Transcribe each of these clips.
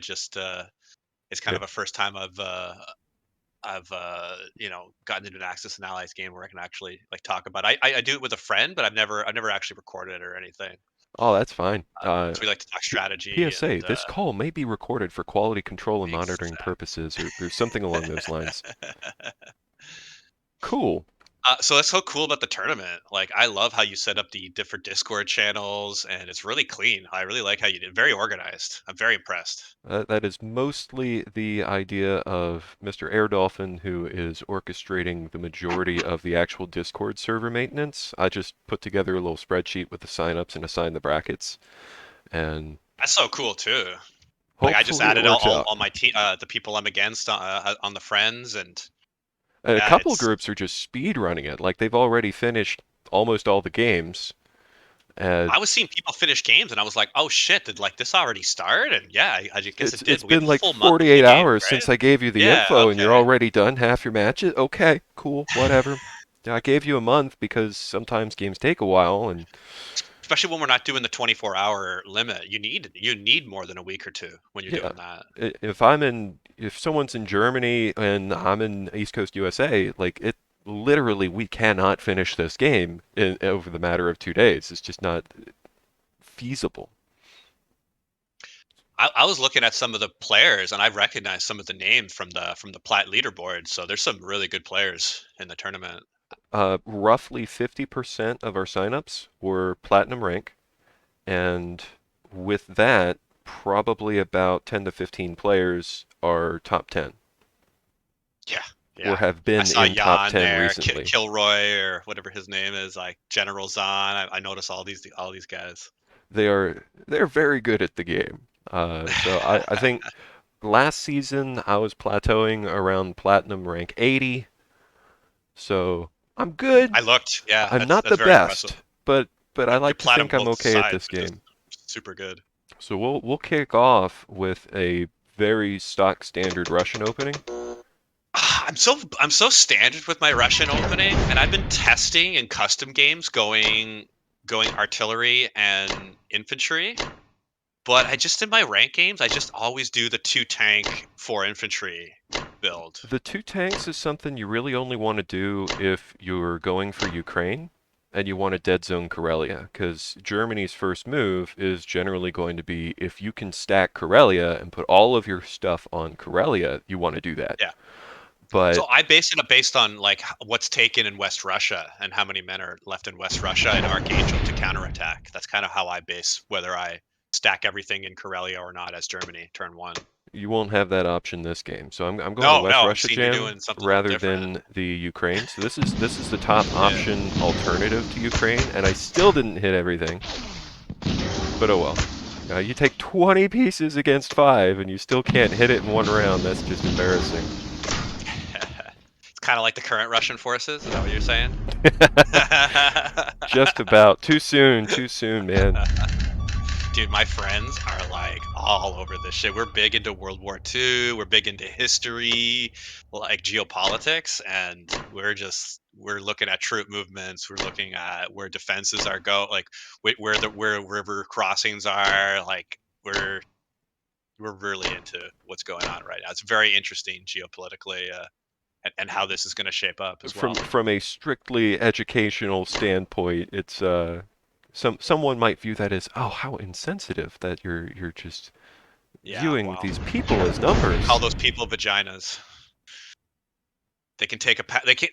just it's kind Yeah. of a first time I've gotten into an Axis and Allies game where I can actually like talk about. I do it with a friend, but I've never actually recorded it or anything. Oh, that's fine. So we like to talk P- strategy PSA, and this call may be recorded for quality control and monitoring exact. purposes, or something along those lines. Cool. So that's so cool about the tournament. Like, I love how you set up the different Discord channels, and it's really clean. I really like how you did. Very organized. I'm very impressed. That is mostly the idea of Mr. Air Dolphin, who is orchestrating the majority of the actual Discord server maintenance. I just put together a little spreadsheet with the signups and assign the brackets, and That's so cool too. Like, I just hopefully it added works out. all my team, the people I'm against on the friends, and A yeah, couple it's. groups are just speed running it, like they've already finished almost all the games. Uh, I was seeing people finish games, and I was like, "Oh shit! Did like this already start?" And yeah, I guess it it's did. We had been a like full month of the 48 games, hours right? since I gave you the Yeah. info, and you're Okay. already done half your matches. Okay, cool, whatever. I gave you a month because sometimes games take a while, and Especially when we're not doing the 24-hour limit. You need more than a week or two when you're yeah, doing that. if someone's in Germany and I'm in East Coast USA, like it literally we cannot finish this game over the matter of 2 days. It's just not feasible. I was looking at some of the players, and I recognized some of the names from the Plat leaderboard. So there's some really good players in the tournament. Roughly 50% of our signups were platinum rank, and with that, probably about 10 to 15 players are top 10 Yeah, or yeah. have I been saw in top Jan 10 there, recently. Kilroy or whatever his name is, like General Zahn. I noticed all these guys. They're very good at the game. So I think last season I was plateauing around platinum rank 80, so I'm good. I looked. Yeah, I'm that's not that's the very impressive. best, but I You're like to platinum think I'm both okay at sides, this which is game. super good. So we'll kick off with a very stock standard Russian opening. I'm so standard with my Russian opening, and I've been testing in custom games going artillery and infantry. But I just in my rank games, I just always do the 2 tank 4 infantry build. The two tanks is something you really only want to do if you're going for Ukraine and you want to dead zone Karelia, because Germany's first move is generally going to be if you can stack Karelia and put all of your stuff on Karelia, you want to do that. Yeah. But So I base it based on like what's taken in West Russia and how many men are left in West Russia and Archangel to counterattack. That's kind of how I base whether I stack everything in Karelia or not as Germany turn one. you won't have that option this game. So I'm going to No, West no, I'm Russia seeing you're Jam doing something a little rather different. than the Ukraine. So this is the top Yeah. option alternative to Ukraine, and I still didn't hit everything. But oh well. You take 20 pieces against 5 and you still can't hit it in one round. That's just embarrassing. It's kind of like the current Russian forces. Is that what you're saying? Just about. Too soon, man. Dude, my friends are like all over this shit. We're big into World War II. We're big into history, like geopolitics, and we're looking at troop movements. We're looking at where defenses are like where river crossings are. Like we're really into what's going on right now. It's very interesting geopolitically, and how this is going to shape up as well. From a strictly educational standpoint, it's someone might view that as, oh, how insensitive that you're just Yeah, viewing well, these people as call numbers. those people vaginas. They can take they can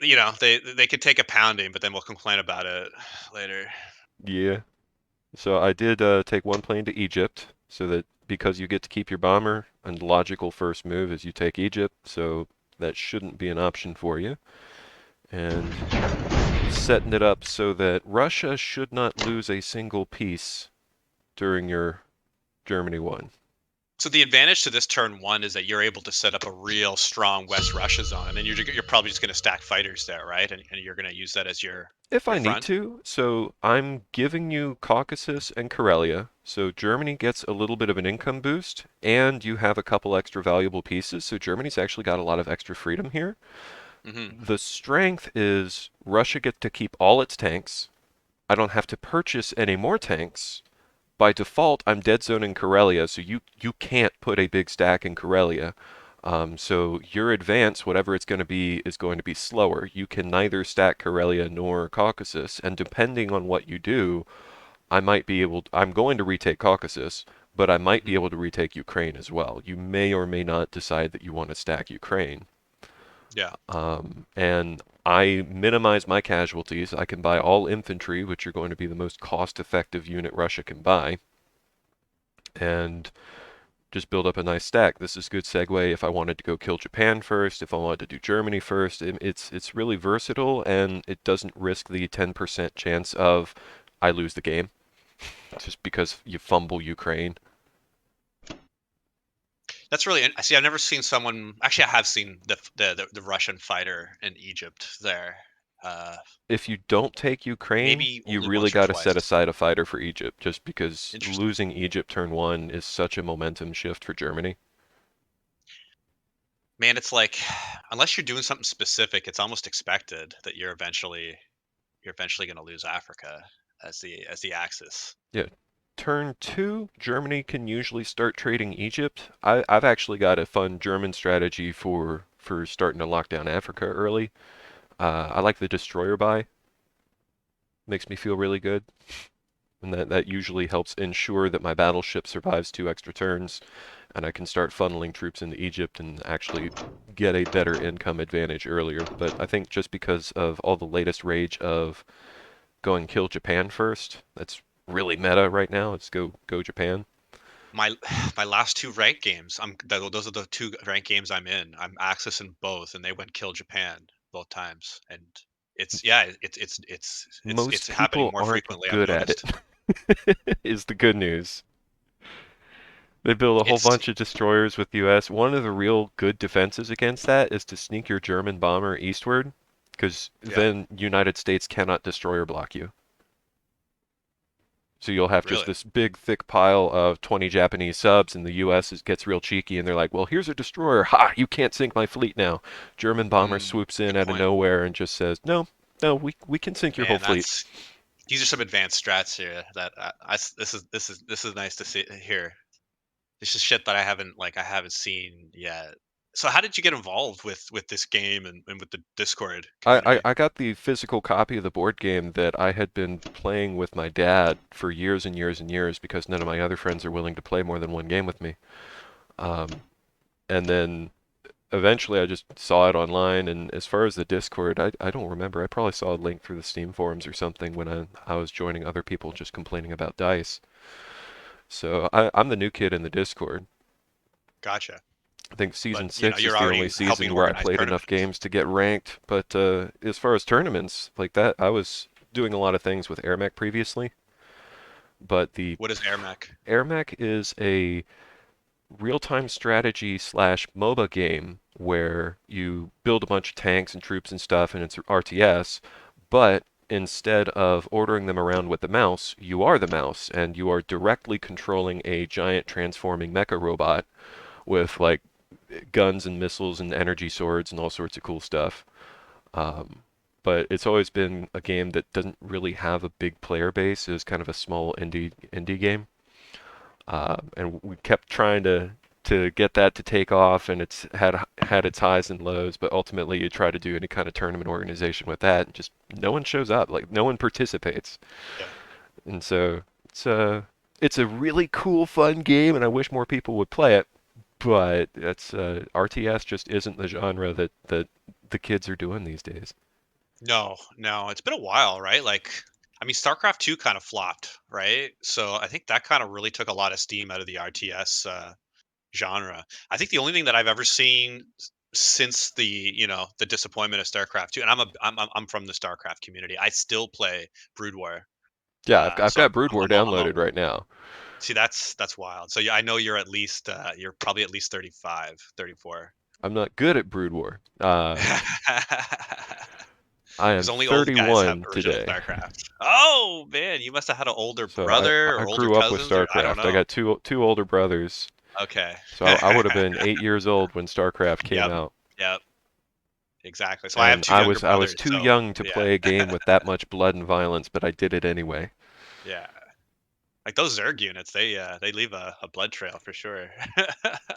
they can take a pounding, but then we'll complain about it later. Yeah. So I did take one plane to Egypt, so that because you get to keep your bomber, and the logical first move is you take Egypt, so that shouldn't be an option for you. And setting it up so that Russia should not lose a single piece during your Germany one. So the advantage to this turn one is that you're able to set up a real strong West Russia zone, and then you're probably just going to stack fighters there, right? And you're going to use that as If your I need front. to, so I'm giving you Caucasus and Karelia, so Germany gets a little bit of an income boost, and you have a couple extra valuable pieces, so Germany's actually got a lot of extra freedom here. Hmm. The strength is Russia gets to keep all its tanks. I don't have to purchase any more tanks, by default, I'm dead zoning Karelia, so you can't put a big stack in Karelia. So your advance, whatever it's going to be, is going to be slower. You can neither stack Karelia nor Caucasus, and depending on what you do, I'm going to retake Caucasus, but I might be Mhm. able to retake Ukraine as well. You may or may not decide that you want to stack Ukraine. Yeah. And I minimize my casualties. I can buy all infantry, which are going to be the most cost-effective unit Russia can buy, and just build up a nice stack. This is a good segue if I wanted to go kill Japan first, if I wanted to do Germany first. It's really versatile and it doesn't risk the 10% chance of I lose the game just because you fumble Ukraine. That's really. I see. I've never seen someone. Actually, I have seen the Russian fighter in Egypt there. Uh, If you don't take Ukraine, Maybe you only really once or got to set twice. aside a fighter for Egypt just because Interesting. losing Egypt turn one is such a momentum shift for Germany. Man, it's like unless you're doing something specific, it's almost expected that you're eventually going to lose Africa as the axis. Yeah. Turn two, Germany can usually start trading Egypt. I've actually got a fun German strategy for starting to lock down Africa early. I like the destroyer buy. Makes me feel really good. And that usually helps ensure that my battleship survives 2 extra turns, and I can start funneling troops into Egypt and actually get a better income advantage earlier. But I think just because of all the latest rage of going kill Japan first, that's really meta right now. It's go Japan. My my last two ranked games, those are the two ranked games I'm in. I'm Axis in both, and they went kill Japan both times. And it's yeah, it's Most happening people more aren't frequently. I've good at it, noticed. is the good news. They build a whole It's bunch of destroyers with US. One of the real good defenses against that is to sneak your German bomber eastward, because Yeah, then United States cannot destroyer block you. So you'll have just really. this big, thick pile of 20 Japanese subs, and the US gets real cheeky, and they're like, well, here's a destroyer. Ha! You can't sink my fleet now. German bomber swoops in Good out of point. nowhere and just says, no, no, we can sink your whole Man, fleet. that's these are some advanced strats here that this is nice to see here. This is shit that I haven't seen yet. So how did you get involved with this game and with the Discord community? I got the physical copy of the board game that I had been playing with my dad for years and years and years because none of my other friends are willing to play more than one game with me. Um, and then eventually I just saw it online. And as far as the Discord, I don't remember. I probably saw a link through the Steam forums or something when I was joining other people just complaining about dice. So I'm the new kid in the Discord. Gotcha. I think But season six is you're the only already helping season where I organize played enough tournaments. games to get ranked. But as far as tournaments like that, I was doing a lot of things with AirMech previously. But the What is AirMech? AirMech is a real-time strategy slash MOBA game where you build a bunch of tanks and troops and stuff, and it's RTS. But instead of ordering them around with the mouse, you are the mouse, and you are directly controlling a giant transforming mecha robot with like guns and missiles and energy swords and all sorts of cool stuff. Um, but it's always been a game that doesn't really have a big player base. It was kind of a small indie game, and we kept trying to get that to take off, and it's had its highs and lows. But ultimately, you try to do any kind of tournament organization with that, and just no one shows up. Like no one participates, Yeah. and so it's a really cool, fun game, and I wish more people would play it. But that's RTS just isn't the genre that the kids are doing these days. No, no, it's been a while, right? I mean, StarCraft 2 kind of flopped, right? So I think that kind of really took a lot of steam out of the RTS genre. I think the only thing that I've ever seen since the disappointment of StarCraft 2, and I'm from the StarCraft community. I still play Brood War. Yeah, I've So got Brood War I'm a downloaded right now. see that's wild. So yeah, I know you're probably at least 35, 34. I'm not good at Brood War. I am Because only old guys have 31 original today. StarCraft. Oh man, you must have had an older So brother I or older grew up with cousins, or I don't StarCraft. I know. got two older brothers. Okay. So I would have been 8 years old when StarCraft came Yep. out. Yep. Exactly. So I have And two younger I was brothers. too So young to yeah, play a game with that much blood and violence, but I did it anyway. yeah. Like those Zerg units, they leave a blood trail for sure.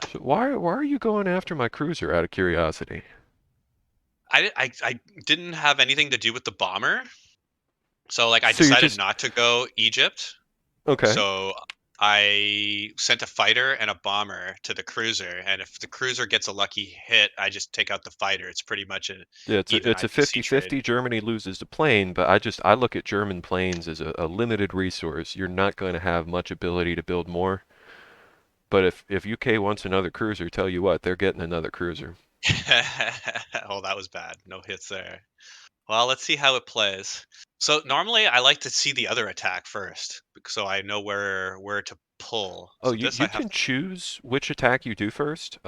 So why are you going after my cruiser out of curiosity? I didn't have anything to do with the bomber, so like I So you're decided just not to go Egypt. okay. So I sent a fighter and a bomber to the cruiser, and if the cruiser gets a lucky hit, I just take out the fighter. It's pretty much an Yeah, even it's a IPC trade. 50-50. Germany loses the plane, but I look at German planes as a limited resource. You're not going to have much ability to build more. But if UK wants another cruiser, tell you what, they're getting another cruiser. Oh, that was bad. No hits there. Well, let's see how it plays. So normally I like to see the other attack first, so I know where to pull. Oh, So this I you have can choose which attack you do first.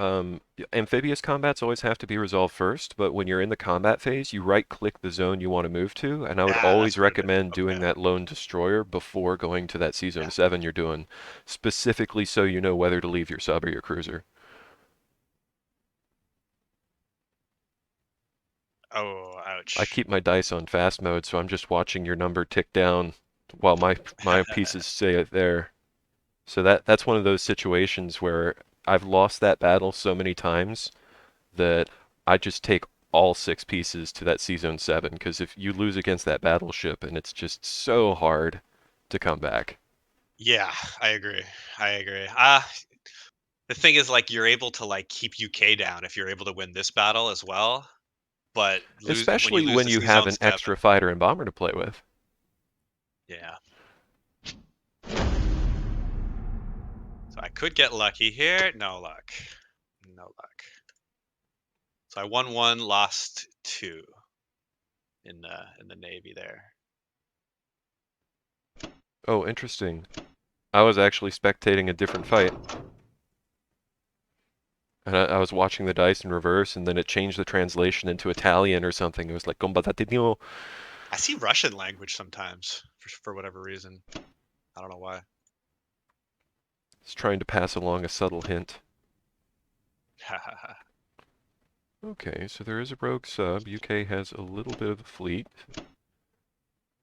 Amphibious combats always have to be resolved first, but when you're in the combat phase, you right-click the zone you want to move to, and I would yeah, that's always what it is. recommend doing Okay. that lone destroyer before going to that Yeah. C-Zone 7 you're doing, specifically so you know whether to leave your sub or your cruiser. Oh, I ouch. keep my dice on fast mode, so I'm just watching your number tick down while my pieces stay there. So that's one of those situations where I've lost that battle so many times that I just take all six pieces to that C Zone 7 because if you lose against that battleship and it's just so hard to come back. Yeah, I agree. I agree. The thing is, like, you're able to like keep UK down if you're able to win this battle as well. But lose when you Especially lose when the you C have zone an seven. extra fighter and bomber to play with. Yeah. So I could get lucky here. No luck. No luck. So I won one, lost two in the Navy there. Oh, interesting. I was actually spectating a different fight. And I was watching the dice in reverse, and then it changed the translation into Italian or something. It was like combattatino. I see Russian language sometimes for whatever reason. I don't know why. It's trying to pass along a subtle hint. Okay, so there is a rogue sub. UK has a little bit of a fleet.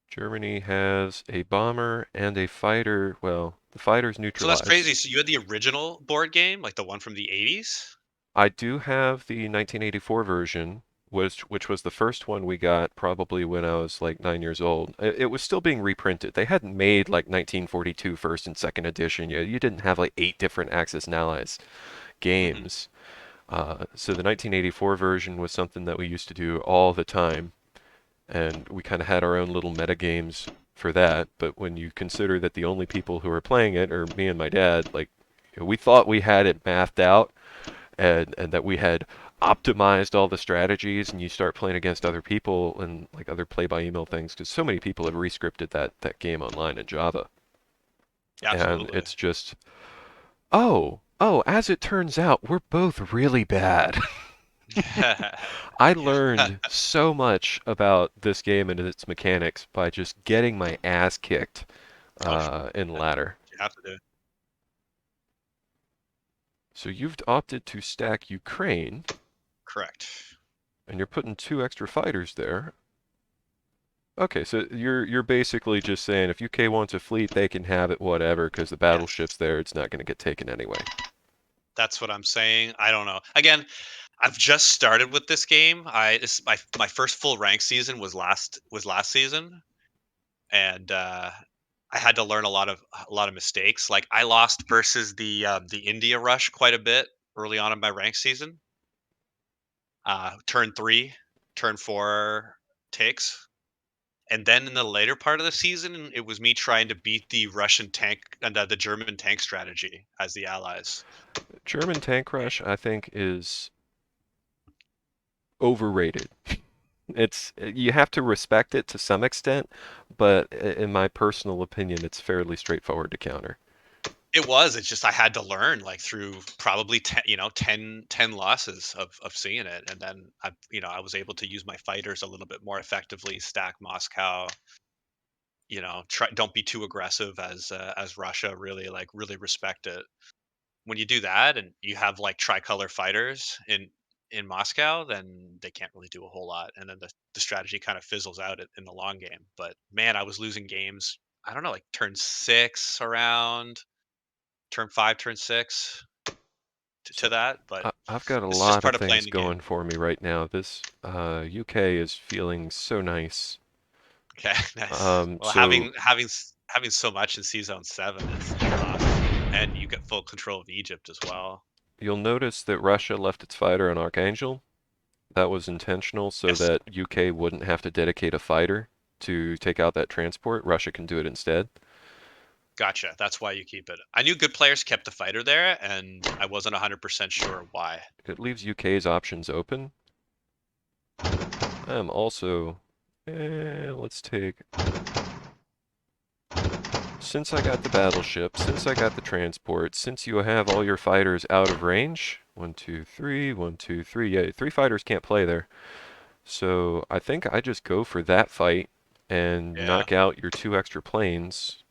Germany has a bomber and a fighter. Well, the fighter's So that's neutralized. crazy. So you had the original board game, like the one from the 80s? I do have the 1984 version, which was the first one we got probably when I was like 9 years old. It was still being reprinted. They hadn't made like 1942 first and second edition yet. You didn't have like 8 different Axis and Allies Hmm. games. So the 1984 version was something that we used to do all the time, and we kind of had our own little meta games for that. But when you consider that the only people who are playing it are me and my dad, like we thought we had it mathed out, and that we had optimized all the strategies, and you start playing against other people and like other play by email things because so many people have rescripted that game online in Java, and Absolutely. it's just as it turns out, we're both really bad. I Yeah. learned so much about this game and its mechanics by just getting my ass kicked Oh, sure. in That's ladder. what you have to do. So you've opted to stack Ukraine, Correct. and you're putting 2 extra fighters there. Okay, so you're basically just saying if UK wants a fleet, they can have it, whatever, because the Yes. battleship's there. It's not going to get taken anyway. That's what I'm saying. I don't know. Again, I've just started with this game. My first full rank season was last season, and I had to learn a lot of mistakes. Like I lost versus the India rush quite a bit early on in my rank season. Turn three, turn four takes, and then in the later part of the season, it was me trying to beat the Russian tank and the German tank strategy as the allies. German tank rush, I think, is overrated. It's you have to respect it to some extent, but in my personal opinion, it's fairly straightforward to counter. It was. It's just I had to learn like through probably 10, 10 losses of seeing it, and then I was able to use my fighters a little bit more effectively, stack Moscow. Don't be too aggressive as Russia. Really respect it. When you do that, and you have like tricolor fighters in Moscow, then they can't really do a whole lot, and then the strategy kind of fizzles out in the long game. But man, I was losing games I don't know, like turn 6 around, turn 5, turn 6 to So that, but I've got a it's just lot of part of playing things the game. going for me right now. This UK is feeling so nice. Okay, nice. Um, Well, so having so much in C Zone 7 is awesome, and you get full control of Egypt as well. you'll notice that Russia left its fighter on Archangel. That was intentional so Yes, that UK wouldn't have to dedicate a fighter to take out that transport. Russia can do it instead. gotcha. That's why you keep it. I knew good players kept the fighter there, and I wasn't 100% sure why. It leaves UK's options open. I'm also, let's take, since I got the battleship, since I got the transport, since you have all your fighters out of range, 1, 2, 3, 1, 2, 3, yeah, 3 fighters can't play there. So I think I just go for that fight and Yeah. knock out your 2 extra planes.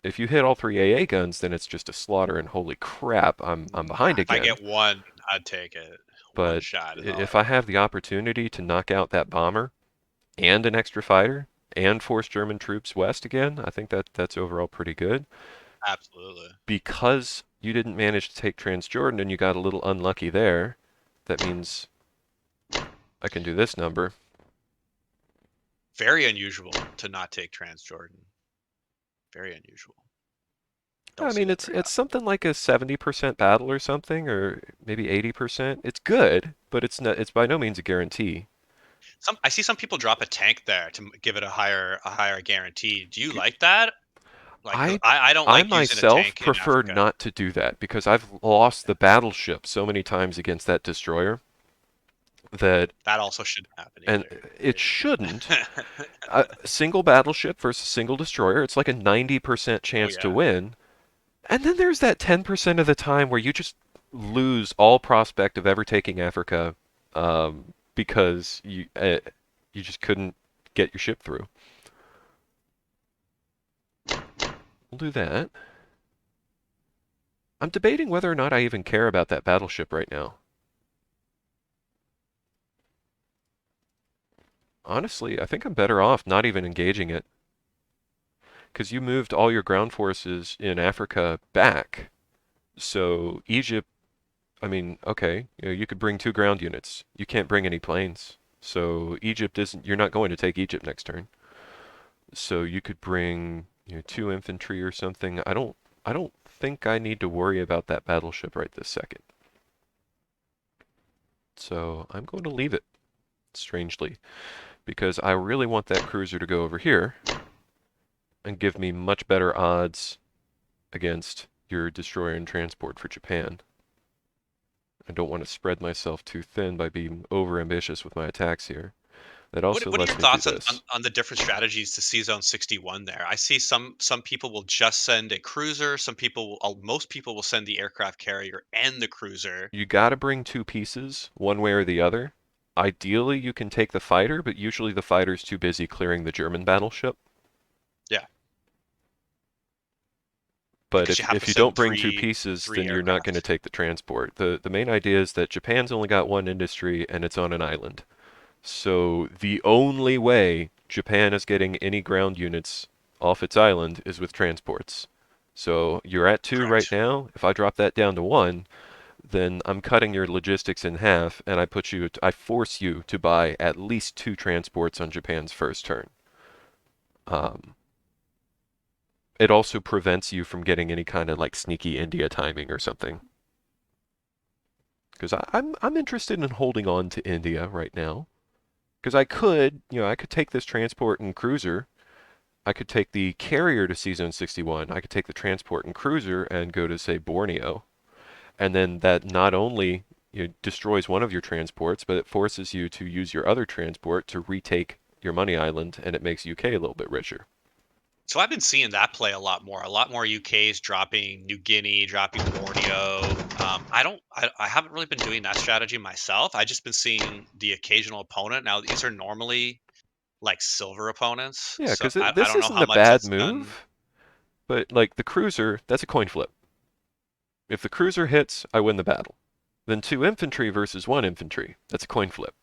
If you hit all 3 AA guns, then it's just a slaughter, and holy crap, I'm behind If I again. get one, I'd take it. One But shot is all if I I want. have the opportunity to knock out that bomber and an extra fighter and force German troops west again, I think that's overall pretty good. Absolutely. Because you didn't manage to take Transjordan and you got a little unlucky there, that means I can do this number. Very unusual to not take Transjordan. Very unusual. I Don't see mean, that it's very it's often. something like a 70% battle or something, or maybe 80%. It's good, but it's by no means a guarantee. I see some people drop a tank there to give it a higher guarantee. Do you like that? Like, 'cause I I don't I like using a myself tank in prefer Africa. not to do that because I've lost the battleship so many times against that destroyer that, That also shouldn't happen and either, it shouldn't. A single battleship versus single destroyer, it's like a 90% Oh chance to yeah. win. And then there's that 10% of the time where you just lose all prospect of ever taking Africa because you just couldn't get your ship through. We'll do that. I'm debating whether or not I even care about that battleship right now. Honestly, I think I'm better off not even engaging it because you moved all your ground forces in Africa back. So Egypt, I mean, okay, you could bring 2 ground units. You can't bring any planes. So Egypt isn't, you're not going to take Egypt next turn. So you could bring, 2 infantry or something. I don't think I need to worry about that battleship right this second. So I'm going to leave it, strangely, because I really want that cruiser to go over here and give me much better odds against your destroyer and transport for Japan. I don't want to spread myself too thin by being over ambitious with my attacks here. That also What are your lets me do thoughts on, this. on the different strategies to see Zone 61 there? I see some people will just send a cruiser, some people will, most people will send the aircraft carrier and the cruiser. You got to bring 2 pieces, one way or the other. Ideally, you can take the fighter, but usually the fighter's too busy clearing the German battleship. Yeah, But because if you have to if you send don't bring two pieces, three then you're not going to aircraft. take the transport. The main idea is that Japan's only got one industry and it's on an island. So the only way Japan is getting any ground units off its island is with transports. So you're at 2 right Correct. now. If I drop that down to 1, then I'm cutting your logistics in half, and I force you to buy at least 2 transports on Japan's first turn. Um, it also prevents you from getting any kind of like sneaky India timing or something. Because I'm interested in holding on to India right now. Because I could take this transport and cruiser. I could take the carrier to C Zone 61. I could take the transport and cruiser and go to say Borneo. And then that not only destroys one of your transports, but it forces you to use your other transport to retake your money island, and it makes UK a little bit richer. So I've been seeing that play a lot more. A lot more UKs dropping New Guinea, dropping Borneo. I haven't really been doing that strategy myself. I just been seeing the occasional opponent. Now these are normally like silver opponents, Yeah, so because I this don't know isn't how a much bad it's done. move, but like the cruiser, that's a coin flip. If the cruiser hits, I win the battle. Then 2 infantry versus 1 infantry, that's a coin flip.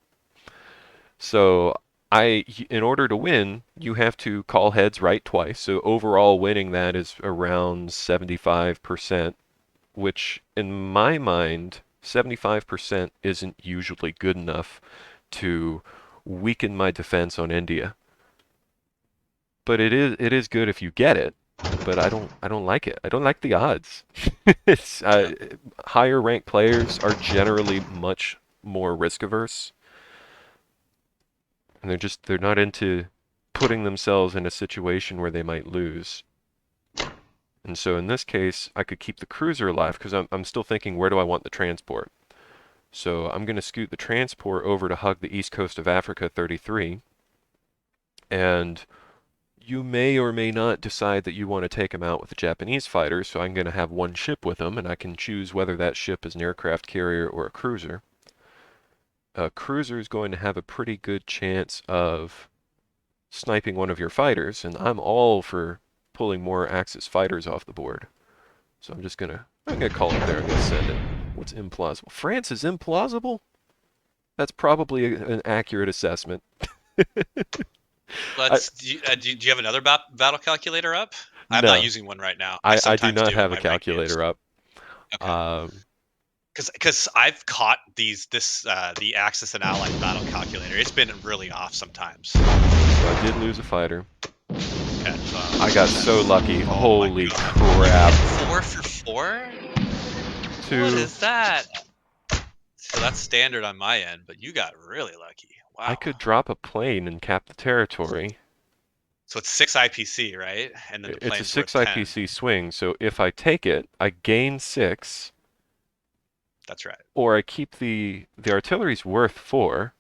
So In order to win, you have to call heads right twice. So overall winning that is around 75%, which in my mind, 75% isn't usually good enough to weaken my defense on India. But it is good if you get it. But I don't like it. I don't like the odds. it's Yeah. higher ranked players are generally much more risk averse, and they're not into putting themselves in a situation where they might lose. And so in this case, I could keep the cruiser alive because I'm still thinking, where do I want the transport? So I'm going to scoot the transport over to hug the east coast of Africa 33, and you may or may not decide that you want to take him out with a Japanese fighter, so I'm going to have one ship with him, and I can choose whether that ship is an aircraft carrier or a cruiser. A cruiser is going to have a pretty good chance of sniping one of your fighters, and I'm all for pulling more Axis fighters off the board. So I'm gonna call it there. I'm gonna send it. What's implausible? France is implausible? That's probably an accurate assessment. I Do you have another battle calculator up? I'm not no, using one right now. I I do sometimes not do in have a my ranked games. calculator up. Okay. Um, Because I've caught the Axis and Allies battle calculator. It's been really off sometimes. so I did lose a fighter. Okay, so I got so lucky. oh my Holy god, you crap! hit 4 for 4. What Two. is that? So that's standard on my end, but you got really lucky. I Wow. could drop a plane and cap the territory. So it's 6 IPC, right? And then the It's a plane's worth 6 10. IPC swing, so if I take it, I gain 6, That's right. or I keep the artillery's worth 4.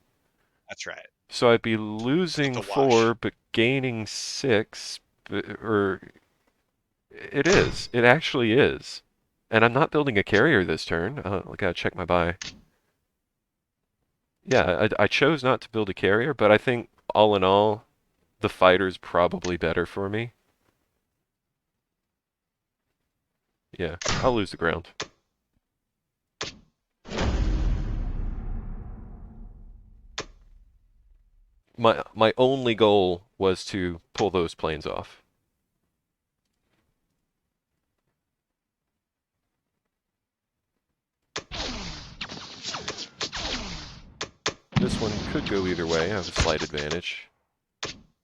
That's right. So I'd be So it's losing a 4 wash. but gaining 6, or it is. It actually is. And I'm not building a carrier this turn. I gotta check my buy. Yeah, I chose not to build a carrier, but I think all in all, the fighter's probably better for me. Yeah, I'll lose the ground. My only goal was to pull those planes off. This one could go either way. I have a slight advantage.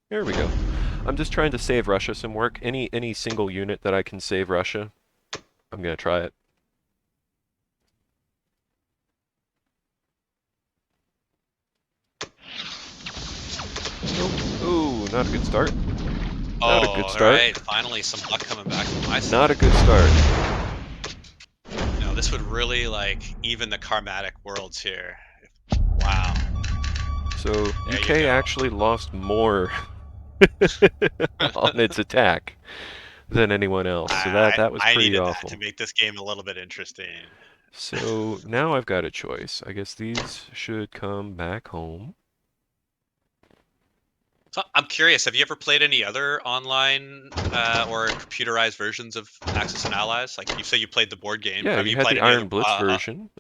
There we go. I'm just trying to save Russia some work. Any single unit that I can save Russia, I'm gonna try it. Nope. Ooh, not a good start. Not a Oh, good all start. right. Finally, some luck coming back to my Not a side. good start. No, this would really like even the karmatic worlds here. Wow. So There you UK go. actually lost more on its attack than anyone else. So that was I pretty needed that to awful. make this game a little bit interesting. So now I've got a choice. I guess these should come back home. So I'm curious, have you ever played any other online or computerized versions of Axis and Allies? Like you say you played the board game. Yeah, Have you you had played the any other Iron Blitz version.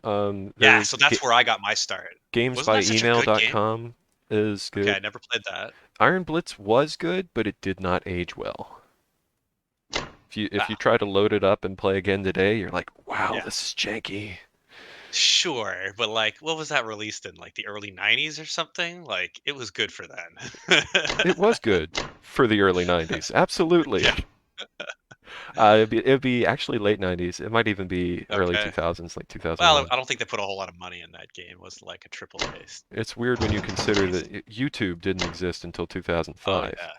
yeah, There's so that's where I got my start. Wasn't that such a good game? gamesbyemail.com is Okay, good. I never played that. Iron Blitz was good, but it did not age well. If you Ah, try to load it up and play again today, you're like, wow, yeah. this is janky. Sure, but like what was that released in like the early 90s or something? Like it was good for then. It was good for the early 90s. Absolutely. Yeah, It'd be actually late 90s. It might even be early okay. 2000s, like Well, 2001. I don't think they put a whole lot of money in that game. It was like a triple A It's weird when you consider release. that YouTube didn't exist until Oh 2005. yeah.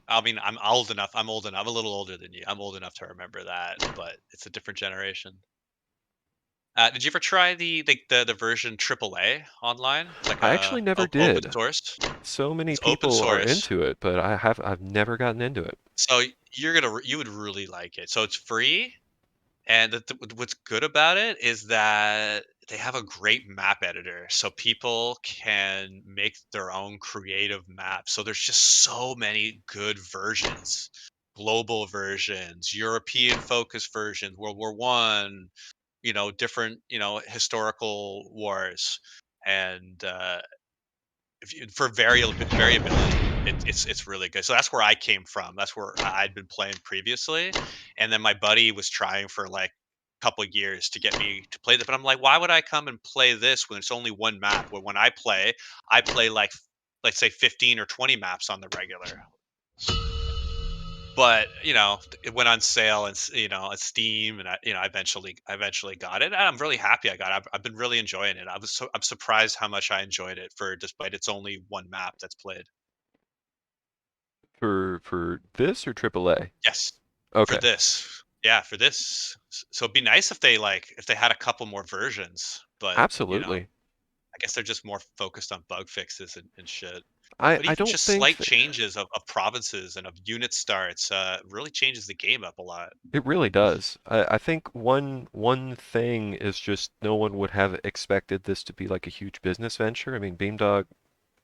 I mean, I'm old enough. I'm old enough. I'm a little older than you. I'm old enough to remember that, but it's a different generation. Did you ever try the version AAA online? It's like I actually a never open did. source. So many It's open people are source, into it, but I've never gotten into it. so you would really like it. So it's free, and what's good about it is that they have a great map editor, so people can make their own creative maps. So there's just so many good versions, global versions, European focused versions, World War I, different, historical wars, and if you, for variability, it's really good. So that's where I came from. That's where I'd been playing previously, and then my buddy was trying for like a couple of years to get me to play that. But I'm like, why would I come and play this when it's only one map? When I play like let's say 15 or 20 maps on the regular. But it went on sale and at Steam, and I eventually got it. And I'm really happy I got it. I've been really enjoying it. I'm surprised how much I enjoyed it for despite it's only one map that's played. For this or AAA? Yes, for Okay, this. Yeah, for this. So it'd be nice if they had a couple more versions, but absolutely. I guess they're just more focused on bug fixes and shit. I But I even don't just think slight that changes of provinces and of unit starts really changes the game up a lot. it really does. I think one thing is just no one would have expected this to be like a huge business venture. I mean, Beamdog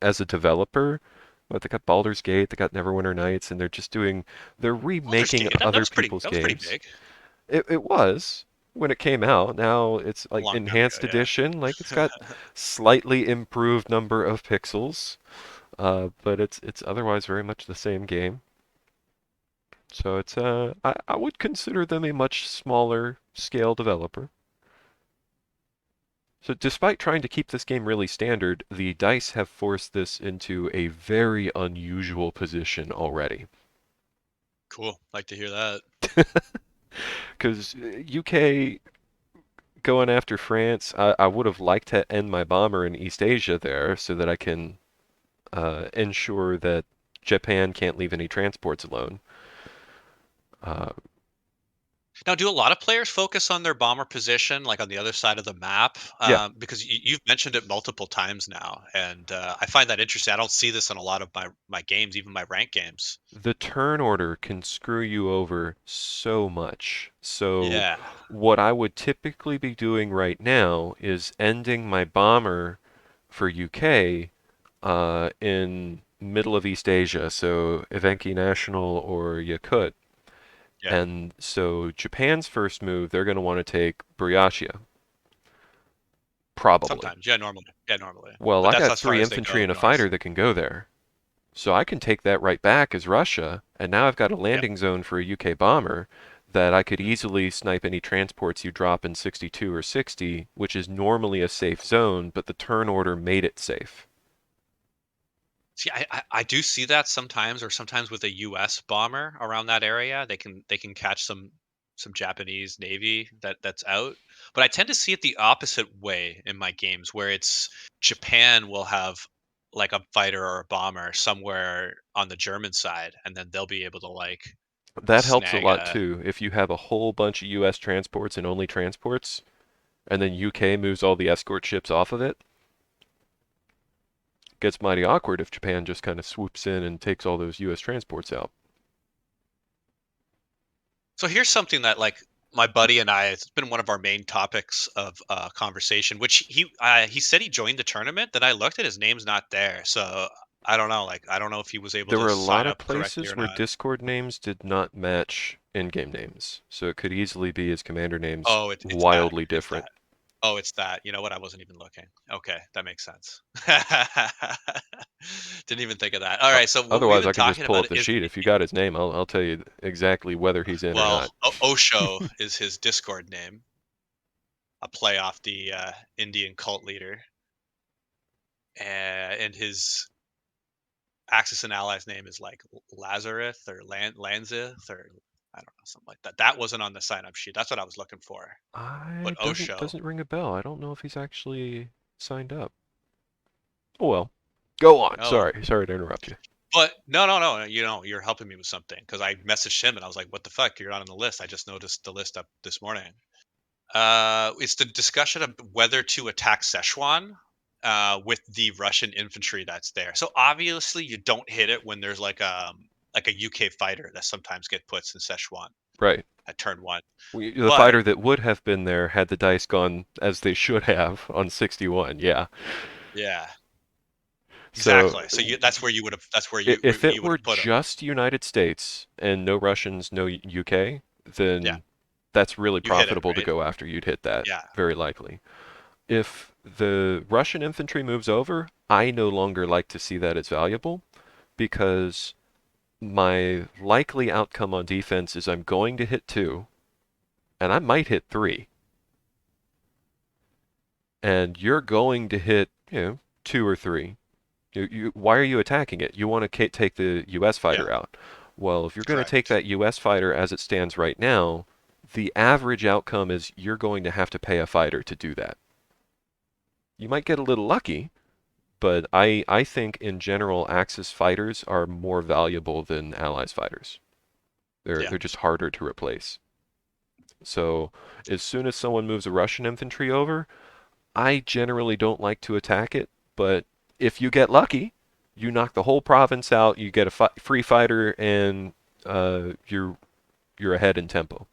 as a developer, what they got Baldur's Gate, they got Neverwinter Nights, and they're Baldur's remaking Gate, that other was pretty people's that was pretty games. big. It was when it came out. Now it's A like long time enhanced ago, edition, like it's yeah. got slightly improved number of pixels, but it's otherwise very much the same game. So I would consider them a much smaller scale developer. So despite trying to keep this game really standard, the DICE have forced this into a very unusual position already. Cool, like to hear that. Because UK going after France, I would have liked to end my bomber in East Asia there so that I can ensure that Japan can't leave any transports alone. Uh, Now, do a lot of players focus on their bomber position, like, on the other side of the map? yeah, Because you've mentioned it multiple times now, and, I find that interesting. I don't see this in a lot of my games, even my rank games. the turn order can screw you over so much. So Yeah, what I would typically be doing right now is ending my bomber for UK in middle of East Asia, so Evenki National or Yakut. yeah, And so Japan's first move, they're going to want to take Buryatia, probably. sometimes. Yeah, normally. Well, But I that's got as far three as they infantry go and a north. fighter that can go there. So I can take that right back as Russia, and now I've got a Yep. landing zone for a UK bomber that I could easily snipe any transports you drop in 62 or 60, which is normally a safe zone, but the turn order made it safe. See, I do see that sometimes, or sometimes with a U.S. bomber around that area, they can catch some Japanese Navy that's out. But I tend to see it the opposite way in my games, where it's Japan will have like a fighter or a bomber somewhere on the German side, and then they'll be able to like That helps a snag lot a. too. If you have a whole bunch of US transports and only transports, and then UK moves all the escort ships off of it, gets mighty awkward if Japan just kind of swoops in and takes all those US transports out. So here's something that like my buddy and I, it's been one of our main topics of conversation, which he said he joined the tournament. Then I looked at his name's not there, so I don't know. Like I don't know if he was able There to were a lot sign of up correctly places or where not. Discord names did not match in-game names, so it could easily be his commander names Oh, it's that. wildly It's different. that. Oh, it's that. You know what? I wasn't even looking. Okay, that makes sense. Didn't even think of that. All right, so what we've Otherwise, been I can just talking pull about up the is sheet. If you got his name, I'll tell you exactly whether he's in or well, not. Osho is his Discord name, a play off the Indian cult leader, and his Axis and Allies name is like Lazarus or Lanzith or I don't know, something like that. That wasn't on the sign up sheet. That's what I was looking for. But I doesn't Osho. doesn't ring a bell. I don't know if he's actually signed up. Oh well. Go on. Oh well. Sorry to interrupt you. But no. You're helping me with something because I messaged him and I was like, "What the fuck? You're not on the list." I just noticed the list up this morning. It's the discussion of whether to attack Szechuan with the Russian infantry that's there. So obviously, you don't hit it when there's like a UK fighter that sometimes get puts in Szechuan Right. at turn one. The But fighter that would have been there had the dice gone as they should have on 61. Yeah. yeah, So exactly. So that's where you would have. That's where if it you would were have put him. just United States and no Russians, no UK, Yeah, then that's really you hit it profitable to right. go after. You'd hit that Yeah, very likely. If the Russian infantry moves over, I no longer like to see that as valuable because my likely outcome on defense is I'm going to hit 2, and I might hit 3, and you're going to hit 2 or 3. Why are you attacking it? You want to take the U.S. Yeah, fighter out. Well, if you're going to take correct. that U.S. fighter as it stands right now, the average outcome is you're going to have to pay a fighter to do that. You might get a little lucky, but I think in general Axis fighters are more valuable than Allies fighters. They're Yeah. they're just harder to replace. So as soon as someone moves a Russian infantry over, I generally don't like to attack it, but if you get lucky, you knock the whole province out, you get a free fighter, and you're ahead in tempo.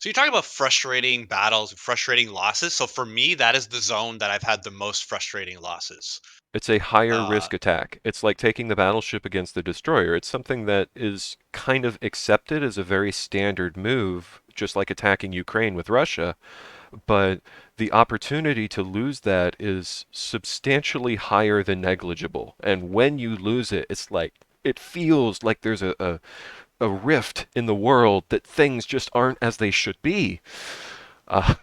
So you're talking about frustrating battles and frustrating losses. So for me, that is the zone that I've had the most frustrating losses. It's a higher Uh, risk attack. It's like taking the battleship against the destroyer. It's something that is kind of accepted as a very standard move, just like attacking Ukraine with Russia, but the opportunity to lose that is substantially higher than negligible. And when you lose it, it's like it feels like there's a rift in the world that things just aren't as they should be. Uh,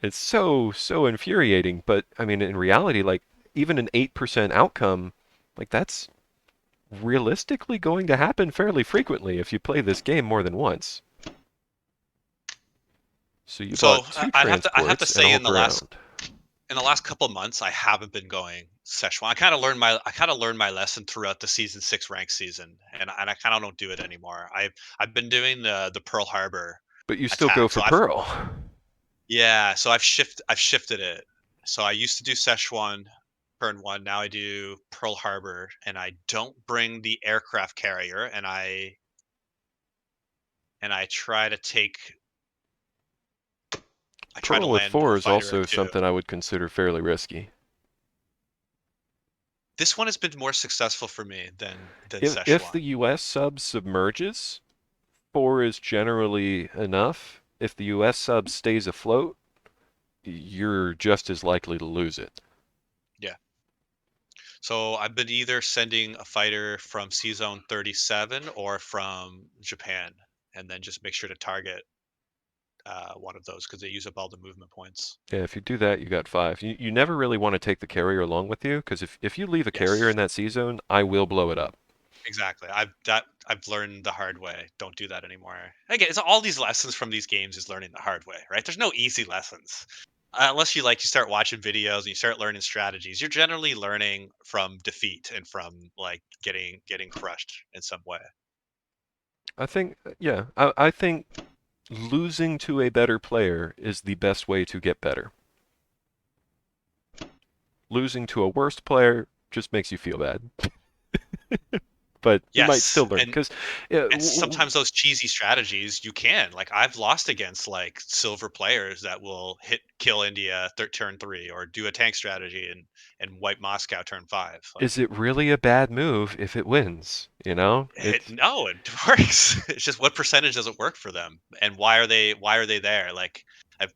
it's so infuriating. But I mean, in reality, like even an 8% outcome, like that's realistically going to happen fairly frequently if you play this game more than once. So you so bought I- 2 I'd have to transports and say all ground. in the last couple of months, I haven't been going Szechuan. I kind of learned my lesson throughout the season 6 rank season, and I kind of don't do it anymore. I've been doing the Pearl Harbor But you still go attack. for Pearl. So I've shifted it. So I used to do Szechuan turn 1. Now I do Pearl Harbor, and I don't bring the aircraft carrier, and I try to Pearl with land 4 a is fighter or also two. something I would consider fairly risky. This one has been more successful for me than If the Szechuan. US sub submerges, 4 is generally enough. If the US sub stays afloat, you're just as likely to lose it. Yeah. So I've been either sending a fighter from C Zone 37 or from Japan, and then just make sure to target one of those because they use up all the movement points. Yeah, if you do that, you got 5. You never really want to take the carrier along with you, because if you leave a carrier Yes, in that C zone, I will blow it up. exactly. I've learned the hard way. Don't do that anymore. Again, it's all these lessons from these games is learning the hard way, right? There's no easy lessons. Unless you start watching videos and you start learning strategies, you're generally learning from defeat and from like getting crushed in some way. I think, yeah, I think losing to a better player is the best way to get better. Losing to a worse player just makes you feel bad. But you might Yes, still learn and because And sometimes those cheesy strategies you can. Like I've lost against like silver players that will kill India turn 3 or do a tank strategy and wipe Moscow turn 5. is Like it really a bad move if it wins? You know, it's no, it works. It's just what percentage does it work for them and why are they there?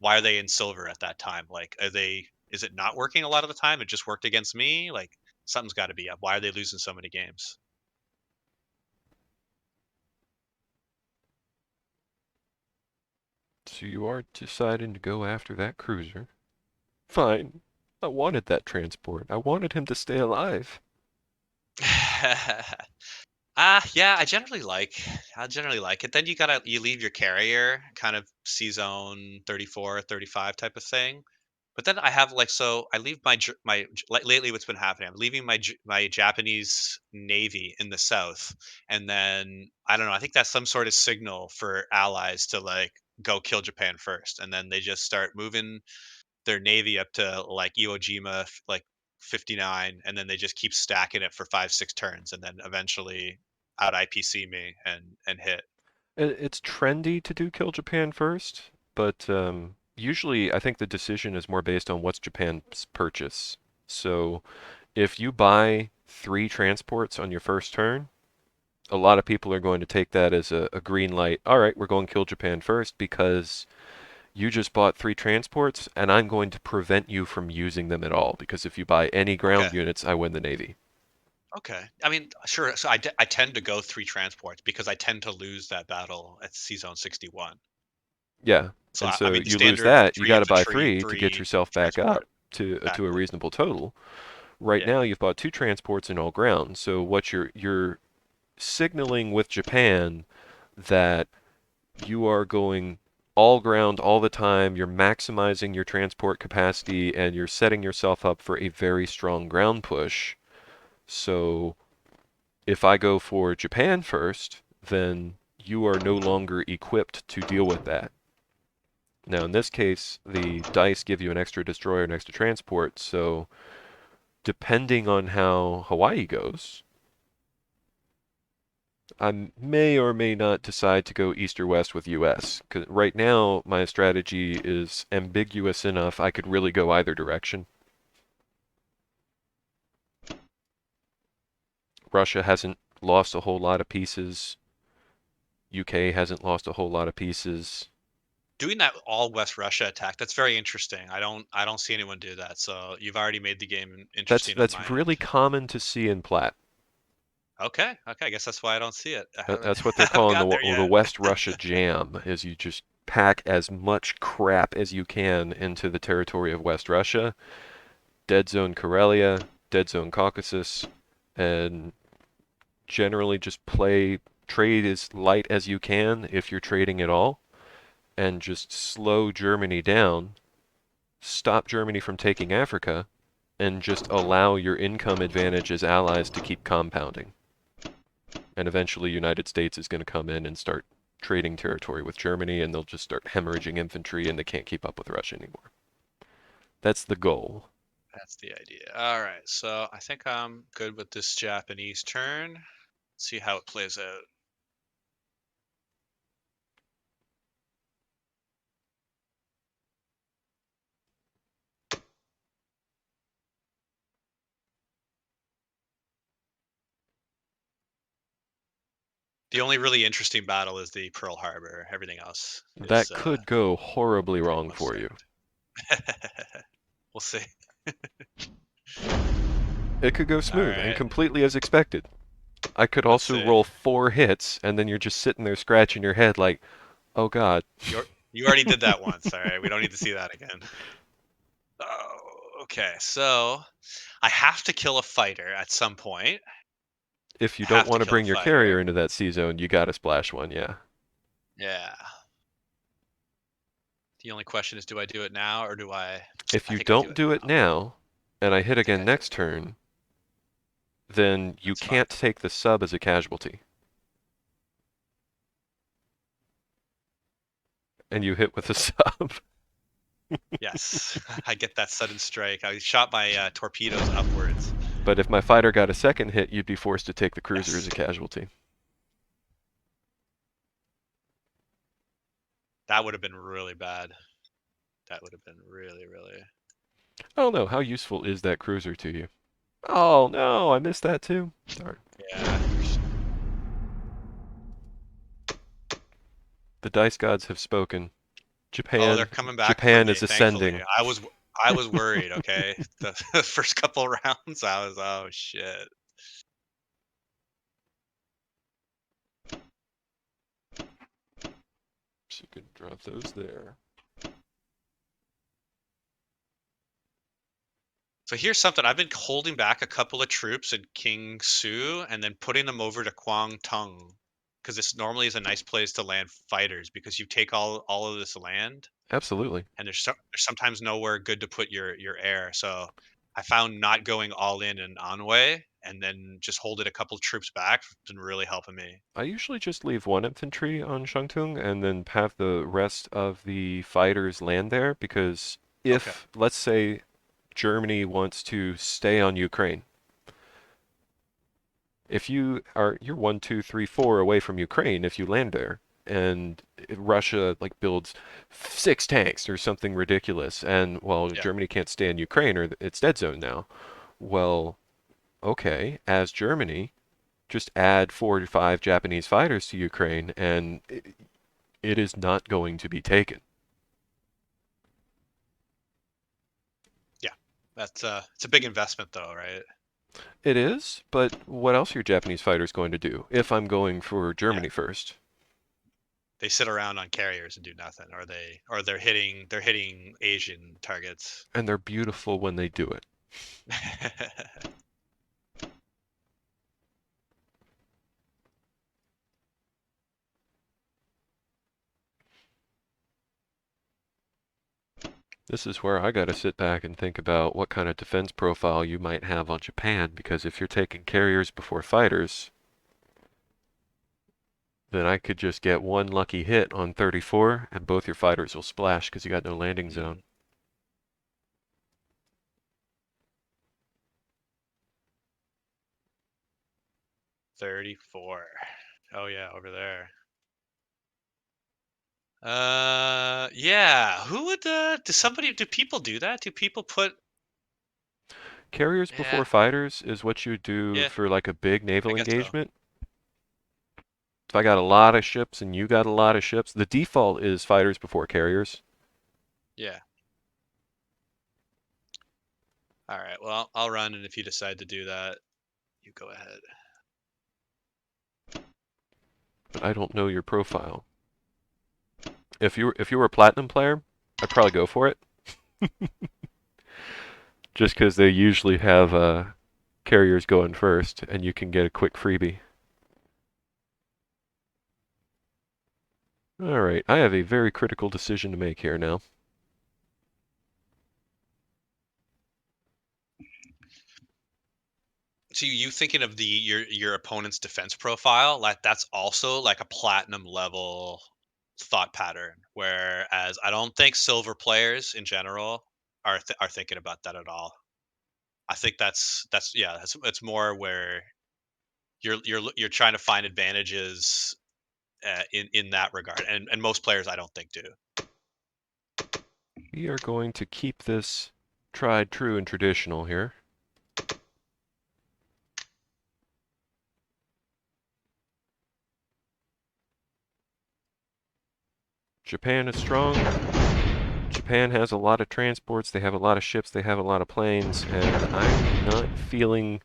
Why are they in silver at that time? Like is it not working a lot of the time? It just worked against me? Like something's got to be up. Why are they losing so many games? so you are deciding to go after that cruiser. Fine. I wanted that transport. I wanted him to stay alive. Yeah, I generally like it. Then you leave your carrier kind of C zone 34, 35 type of thing. But then I leave lately what's been happening, I'm leaving my Japanese navy in the south, and then I don't know, I think that's some sort of signal for allies to like go kill Japan first, and then they just start moving their navy up to like Iwo Jima, like 59, and then they just keep stacking it for 5, 6 turns, and then eventually out IPC me and hit. It's trendy to do Kill Japan first, but usually I think the decision is more based on what's Japan's purchase. So if you buy 3 transports on your first turn, a lot of people are going to take that as a green light. All right, we're going Kill Japan first because You just bought 3 transports, and I'm going to prevent you from using them at all, because if you buy any Okay. ground units, I win the Navy. Okay. I mean, sure. So I tend to go three transports because I tend to lose that battle at C Zone 61. Yeah, So and I so mean, the you lose standard that, you three got to buy infantry, 3 to get three yourself back up transport. to a Exactly. reasonable total. Right now, Yeah. you've bought 2 transports in all ground. So what you're signaling with Japan that you are going all ground all the time, you're maximizing your transport capacity, and you're setting yourself up for a very strong ground push. So if I go for Japan first, then you are no longer equipped to deal with that. Now, in this case, the dice give you an extra destroyer and extra transport, so depending on how Hawaii goes, I may or may not decide to go east or west with US. 'Cause right now, my strategy is ambiguous enough I could really go either direction. Russia hasn't lost a whole lot of pieces. UK hasn't lost a whole lot of pieces. Doing that all West Russia attack, that's very interesting. I don't see anyone do that. So you've already made the game interesting on That's my really end. common to see in Platt. Okay. Okay. I guess that's why I don't see it. I haven't That's what they're I haven't calling got there the yet. West Russia Jam, is you just pack as much crap as you can into the territory of West Russia, dead zone Karelia, dead zone Caucasus, and generally just play trade as light as you can if you're trading at all, and just slow Germany down, stop Germany from taking Africa, and just allow your income advantage as allies to keep compounding. And eventually United States is going to come in and start trading territory with Germany, and they'll just start hemorrhaging infantry, and they can't keep up with Russia anymore. That's the goal. That's the idea. All right. So I think I'm good with this Japanese turn. See how it plays out. The only really interesting battle is the Pearl Harbor. Everything else is That could go horribly pretty wrong much for you. set. We'll see. It could go All smooth and right. completely as expected. I could Let's also see. roll 4 hits, and then you're just sitting there scratching your head like, oh god. You already did that once. All right. We don't need to see that again. Oh, okay. So I have to kill a fighter at some point. If you don't Have to want to kill a bring your carrier fighter. into that C zone, you gotta splash one, yeah. Yeah. The only question is, do I do it now or do I? If I you think I do don't it do it now. now, and I hit I think again I do it next now. turn, then you That's fine. can't take the sub as a casualty. And you hit with a sub. Yes, I get that sudden strike. I shot my torpedoes upwards. But if my fighter got a second hit, you'd be forced to take the cruiser as Yes, a casualty. that would have been really bad. That would have been really, really. Oh no, how useful is that cruiser to you? Oh no, I missed that too. Darn. Yeah. The dice gods have spoken. Oh, they're Japan coming back for Japan me. is Thankfully, ascending. I was worried. Okay, the first couple rounds, I was oh shit. So you can drop those there. So here's something I've been holding back a couple of troops in King Su and then putting them over to Kwang Tung because this normally is a nice place to land fighters because you take all of this land Absolutely. and there's sometimes nowhere good to put your air. So I found not going all in Anhui and then just holding a couple troops back has been really helping me. I usually just leave 1 infantry on Shangtung and then have the rest of the fighters land there because Okay. if, let's say, Germany wants to stay on Ukraine, if you're 1, 2, 3, 4 away from Ukraine if you land there, and Russia like builds 6 tanks or something ridiculous, and well, Yeah. Germany can't stay in Ukraine or it's dead zone now. Well, okay, as Germany, just add 4 to 5 Japanese fighters to Ukraine, and it is not going to be taken. That's it's a big investment though, right? It is, but what else are your Japanese fighters going to do if I'm going for Yeah. Germany first? They sit around on carriers and do nothing, or they're hitting Asian targets. And they're beautiful when they do it. This is where I got to sit back and think about what kind of defense profile you might have on Japan, because if you're taking carriers before fighters, then I could just get one lucky hit on 34 and both your fighters will splash because you got no landing zone. Mm, 34. Oh yeah, over there. Yeah. Who would do people do that? Do people put Carriers yeah, before fighters is what you do yeah, for like a big I naval guess so. engagement. If I got a lot of ships and you got a lot of ships, the default is fighters before carriers. Yeah. All right. Well, I'll run, and if you decide to do that, you go ahead. But I don't know your profile. If you were a platinum player, I'd probably go for it, just because they usually have carriers going first, and you can get a quick freebie. All right, I have a very critical decision to make here now. So you thinking of your opponent's defense profile, like that's also like a platinum level thought pattern. Whereas I don't think silver players in general are thinking about that at all. I think that's yeah, that's it's more where you're trying to find advantages in that regard, and most players I don't think do. We are going to keep this tried, true, and traditional here. Japan is strong. Japan has a lot of transports, they have a lot of ships, they have a lot of planes, and I'm not feeling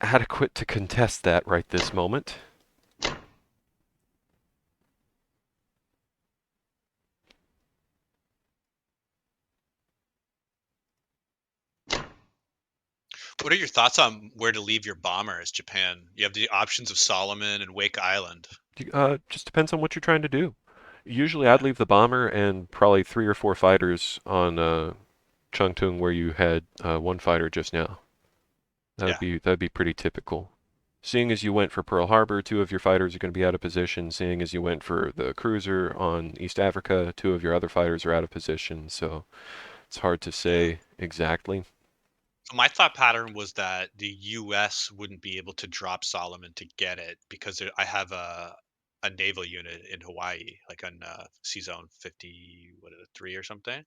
adequate to contest that right this moment. What are your thoughts on where to leave your bomber as Japan? You have the options of Solomon and Wake Island. Just depends on what you're trying to do. Usually I'd Yeah, leave the bomber and probably 3 or 4 fighters on Chungtung where you had one fighter just now. yeah, That'd be pretty typical. Seeing as you went for Pearl Harbor, 2 of your fighters are going to be out of position. Seeing as you went for the cruiser on East Africa, 2 of your other fighters are out of position. So it's hard to yeah. say exactly. So my thought pattern was that the U.S. wouldn't be able to drop Solomon to get it because I have a naval unit in Hawaii, like on C Zone 50, what is it, 3 or something,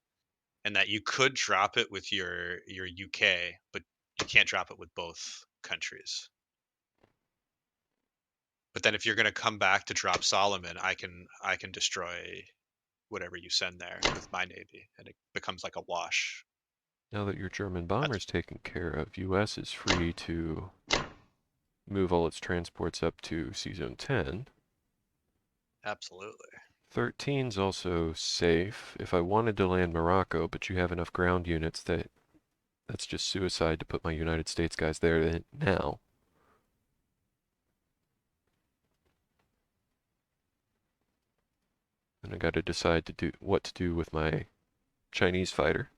and that you could drop it with your UK, but you can't drop it with both countries. But then if you're going to come back to drop Solomon, I can destroy whatever you send there with my navy, and it becomes like a wash. Now that your German That's bomber's taken care of, US is free to move all its transports up to C Zone 10. absolutely. 13's also safe. If I wanted to land Morocco, but you have enough ground units that's just suicide to put my United States guys there now. And I got to decide to do what to do with my Chinese fighter.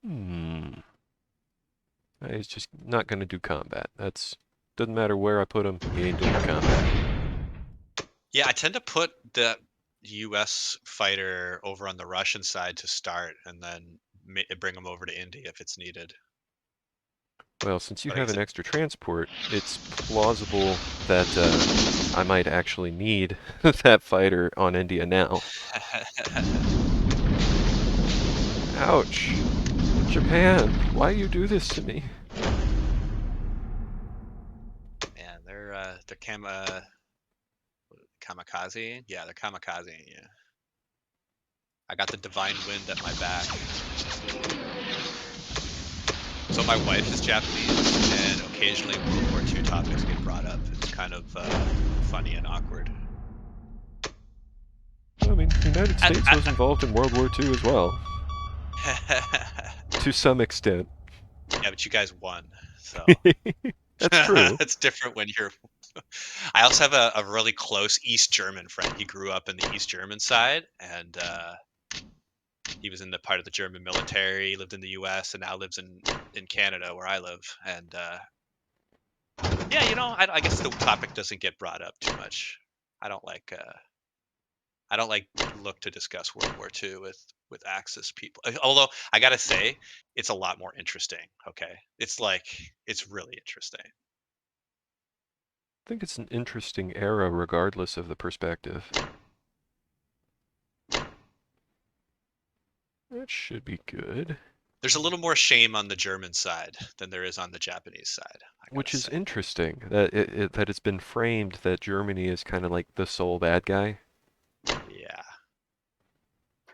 Hmm. He's just not going to do combat. That's doesn't matter where I put him. He ain't doing combat. Yeah, I tend to put the U.S. fighter over on the Russian side to start, and then bring them over to India if it's needed. Well, since you But I have guess an extra transport, it's plausible that I might actually need that fighter on India now. Ouch. Japan, why you do this to me? man, they're kamikaze. Yeah, they're kamikaze. Yeah, I got the divine wind at my back. So my wife is Japanese, and occasionally World War II topics get brought up. It's kind of funny and awkward. Well, I mean, the United And States was involved in World War II as well, to some extent. yeah, but you guys won, so That's true. it's different when you're. I also have a really close East German friend. He grew up in the East German side, and he was in the part of the German military. Lived in the U.S. and now lives in Canada, where I live. And yeah, I guess the topic doesn't get brought up too much. I don't like. I don't like look to discuss World War II with Axis people. Although I gotta say, it's a lot more interesting. Okay, it's really interesting. I think it's an interesting era regardless of the perspective. That should be good. There's a little more shame on the German side than there is on the Japanese side, I gotta Which is say. interesting that that it's been framed that Germany is kind of like the sole bad guy. Yeah,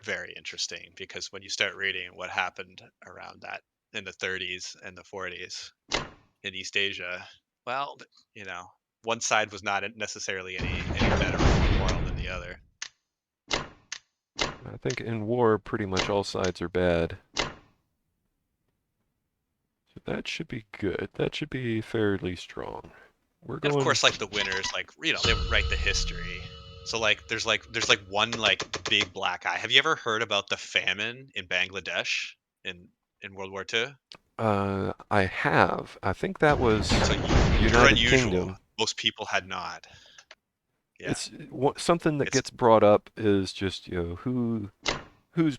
very interesting because when you start reading what happened around that in the 30s and the 40s in East Asia, well, you know, one side was not necessarily any better or more moral than the other. I think in war, pretty much all sides are bad. So that should be good. That should be fairly strong. We're And of going. course, like the winners, like they write the history. So there's like one like big black eye. Have you ever heard about the famine in Bangladesh in in World War II? I have. I think that was So you're United unusual. Kingdom. Most people had not. Yeah. It's something that It's gets brought up is just whose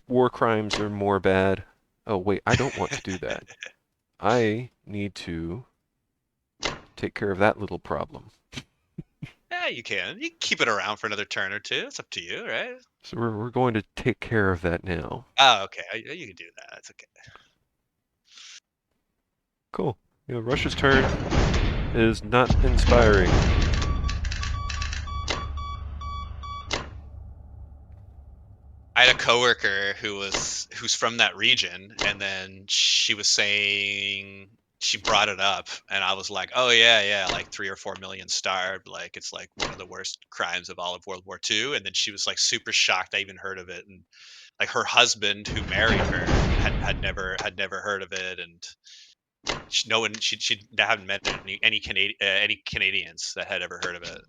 war crimes are more bad. Oh wait, I don't want to do that. I need to take care of that little problem. yeah, you can. You can keep it around for another turn or two. It's up to you, right? So we're going to take care of that now. Oh, okay. You can do that. That's okay. Cool. Russia's turn is not inspiring. I had a coworker who's from that region, and then she was saying she brought it up, and I was like, "Oh yeah, yeah, like 3 or 4 million starved. Like it's like one of the worst crimes of all of World War II." And then she was like super shocked I even heard of it, and like her husband who married her had never heard of it, and no one she hadn't met any Canadians that had ever heard of it.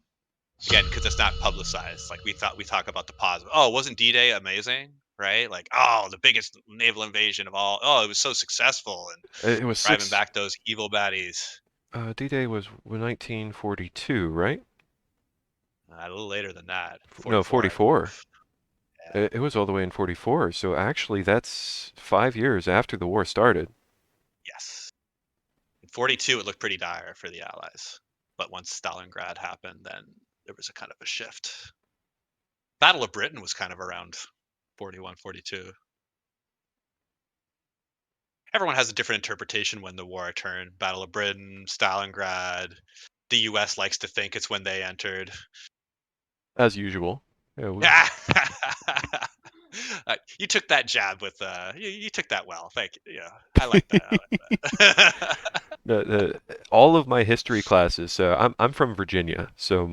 Again, because it's not publicized. Like we talk about the positive. Oh, wasn't D-Day amazing? Right? Like, oh, the biggest naval invasion of all. Oh, it was so successful and It was driving six. back those evil baddies. D-Day was 1942, right? A little later than that, No, 44, I 44. believe. Yeah. It was all the way in 44. So actually, that's 5 years after the war started. Yes. In 42, it looked pretty dire for the Allies, but once Stalingrad happened, then there was a kind of a shift. Battle of Britain was kind of around 41, 42. Everyone has a different interpretation when the war turned. Battle of Britain, Stalingrad. The U.S. likes to think it's when they entered. As usual. Yeah, You took that jab with you took that well. Thank you. Yeah, I like that. I like that. all of my history classes. So I'm from Virginia. So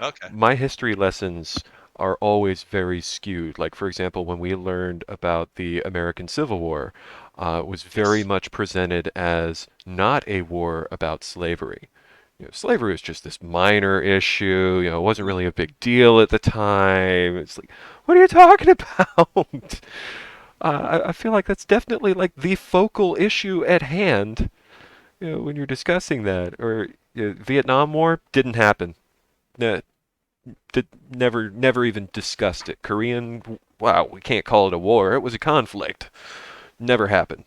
Okay. my history lessons are always very skewed. Like for example, when we learned about the American Civil War, it was very Yes. much presented as not a war about slavery. Slavery was just this minor issue. It wasn't Mm. really a big deal at the time. It's like, what are you talking about? I feel like that's definitely like the focal issue at hand. When you're discussing that, or Vietnam War didn't happen. Uh, never even discussed it. Korean, wow, we can't call it a war. It was a conflict. Never happened.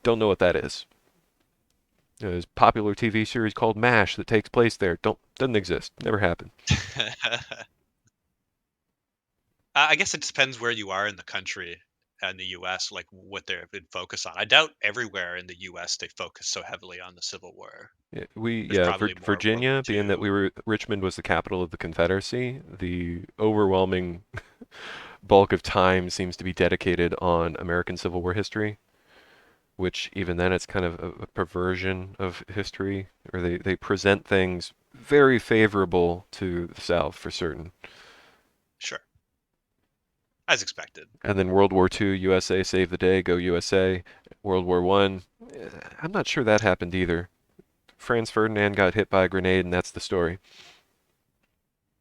Don't know what that is. There's a popular TV series called MASH that takes place there. Doesn't exist. Never happened. I guess it depends where you are in the country and the U.S. Like what they've been focused on. I doubt everywhere in the U.S. they focus so heavily on the Civil War. There's probably more World War Virginia, being that II. Richmond was the capital of the Confederacy, the overwhelming bulk of time seems to be dedicated on American Civil War history, which even then it's kind of a perversion of history, or they present things very favorable to the South for certain. Sure, as expected. And then World War II, USA save the day, go USA. World War One, I'm not sure that happened either. Franz Ferdinand got hit by a grenade, and that's the story.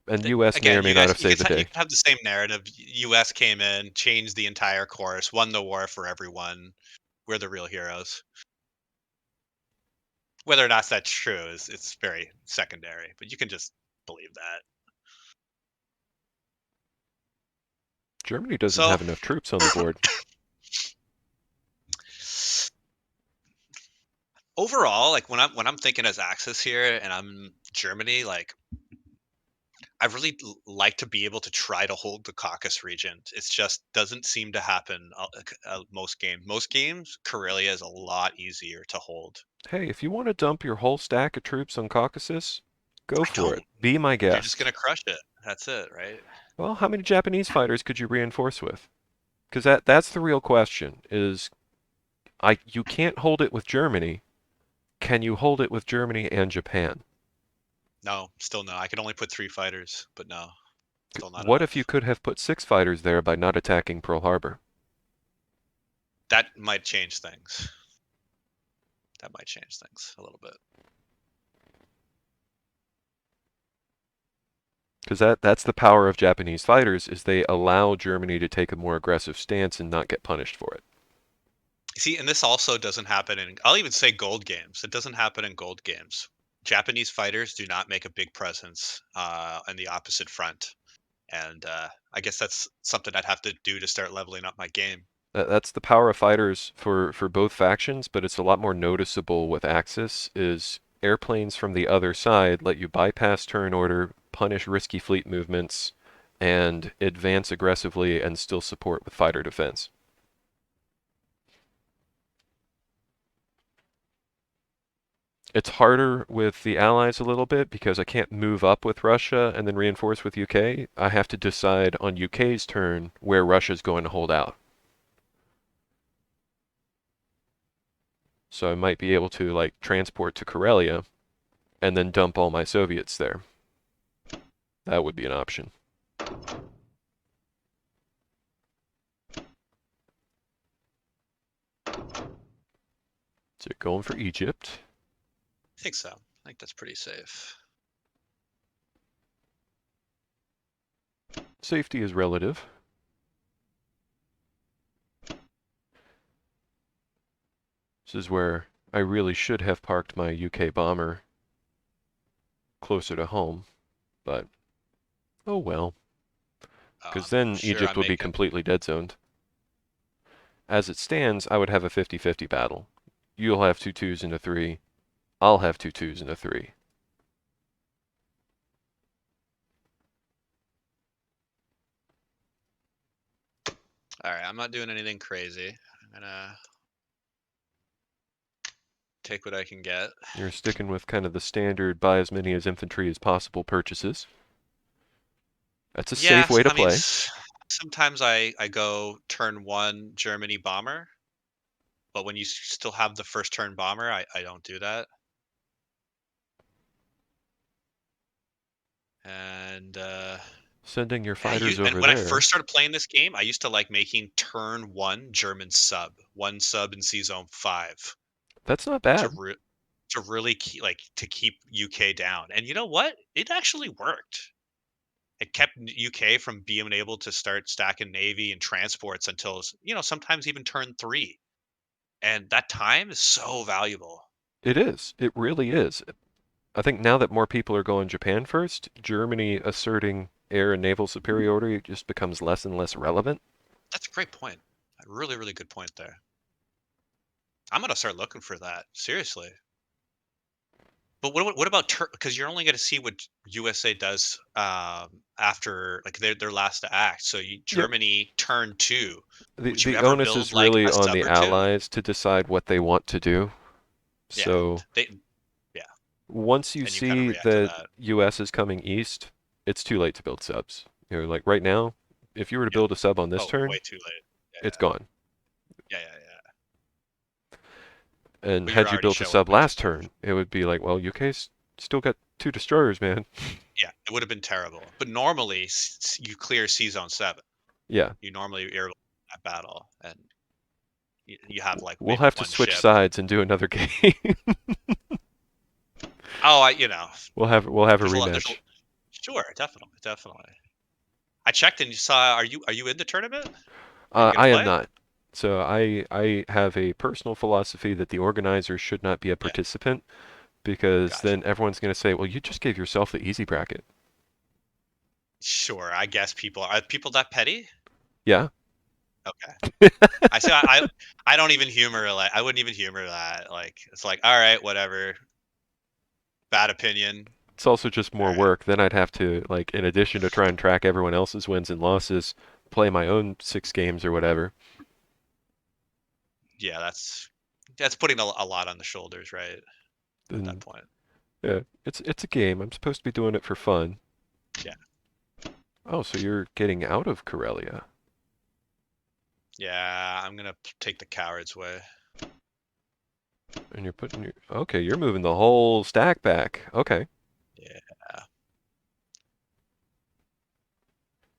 And U.S. may or Again, may you not guys, have saved the you day. could have the same narrative. U.S. came in, changed the entire course, won the war for everyone. We're the real heroes. Whether or not that's true is it's very secondary, but you can just believe that. Germany doesn't So have enough troops on the board. overall, like when I'm thinking as Axis here and I'm Germany, like I really like to be able to try to hold the Caucasus region. It's just doesn't seem to happen most games. Most games, Karelia is a lot easier to hold. Hey, if you want to dump your whole stack of troops on Caucasus, go I for it. don't. Be my You're just guest. gonna crush it. That's it, right? Well, how many Japanese fighters could you reinforce with? Because that's the real question. Is you can't hold it with Germany. Can you hold it with Germany and Japan? No, still no. I could only put 3 fighters, but no, still not What if you enough. could have put 6 fighters there by not attacking Pearl Harbor? That might change things. That might change things a little bit. Because that's the power of Japanese fighters is they allow Germany to take a more aggressive stance and not get punished for it. See, and this also doesn't happen in, I'll even say gold games. It doesn't happen in gold games. Japanese fighters do not make a big presence on the opposite front. And I guess that's something I'd have to do to start leveling up my game. That's the power of fighters for both factions, but it's a lot more noticeable with Axis is airplanes from the other side let you bypass turn order, punish risky fleet movements, and advance aggressively and still support with fighter defense. It's harder with the Allies a little bit because I can't move up with Russia and then reinforce with UK. I have to decide on UK's turn where Russia's going to hold out. So I might be able to like transport to Karelia and then dump all my Soviets there. That would be an option. So going for Egypt. I think so. I think that's pretty safe. Safety is relative. This is where I really should have parked my UK bomber closer to home, but oh well. Because I'm then sure Egypt I'm would be making. completely dead zoned. As it stands, I would have a 50-50 battle. You'll have 2 2s and a 3. I'll have 2 2s and a 3. All right, I'm not doing anything crazy. I'm gonna take what I can get. You're sticking with kind of the standard buy as many as infantry as possible purchases. That's a safe Yes, way to I mean play. sometimes I go turn one Germany bomber, but when you still have the first turn bomber, I don't do that. And Sending your yeah, fighters and over when I there. first started playing this game, I used to like making turn one German sub, one sub in C zone 5 That's not to bad. to really to keep UK down. And you know what? It actually worked. It kept UK from being able to start stacking navy and transports until sometimes even turn 3. And that time is so valuable. It is. It really is. I think now that more people are going Japan first, Germany asserting air and naval superiority just becomes less and less relevant. That's a great point. A really, really good point there. I'm gonna start looking for that seriously. But what about because you're only going to see what USA does after like their last act. So Yep. Germany turn 2. Would you The ever onus build is like really a on sub the or two? allies to decide what they want to do. Yeah, So they yeah, once you and you kind of see react to that that. US is coming east, it's too late to build subs. Like right now, if you were to Yeah. build a sub on this Oh, turn, way too late. it's Yeah. gone. Yeah, yeah, yeah. And But you're had you already built a showing sub way too last much. turn, it would be like, well, UK's still got two destroyers, man. Yeah, it would have been terrible. But normally, you clear C zone 7. Yeah, You normally air that battle, and you have like we'll maybe have to one switch ship. sides and do another game. Oh, We'll have a there's a rematch. sure, definitely, definitely. I checked and you saw. Are you in the tournament? Are you gonna I am play? not. So I have a personal philosophy that the organizer should not be a Yeah, participant because gotcha. then everyone's going to say, well, you just gave yourself the easy bracket. Sure, I guess people are people that petty. Yeah. Okay, I see. I don't even humor like I wouldn't even humor that. Like it's like all right, whatever. Bad opinion. It's also just All more right. work. Then I'd have to, like, in addition to try and track everyone else's wins and losses, play my own 6 games or whatever. Yeah, that's putting a lot on the shoulders, right? At that And point. yeah, it's a game. I'm supposed to be doing it for fun. Yeah. Oh, so you're getting out of Corellia. Yeah, I'm gonna take the coward's way. And you're putting your okay, you're moving the whole stack back. Okay. Yeah.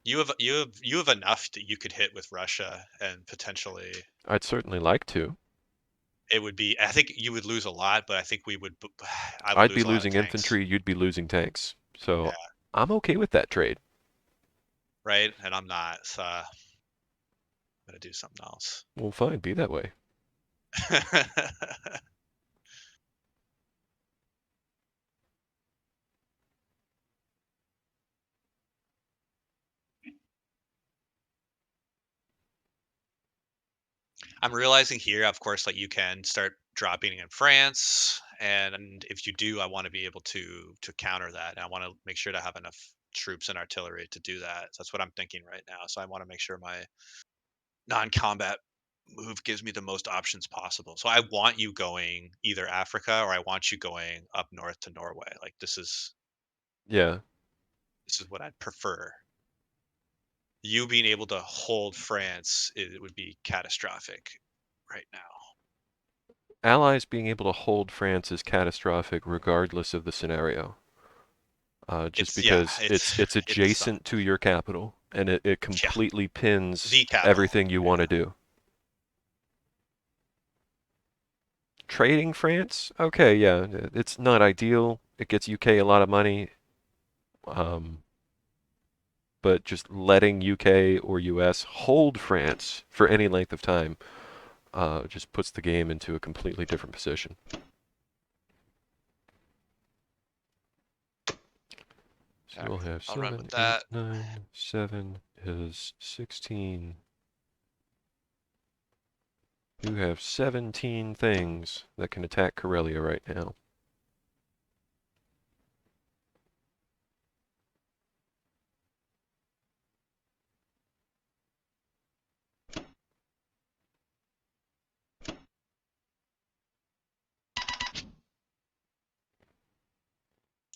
You have enough that you could hit with Russia and potentially I'd certainly like to. it would be I think you would lose a lot, but I think we would I would I'd be lose a lot of losing tanks. infantry, you'd be losing tanks. So Yeah, I'm okay with that trade. right? And I'm not, so I'm gonna do something else. Well, fine, be that way. I'm realizing here, of course, like you can start dropping in France, and if you do, I want to be able to counter that. And I want to make sure to have enough troops and artillery to do that. So that's what I'm thinking right now. So I want to make sure my non-combat move gives me the most options possible. So I want you going either Africa or I want you going up north to Norway. Like Yeah. this is what I'd prefer. You being able to hold France, it would be catastrophic right now. Allies being able to hold France is catastrophic regardless of the scenario. Just It's yeah, because it's it's adjacent to your capital and it yeah, completely pins the capital. everything you want Yeah. to do. Trading France? Okay, yeah, it's not ideal. It gets UK a lot of money, um, but just letting UK or US hold France for any length of time just puts the game into a completely different position. So All we'll right. have I'll run 7, with 8, that. 9, 7 is 16. You have 17 things that can attack Corellia right now.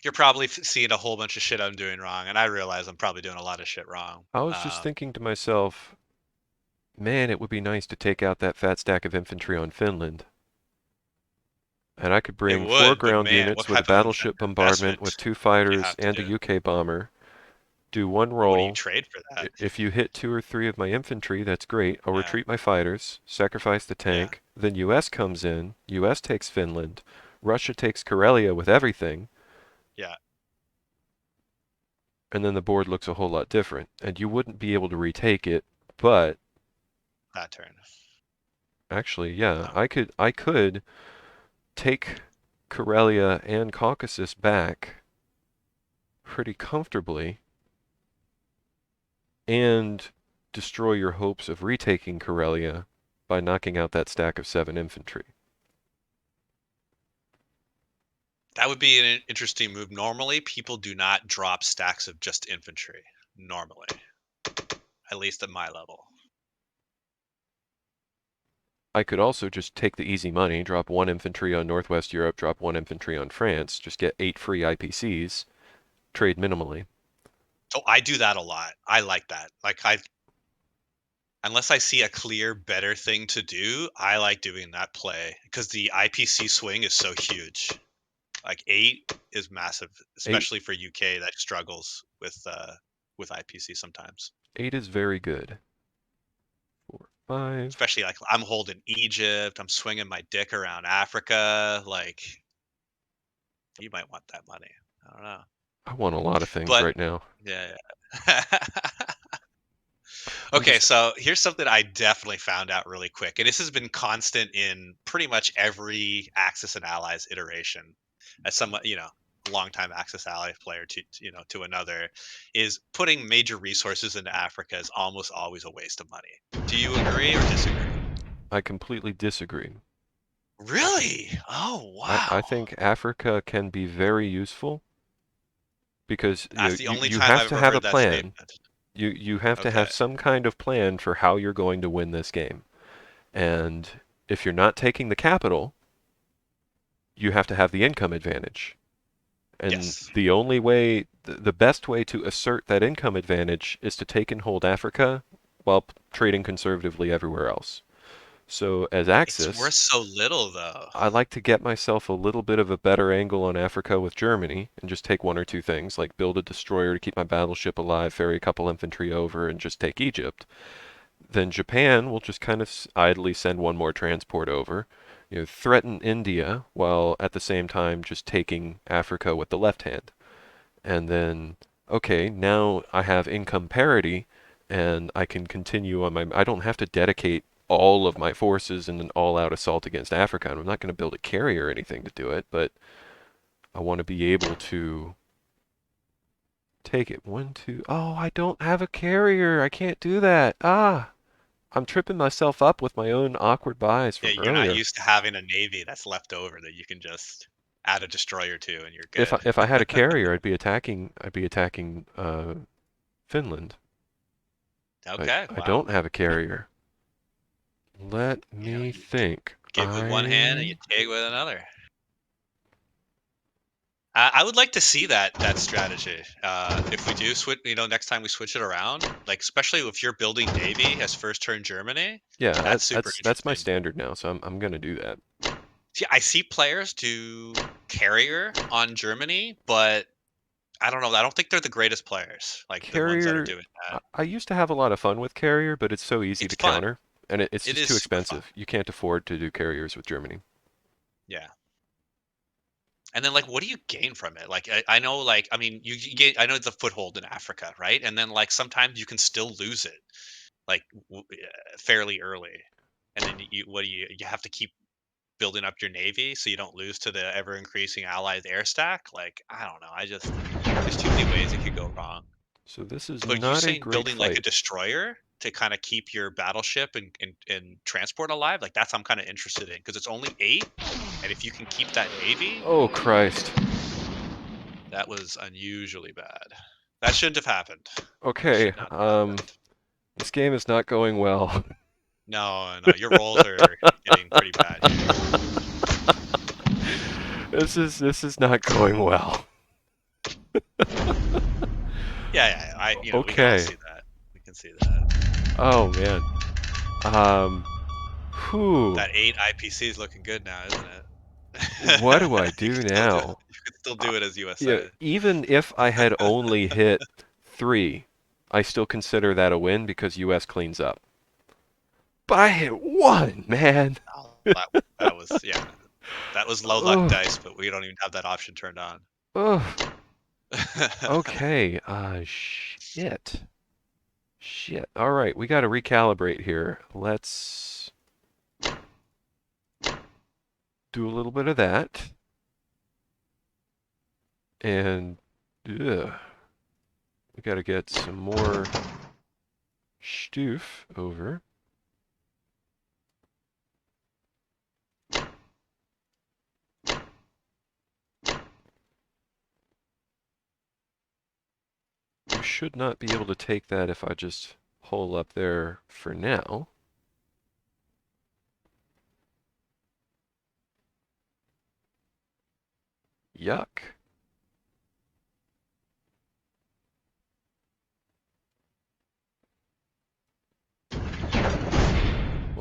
You're probably seeing a whole bunch of shit I'm doing wrong, and I realize I'm probably doing a lot of shit wrong. I was just thinking to myself, man, it would be nice to take out that fat stack of infantry on Finland. And I could It bring 4 would, but ground man, units what with a type of battleship bombardment with investment 2 do you fighters have to and a do? UK bomber. Do one What do you roll. trade for that? If you hit 2 or 3 of my infantry, that's great. I'll Yeah, retreat my fighters, sacrifice the yeah, tank. Then US comes in. US takes Finland. Russia takes Karelia with everything. yeah. And then the board looks a whole lot different. And you wouldn't be able to retake it, but That turn. actually, yeah, Oh, I could take Karelia and Caucasus back pretty comfortably and destroy your hopes of retaking Karelia by knocking out that stack of 7 infantry. that would be an interesting move. Normally, people do not drop stacks of just infantry. Normally, at least at my level. I could also just take the easy money, drop 1 infantry on Northwest Europe, drop 1 infantry on France, just get 8 free IPCs, trade minimally. So I do that a lot. I like that. Like I unless I see a clear better thing to do, I like doing that play because the IPC swing is so huge. Like 8 is massive, 8 especially for UK that struggles with IPC sometimes. 8 is very good. 4, 5. Especially like I'm holding Egypt, I'm swinging my dick around Africa. Like you might want that money. I don't know, I want a lot of things but right now. yeah. Yeah. I'm Okay, just so here's something I definitely found out really quick, and this has been constant in pretty much every Axis and Allies iteration. As some, longtime Axis Ally player to another, is putting major resources into Africa is almost always a waste of money. Do you agree or disagree? I completely disagree. Really? Oh I wow! think Africa can be very useful because That's the only you time have I've to ever have a heard that plan. statement. You have to Okay. have some kind of plan for how you're going to win this game. And if you're not taking the capital, you have to have the income advantage. And Yes. the only way, the best way to assert that income advantage is to take and hold Africa while trading conservatively everywhere else. So as It's worth Axis, so little though. I like to get myself a little bit of a better angle on Africa with Germany and just take one or two things, like build a destroyer to keep my battleship alive, ferry a couple infantry over, and just take Egypt. Then Japan will just kind of idly send one more transport over, threaten India while at the same time just taking Africa with the left hand. And then, okay, now I have income parity and I can continue on I don't have to dedicate all of my forces in an all-out assault against Africa. I'm not going to build a carrier or anything to do it, but I want to be able to take it. One, two. Oh, I don't have a carrier. I can't do that. Ah, I'm tripping myself up with my own awkward buys Yeah, from you're not earlier. used to having a navy that's left over that you can just add a destroyer to and you're If good. I had a carrier, I'd be attacking Finland. Okay, I wow. don't have a carrier. Let me You can think. give with one hand and you take with another. I would like to see that strategy. If we do switch, next time we switch it around, like especially if you're building navy as first turn Germany, Yeah, that's super that's my interesting. standard now, so I'm gonna do that. See, I see players do carrier on Germany, but I don't know. I don't think they're the greatest players, like the ones that are Carrier, doing that. I used to have a lot of fun with carrier, but it's so easy It's to fun. counter, and it's It just is too super fun. expensive. You can't afford to do carriers with Germany. Yeah. And then, like, what do you gain from it? Like, I know, like, I mean, you get, I know it's a foothold in Africa, right? And then, like, sometimes you can still lose it, like, fairly early. And then what do you have to keep building up your navy so you don't lose to the ever increasing allied air stack? Like, I don't know. There's too many ways it could go wrong. So this is But you not a saying great building like a fight. destroyer to kind of keep your battleship and transport alive, like, that's I'm kind of interested in because it's only 8. And if you can keep that navy, Oh Christ. that was unusually bad. That shouldn't have happened. That Okay, should not have happened. this game is not going well. No, no, your rolls are getting pretty bad here. This is not going well. Yeah, yeah, we can all Okay. see that. We can see that. Oh man. Um, whew. That 8 IPC is looking good now, isn't it? What do I You do could still do now? you could still do it as Yeah, USA. even if I had only hit 3, I still consider that a win because US cleans up. But I hit 1, man. Oh, that was, yeah. That was low luck Ugh, dice, but we don't even have that option turned on. ugh. Okay, shit. Shit. All right, we got to recalibrate here. Let's do a little bit of that. And ugh, we got to get some more Stoof over. You should not be able to take that if I just hole up there for now. Yuck.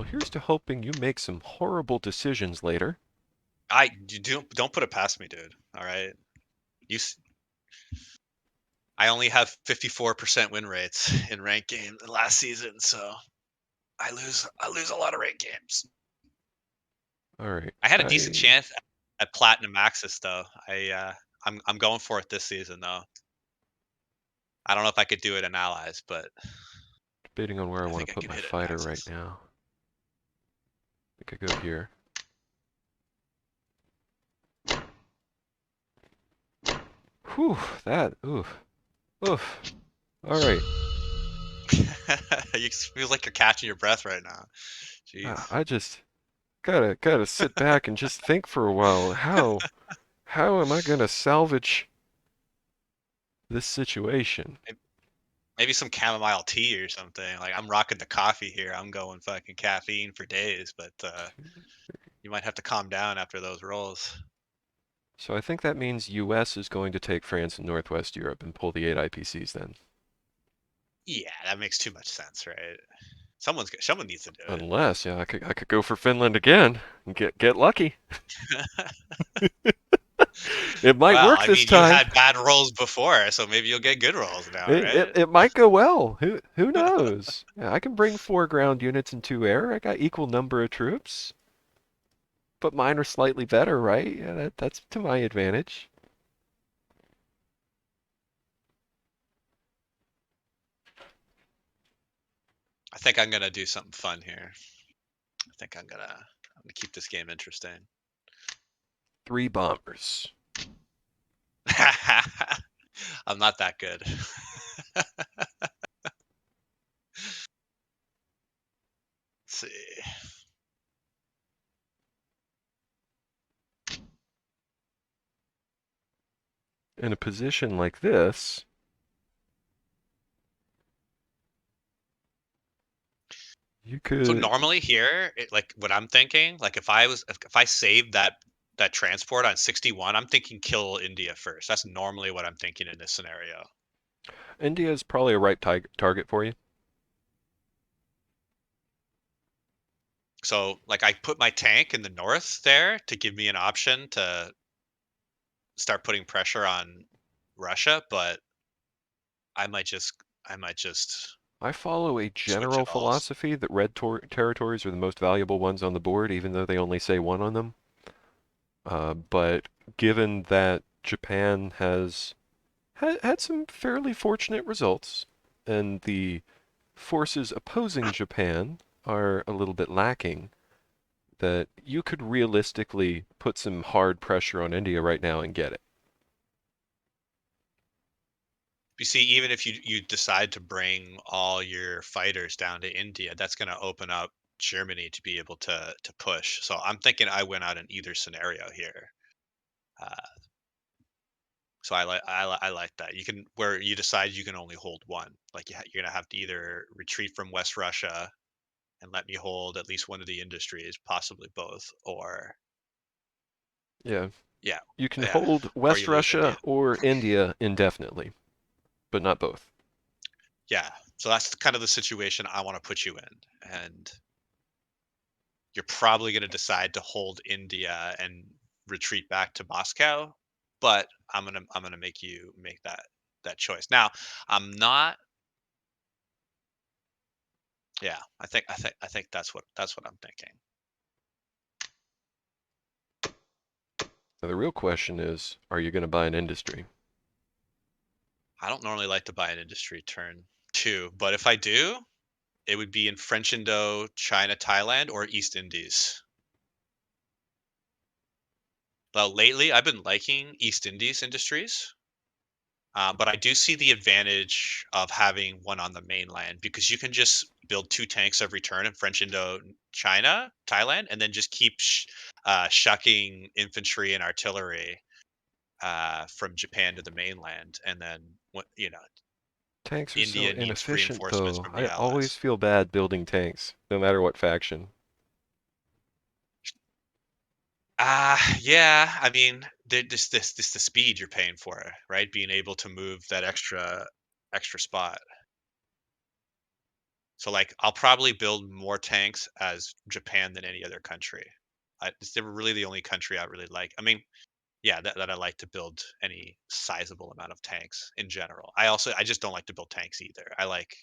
here's to hoping you make some horrible decisions later. Don't put it past me, dude. All right, you. I only have 54% win rates in ranked games last season, so I lose a lot of ranked games. All right. I had a decent chance at Platinum Access though. I'm going for it this season though. I don't know if I could do it in Allies, but Debating on where I I want think to I put can my hit it in fighter right Access. now. I think I go here. Whew, that, oof, oof. All right. You feel like you're catching your breath right now. Jeez. I just gotta sit back and just think for a while. How am I gonna salvage this situation? Maybe some chamomile tea or something. Like I'm rocking the coffee here. I'm going fucking caffeine for days, but you might have to calm down after those rolls. So I think that means US is going to take France and Northwest Europe and pull the 8 IPCs then. Yeah, that makes too much sense, right? Someone needs to do it. Unless, yeah, I could go for Finland again and get lucky. It might Well, work I this mean, you time. had bad rolls before, so maybe you'll get good rolls now, right? It might go well. Who knows? Yeah, I can bring 4 ground units and 2 air. I got equal number of troops, but mine are slightly better, right? Yeah, that's to my advantage. I think I'm gonna do something fun here. I think I'm gonna keep this game interesting. 3 bombers. I'm not that good. Let's see. In a position like this, you So could. normally here, like what I'm thinking, like if I saved that transport on 61, I'm thinking kill India first. That's normally what I'm thinking in this scenario. India is probably a right target for you. So like I put my tank in the north there to give me an option to start putting pressure on Russia, but I might just I follow a switch it general all. philosophy that red territories are the most valuable ones on the board, even though they only say one on them. But given that Japan has had some fairly fortunate results, and the forces opposing Japan are a little bit lacking, that you could realistically put some hard pressure on India right now and get it. You see, even if you decide to bring all your fighters down to India, that's going to open up Germany to be able to push. So I'm thinking I win out in either scenario here. Uh, so I like that. You can where you decide you can only hold one. Like you're gonna have to either retreat from West Russia and let me hold at least one of the industries, possibly both, or Yeah, yeah, you can yeah, hold or West you lose Russia India. or India indefinitely, but not both. Yeah. So that's kind of the situation I want to put you in, and you're probably going to decide to hold India and retreat back to Moscow, but I'm gonna make you make that choice. Now, I'm not. Yeah, I think that's what I'm thinking. Now, the real question is, are you going to buy an industry? I don't normally like to buy an industry turn two, but if I do, it would be in French Indo, China, Thailand, or East Indies. Well, lately I've been liking East Indies industries. But I do see the advantage of having one on the mainland because you can just build 2 tanks every turn in French Indochina, Thailand, and then just keep shucking infantry and artillery from Japan to the mainland, and then Tanks are so India needs inefficient, reinforcements though. from I the always Allies. feel bad building tanks, no matter what faction. Yeah. I mean, this the speed you're paying for, right? Being able to move that extra spot. So like I'll probably build more tanks as Japan than any other country. It's they were really the only country I really like. I mean, yeah, that I like to build any sizable amount of tanks in general. I just don't like to build tanks either. I like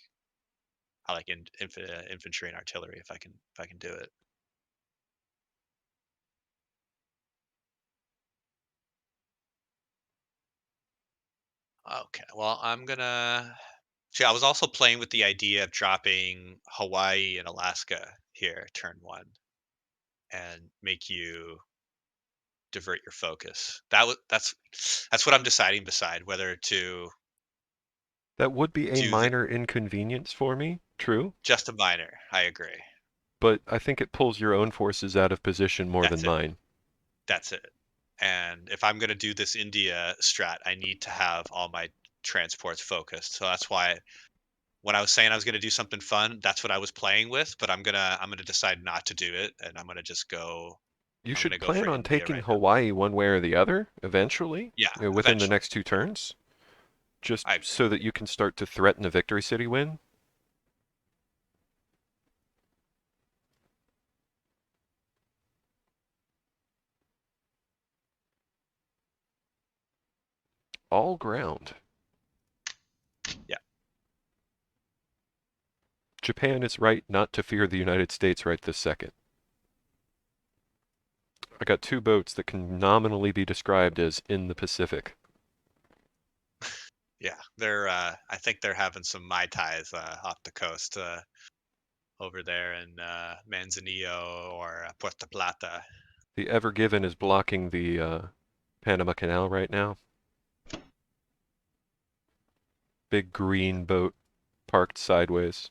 infantry and artillery if I can do it. Okay, well I'm gonna see. I was also playing with the idea of dropping Hawaii and Alaska here turn one and make you divert your focus. That's what I'm deciding beside whether to That would be a do the minor inconvenience for me, true, just a minor. I agree. but I think it pulls your own forces out of position more than That's it. mine. That's it. And if I'm gonna do this India strat, I need to have all my transports focused. So that's why when I was saying I was gonna do something fun, that's what I was playing with. But I'm gonna decide not to do it, and You I'm gonna should go for plan on India taking right now. Hawaii one way or the other eventually, Yeah, within the eventually. next two turns, just I agree. so that you can start to threaten a victory city win. All ground. Yeah. Japan is right not to fear the United States right this second. I got two boats that can nominally be described as in the Pacific. Yeah. I think they're having some Mai Tais off the coast over there in Manzanillo or Puerto Plata. The Ever Given is blocking the Panama Canal right now. Big green boat parked sideways.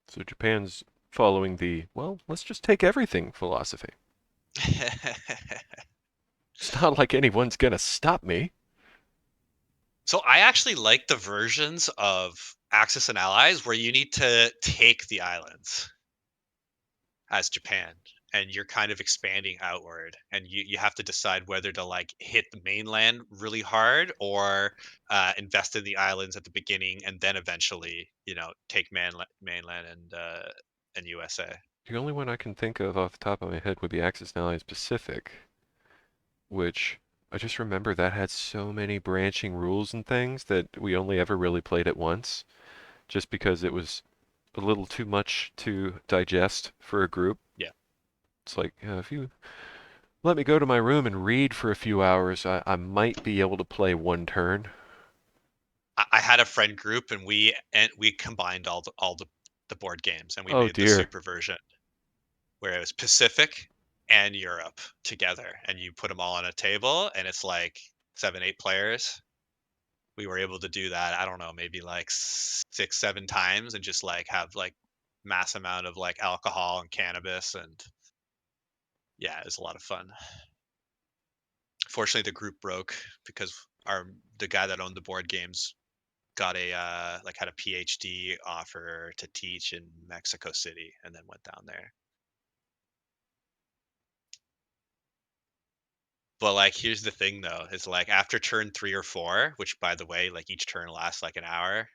So Japan's following the, well, let's just take everything philosophy. It's not like anyone's gonna stop me. So I actually like the versions of Axis and Allies where you need to take the islands as Japan and you're kind of expanding outward and you have to decide whether to like hit the mainland really hard or invest in the islands at the beginning and then eventually take mainland and USA. The only one I can think of off the top of my head would be Axis and Allies Pacific, which I just remember that had so many branching rules and things that we only ever really played it once, just because it was a little too much to digest for a group. Yeah. It's like, if you let me go to my room and read for a few hours, I might be able to play one turn. I had a friend group and we combined the board games and we Oh made the dear. super version where it was Pacific and Europe together, and you put them all on a table, and it's like 7, 8 players. We were able to do that. I don't know, maybe like 6, 7 times, and just like have like mass amount of like alcohol and cannabis, and yeah, it was a lot of fun. Fortunately, the group broke because our the guy that owned the board games got a like had a PhD offer to teach in Mexico City, and then went down there. But, like, here's the thing, though, is, like, after turn 3 or 4, which, by the way, like, each turn lasts, like, an hour,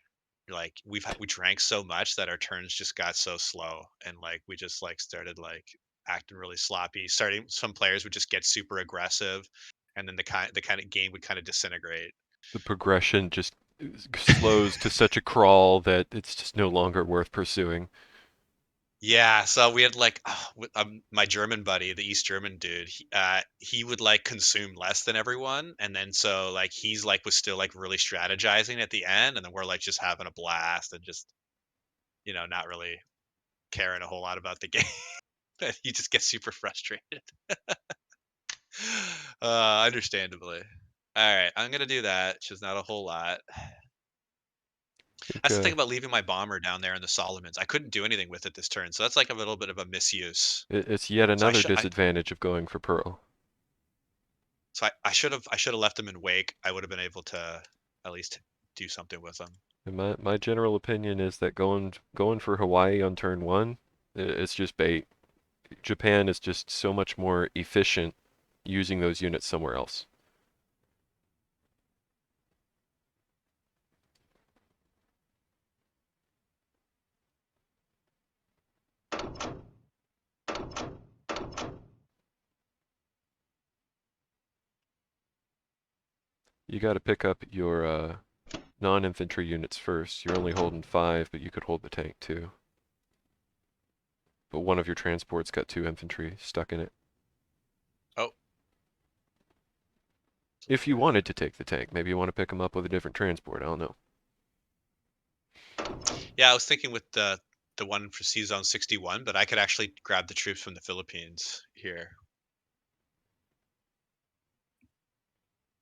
like, we drank so much that our turns just got so slow, and, like, we just, like, started, like, acting really sloppy. Starting some players would just get super aggressive, and then the kind of game would kinda disintegrate. The progression just slows to such a crawl that it's just no longer worth pursuing. Yeah, so we had like my German buddy, the East German dude. He would like consume less than everyone, and then so like he's like was still like really strategizing at the end, and then we're like just having a blast and just not really caring a whole lot about the game. And he just gets super frustrated. Understandably. All right, I'm gonna do that. Which is not a whole lot. I think That's the thing about leaving my bomber down there in the Solomons. I couldn't do anything with it this turn, so that's like a little bit of a misuse. it's yet So I another should disadvantage of going for Pearl. So I should have left him in wake. I would have been able to at least do something with him. And my general opinion is that going for Hawaii on turn one, it's just bait. Japan is just so much more efficient using those units somewhere else. You got to pick up your non-infantry units first. You're only holding 5, but you could hold the tank too. But one of your transports got 2 infantry stuck in it. Oh, If you wanted to take the tank, maybe you want to pick them up with a different transport. I don't know. yeah. I was thinking with the one for C Zone 61, but I could actually grab the troops from the Philippines here.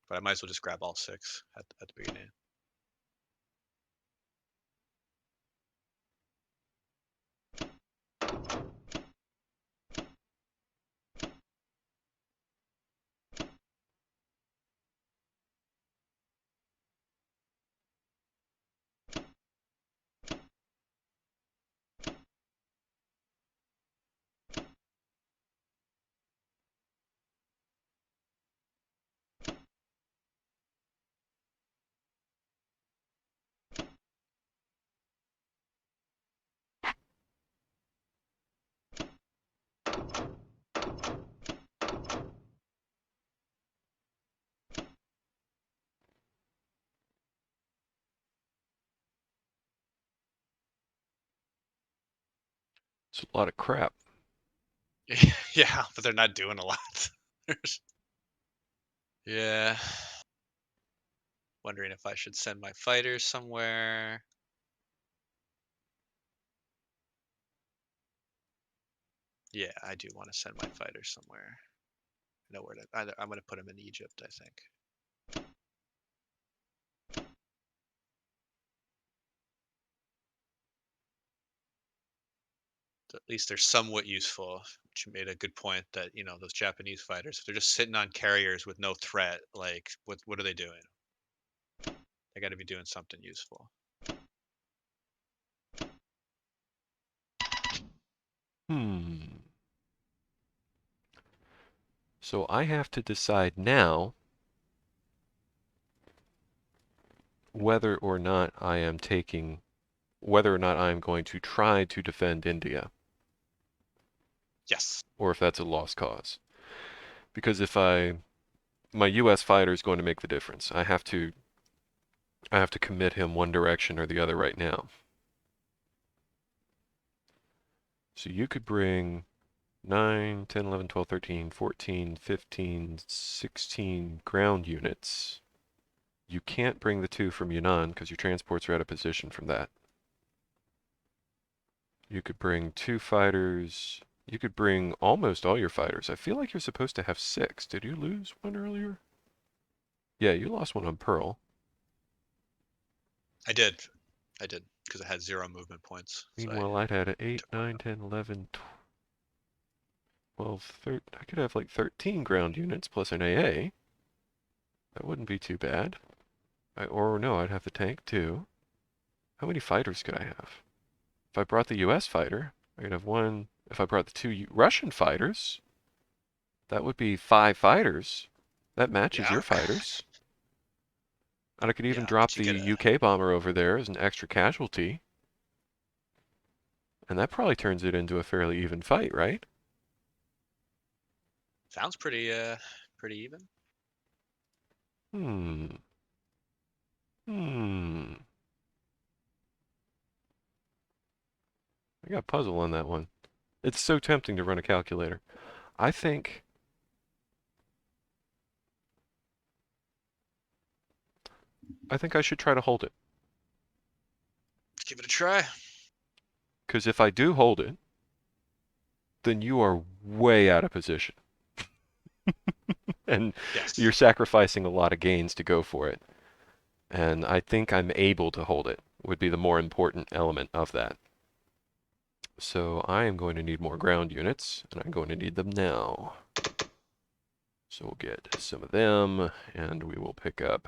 But I might as well just grab all 6 at the beginning. It's a lot of crap. Yeah, but they're not doing a lot. Yeah. Wondering if I should send my fighters somewhere. Yeah, I do want to send my fighters somewhere. Nowhere to. I'm going to put them in Egypt, I think. At least they're somewhat useful. Which made a good point that those Japanese fighters, if they're just sitting on carriers with no threat, like what are they doing? They got to be doing something useful. Hmm. So I have to decide now whether or not I am taking, whether or not I am going to try to defend India, Yes. or if that's a lost cause. Because if my U.S. fighter is going to make the difference. I have to commit him one direction or the other right now. So you could bring 9, 10, 11, 12, 13, 14, 15, 16 ground units. You can't bring the 2 from Yunnan because your transports are out of position from that. You could bring 2 fighters. You could bring almost all your fighters. I feel like you're supposed to have 6. Did you lose one earlier? Yeah, you lost one on Pearl. I did. I did because I had 0 movement points. So I Meanwhile, I'd had an 8, took one 9, out. 10, 11, 12, 13. I could have like 13 ground units plus an AA. That wouldn't be too bad. Or no, I'd have the tank too. How many fighters could I have? If I brought the US fighter, I could have one. If I brought the 2 Russian fighters, that would be 5 fighters. That matches Yeah. your fighters. And I could even Yeah, drop but you the get a UK bomber over there as an extra casualty. And that probably turns it into a fairly even fight, right? sounds pretty even. Hmm. Hmm. I got a puzzle on that one. It's so tempting to run a calculator. I think I think I should try to hold it. Give it a try. Because if I do hold it, then you are way out of position. And you're Yes. sacrificing a lot of gains to go for it. And I think I'm able to hold it, would be the more important element of that. So I am going to need more ground units, and I'm going to need them now. So we'll get some of them, and we will pick up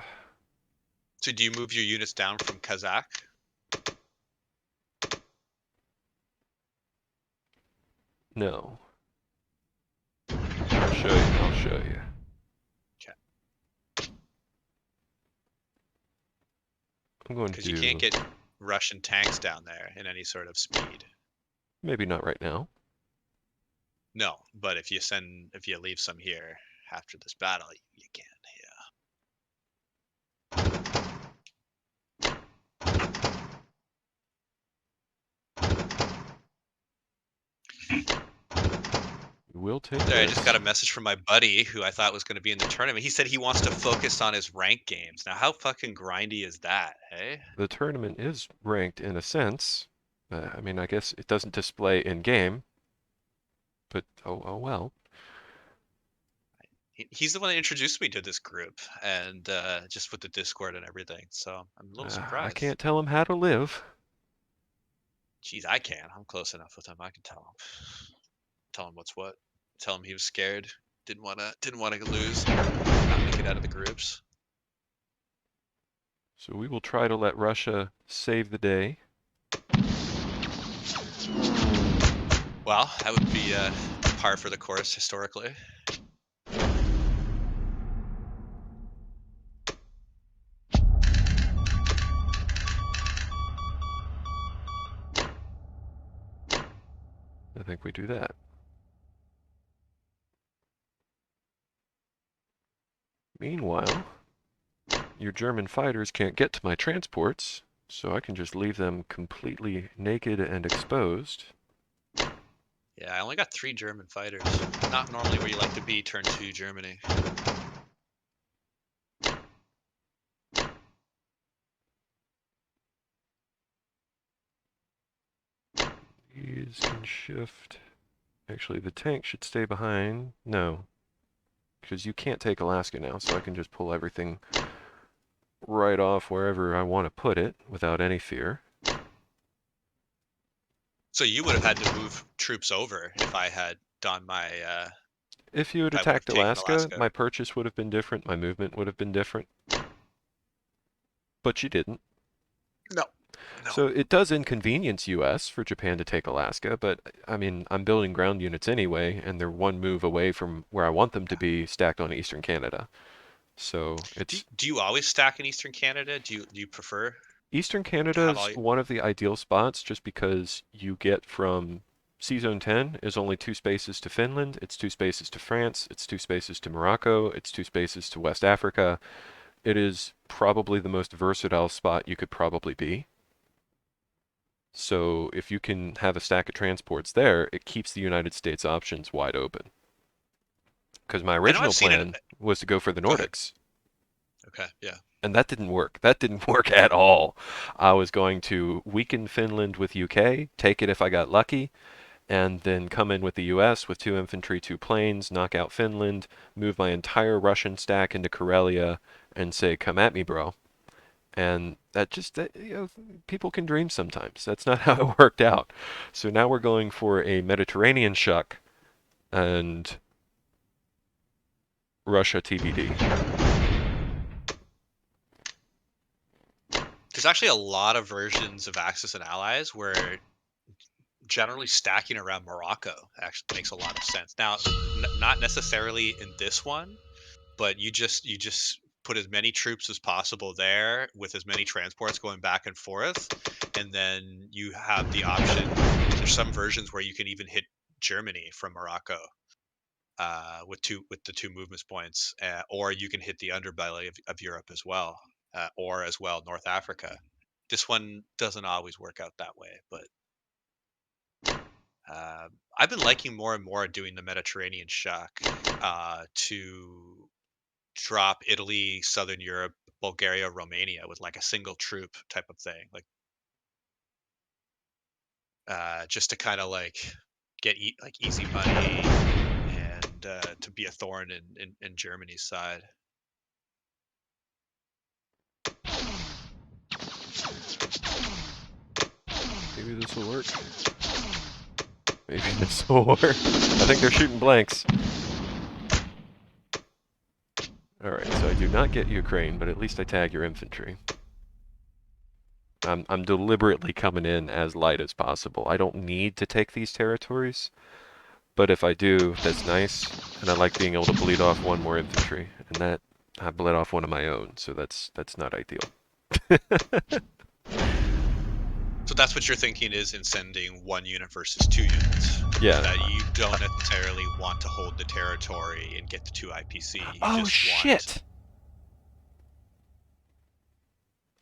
So do you move your units down from Kazakh? No. I'll show you. I'll show you. Okay. I'm going to Because you can't do get Russian tanks down there in any sort of speed. maybe not right now. No, but if you leave some here after this battle, you can. We will take Sorry, I just got this. a message from my buddy who I thought was going to be in the tournament. He said he wants to focus on his rank games. Now, how fucking grindy is that? Hey, The tournament is ranked in a sense. I mean, I guess it doesn't display in game, but oh well. he's the one that introduced me to this group, and just with the Discord and everything. So I'm a little I surprised. can't tell him how to live. Jeez, I can. I'm close enough with him. I can tell him. Tell him what's what. Tell him he was scared. Didn't want to lose. Not make it out of the groups. So we will try to let Russia save the day. Well, that would be par for the course historically. I think we do that. Meanwhile, your German fighters can't get to my transports, so I can just leave them completely naked and exposed. Yeah, I only got 3 German fighters. Not normally where you like to be, turn 2 Germany. These can shift. Actually, the tank should stay behind. No, because you can't take Alaska now, so I can just pull everything right off wherever I want to put it without any fear. So you would have had to move troops over if I had done my, If you had if I would have attacked taken Alaska, Alaska. my purchase would have been different, my movement would have been different, but you didn't. No, no. So it does inconvenience US for Japan to take Alaska, but I mean, I'm building ground units anyway, and they're one move away from where I want them to be stacked on Eastern Canada. So Do, it's do you always stack in Eastern Canada? Do you prefer Eastern to have Canada's all? one of the ideal spots just because you get from C Zone 10 is only 2 spaces to Finland, it's 2 spaces to France, it's 2 spaces to Morocco, it's 2 spaces to West Africa. It is probably the most versatile spot you could probably be. So if you can have a stack of transports there, it keeps the United States options wide open. Because my I know I've original seen it. plan was to go for the Go ahead. Nordics, Okay, yeah. and that didn't work. That didn't work at all. I was going to weaken Finland with UK, take it if I got lucky, and then come in with the US with 2 infantry, 2 planes, knock out Finland, move my entire Russian stack into Karelia, and say, "Come at me, bro." And people can dream sometimes. That's not how it worked out. So now we're going for a Mediterranean shuck and Russia TBD. There's actually a lot of versions of Axis and Allies where generally stacking around Morocco actually makes a lot of sense. Now, not necessarily in this one, but you just put as many troops as possible there with as many transports going back and forth, and then you have the option. There's some versions where you can even hit Germany from Morocco with the 2 movements points, or you can hit the underbelly of Europe as well, or as well North Africa. This one doesn't always work out that way, but I've been liking more and more doing the Mediterranean shock to drop Italy, Southern Europe, Bulgaria, Romania with like a single troop type of thing, like just to kind of like get like easy money and to be a thorn in Germany's side. Maybe this will work. Maybe this will work. I think they're shooting blanks. Alright, so I do not get Ukraine, but at least I tag your infantry. I'm deliberately coming in as light as possible. I don't need to take these territories, but if I do, that's nice. And I like being able to bleed off one more infantry, and that I bled off one of my own, so that's not ideal. So that's what you're thinking is in sending one unit versus two units. Is Yeah. that you don't necessarily want to hold the territory and get the two IPC. You Oh just want. shit!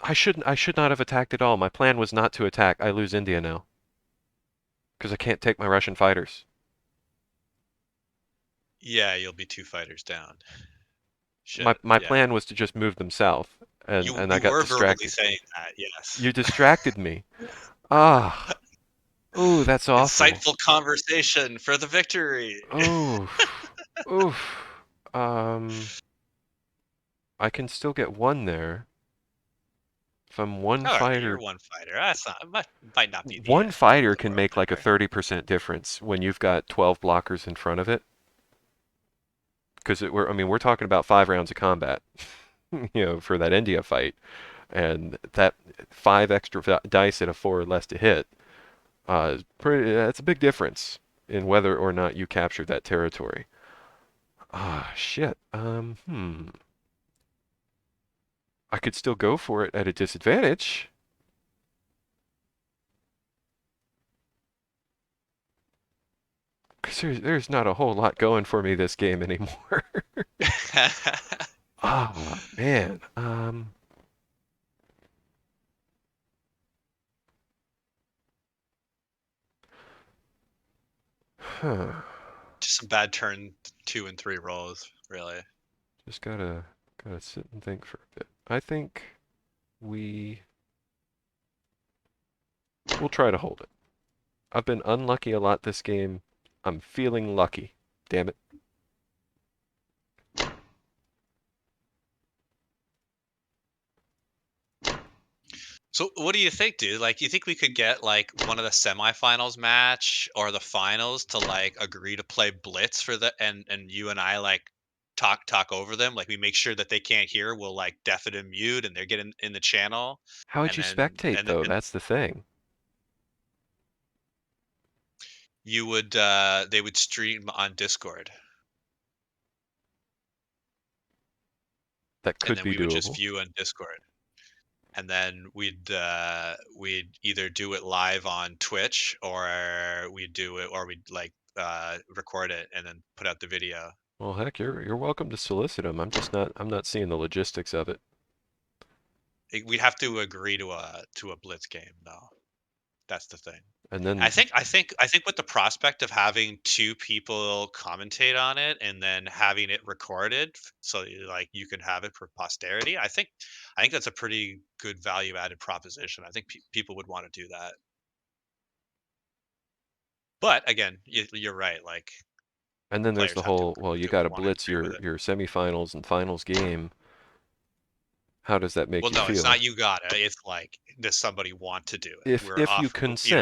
I should not have attacked at all. My plan was not to attack. I lose India now because I can't take my Russian fighters. Yeah, you'll be two fighters down. My Shit. my Yeah. plan was to just move them south, and I You got were verbally distracted. saying that, yes. You distracted me. Ah. Oh, that's awful. Insightful conversation for the victory. Oh. Oof. Um, I can still get one there. If I'm one All right, you're fighter, one fighter. That's not might not be the one end of fighter the can world make like a there. 30% difference when you've got 12 blockers in front of it. Because we're talking about 5 rounds of combat, for that India fight, and that 5 extra dice at a 4 or less to hit, that's a big difference in whether or not you capture that territory. Ah, shit. I could still go for it at a disadvantage. Because there's not a whole lot going for me this game anymore. Ah, man. Huh. Just some bad turn 2 and 3 rolls, really. Just gotta sit and think for a bit. I think we we'll try to hold it. I've been unlucky a lot this game. I'm feeling lucky. Damn it. So what do you think, dude? Like, you think we could get like one of the semifinals match or the finals to like agree to play blitz for the and you and I like talk over them. Like we make sure that they can't hear. We'll like deafen and mute, and they're getting in the channel, How would and you then spectate though? That's the thing. you would they would stream on Discord, That and could then be we would just doable. view on Discord. And then we'd either do it live on Twitch or we'd do it or we'd like record it and then put out the video. Well, heck, you're welcome to solicit them. I'm not seeing the logistics of it. We'd have to agree to a blitz game though. That's the thing. And I think with the prospect of having two people commentate on it and then having it recorded, so like you can have it for posterity. I think that's a pretty good value added proposition. I think people would want to do that. But again, you're right. Like then there's players the have to whole, well, you to got to want to blitz agree with it. your semifinals and finals game. How does that make Well, you no, it's feel? not you got it. It's like, does somebody want to do it? If you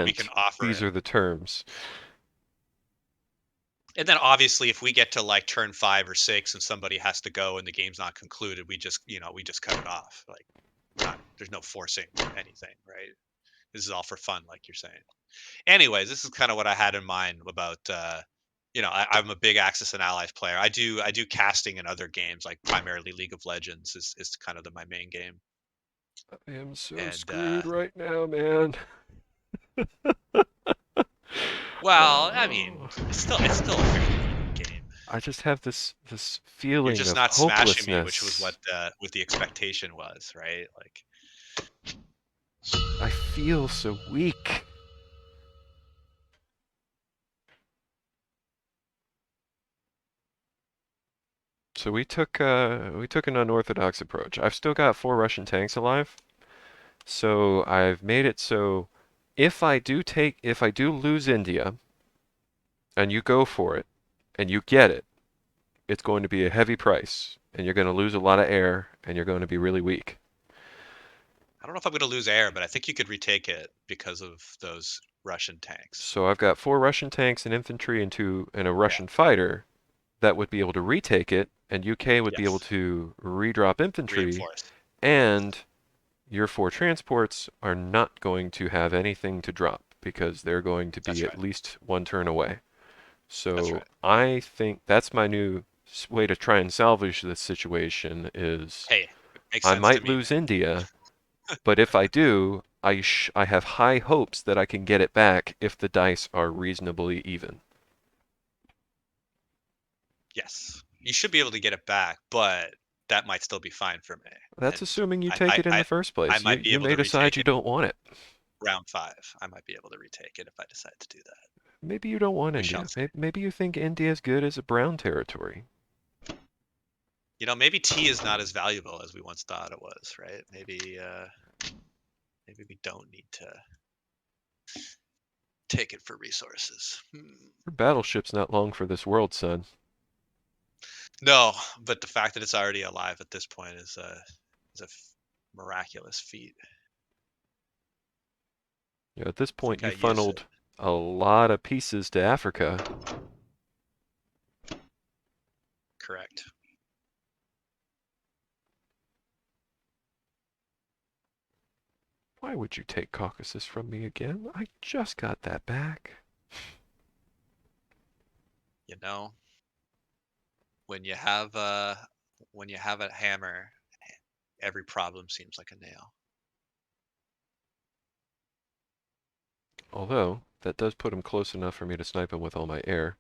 We can consent, offer these it. are the terms. And then obviously if we get to like turn 5 or 6 and somebody has to go and the game's not concluded, we just cut it off. Like there's no forcing anything, right? This is all for fun, like you're saying. Anyways, this is kind of what I had in mind about I'm a big Axis and Allies player. I do casting in other games, like primarily League of Legends is kind of my main game. I am so And screwed right now, man. well, I mean, Oh, it's still a fairly easy game. I just have this You're feeling just of not smashing me, which was hopelessness. what the expectation was, right? Like, I feel so weak. So we took an unorthodox approach. I've still got 4 Russian tanks alive, so I've made it so if I do lose India and you go for it and you get it, it's going to be a heavy price and you're going to lose a lot of air and you're going to be really weak. I don't know if I'm going to lose air, but I think you could retake it because of those Russian tanks. So I've got 4 Russian tanks and infantry and a Yeah. Russian fighter that would be able to retake it, and UK would be able Yes. to redrop infantry Reinforce. and your 4 transports are not going to have anything to drop because they're going to be That's at right. least 1 turn away. That's So right. I think that's my new way to try and salvage this situation is Hey, it makes I sense to might me, lose man. India, but if I do, I have high hopes that I can get it back if the dice are reasonably even. Yes, you should be able to get it back, but that might still be fine for me. That's And assuming you I, take I, it in I, the first I place. You might be you able may to decide retake you it don't want it. round 5. I might be able to retake it if I decide to do that. Maybe you don't want We shall India. see. Maybe you think India is good as a brown territory. Maybe tea is not as valuable as we once thought it was, right? Maybe we don't need to take it for resources. Your battleship's not long for this world, son. No, but the fact that it's already alive at this point is a miraculous feat. At this I think point, I you use it. funneled a lot of pieces to Africa. Correct. Why would you take Caucasus from me again? I just got that back. You know, when you have a when you have a hammer, every problem seems like a nail. Although, that does put him close enough for me to snipe him with all my air.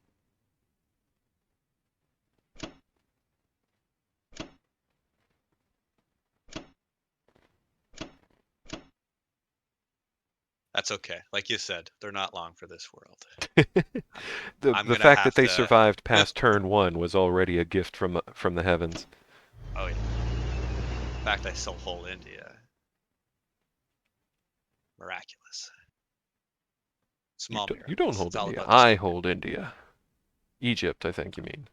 That's okay. Like you said, they're not long for this world. the I'm the gonna fact that have they to. survived past turn 1 was already a gift from the heavens. Oh yeah. In fact, I still hold India. Miraculous. Small You don't miracles. hold It's all India. about the I small hold miracles. India. Egypt, I think you mean.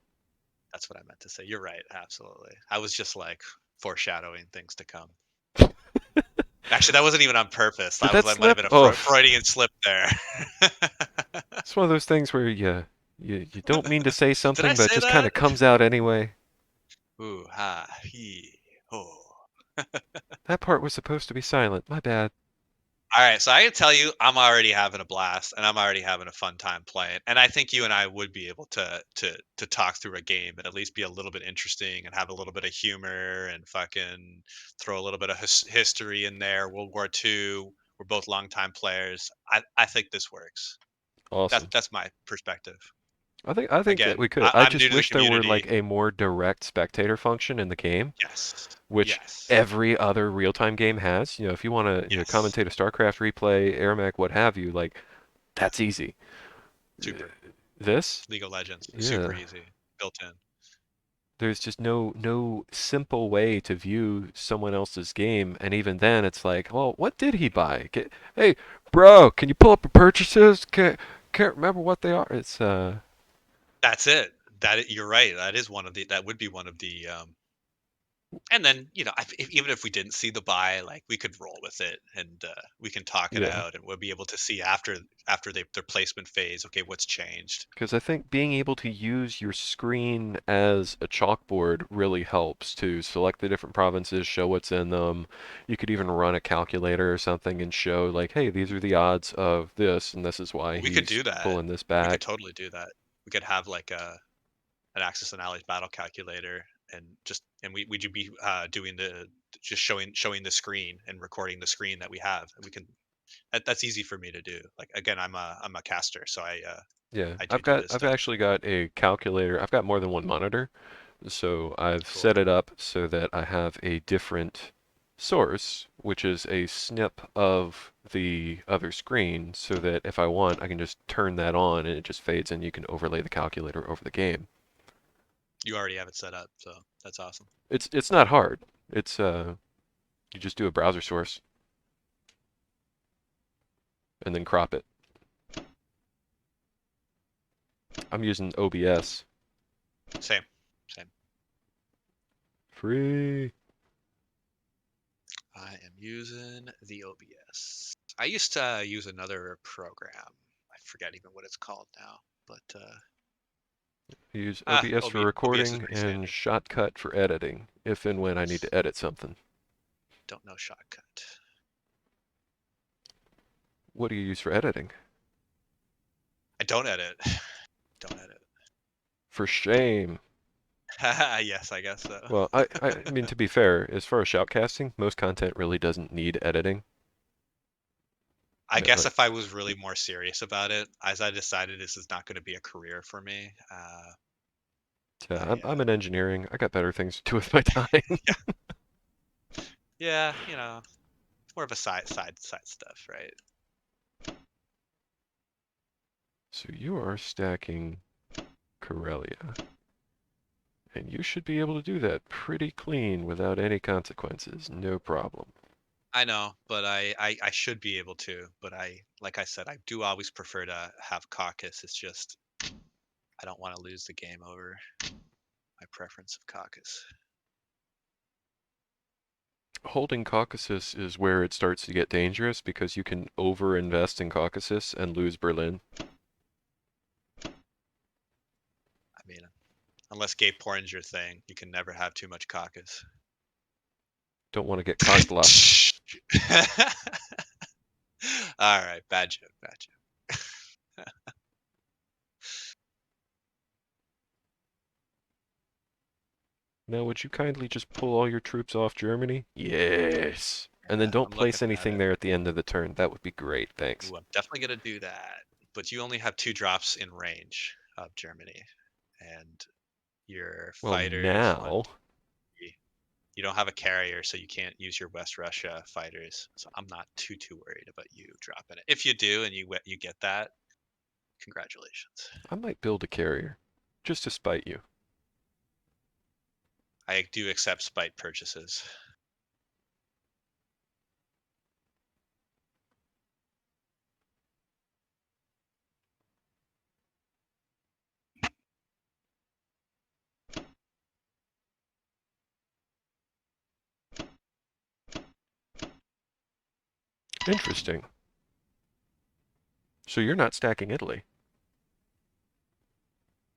That's what I meant to say. You're right. Absolutely. I was just like foreshadowing things to come. Actually, that wasn't even on purpose. Did That was that that might have slip? been a Oh, Freudian slip there. it's one of those things where you don't mean to say Did I something, but it say just kind that? of comes out anyway. Ooh, ha, he, ho. That part was supposed to be silent. My bad. All right, so I can tell you, I'm already having a blast, and I'm already having a fun time playing. And I think you and I would be able to talk through a game and at least be a little bit interesting and have a little bit of humor and fucking throw a little bit of history in there. World War II. We're both longtime players. I think this works. That's Awesome. that's my perspective. I think that Again, we could. I, I I'm new just to the wish there were community. like a more direct spectator function in the game, Yes, which yes, every other real-time game has. If you want to yes. commentate a StarCraft replay, AirMech, what have you, like Yeah, that's easy. super. This, League of Legends, super yeah, easy, built in. there's just no simple way to view someone else's game, and even then, it's like, well, what did he buy? Hey, bro, can you pull up the purchases? Can't remember what they are. It's That's it. You're right. That would be one of the and then, even if we didn't see the buy, like we could roll with it and we can talk it yeah. out and we'll be able to see after their placement phase, okay, what's changed. Because I think being able to use your screen as a chalkboard really helps to select the different provinces, show what's in them. You could even run a calculator or something and show, like, hey, these are the odds of this, and this is why We could he's do that. pulling this We could back. totally do that. We could have like an Axis and Allies battle calculator and we would be doing the just showing the screen and recording the screen that we have. And we can that's easy for me to do. Like again, I'm a caster, so Yeah, I I've do got this I've stuff. actually got a calculator. I've got more than one monitor, so I've Cool. set it up so that I have a different source, which is a snip of the other screen, so that if I want, I can just turn that on and it just fades and you can overlay the calculator over the game. You already have it set up, so that's awesome. It's not hard. It's you just do a browser source and then crop it. I'm using OBS. Same, same. Free. I am using the OBS. I used to use another program. I forget even what it's called now, but I use OBS for OBS is recording pretty and standard. Shotcut for editing, if and when I need to edit something. don't know shotcut. What do you use for editing? I don't edit. Don't edit. For shame. Yes, I guess so. Well, I mean, to be fair, as far as shoutcasting, most content really doesn't need editing. I guess Like, if I was really more serious about it, as I decided this is not going to be a career for me, I'm in engineering. I got better things to do with my time. yeah, yeah, it's more of a side stuff, right? So you are stacking Corellia. And you should be able to do that pretty clean without any consequences. No problem. I know, but I should be able to, but like I said, I do always prefer to have caucus. It's just I don't want to lose the game over my preference of caucus. Holding Caucasus is where it starts to get dangerous because you can over-invest in Caucasus and lose Berlin. I mean, unless gay porn's your thing, you can never have too much caucus. Don't want to get cocked left. All right, bad joke, bad joke. Now, would you kindly just pull all your troops off Germany? Yes. And then Yeah, don't I'm looking place at anything it. there at the end of the turn. That would be great. Thanks. Ooh, I'm definitely gonna do that. But you only have 2 drops in range of Germany, and your Well, fighters one, now, 3. You don't have a carrier, so you can't use your West Russia fighters. So I'm not too worried about you dropping it. If you do and you get that, congratulations. I might build a carrier. Just to spite you. I do accept spite purchases. Interesting. So you're not stacking Italy.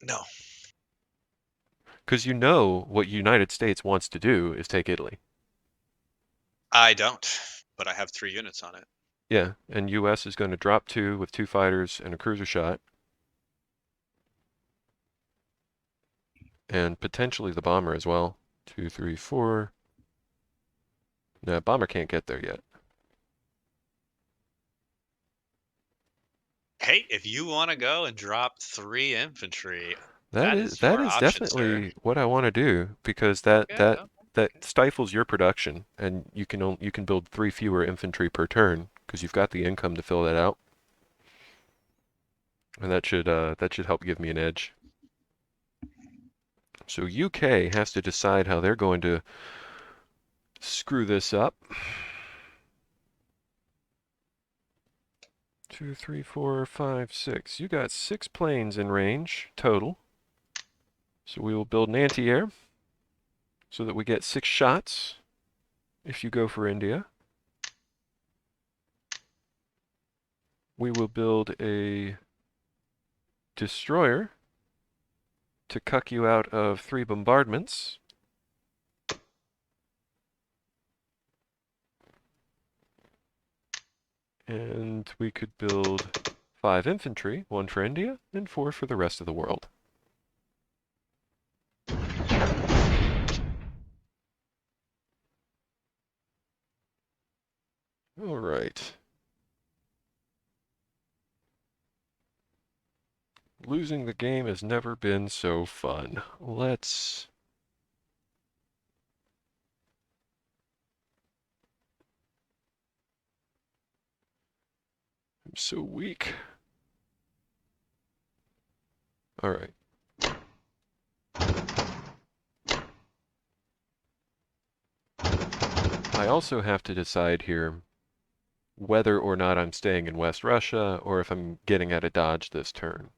No, Because you know what United States wants to do is take Italy. I don't. But I have 3 units on it. Yeah, and US is going to drop 2 with 2 fighters and a cruiser shot. And potentially the bomber as well. 2, 3, 4. No, bomber can't get there yet. Hey, if you want to go and drop 3 infantry, That that is is that your is option, sir. definitely what I want to do because that Yeah, that that okay. stifles your production, and you can build 3 fewer infantry per turn because you've got the income to fill that out, and that should help give me an edge. So UK has to decide how they're going to screw this up. 2, 3, 4, 5, 6. You got 6 planes in range total. So we will build an anti-air so that we get 6 shots if you go for India. We will build a destroyer to cuck you out of 3 bombardments. And we could build 5 infantry, 1 for India and 4 for the rest of the world. All right. Losing the game has never been so fun. Let's... I'm so weak. All right. I also have to decide here whether or not I'm staying in West Russia or if I'm getting out of Dodge this turn.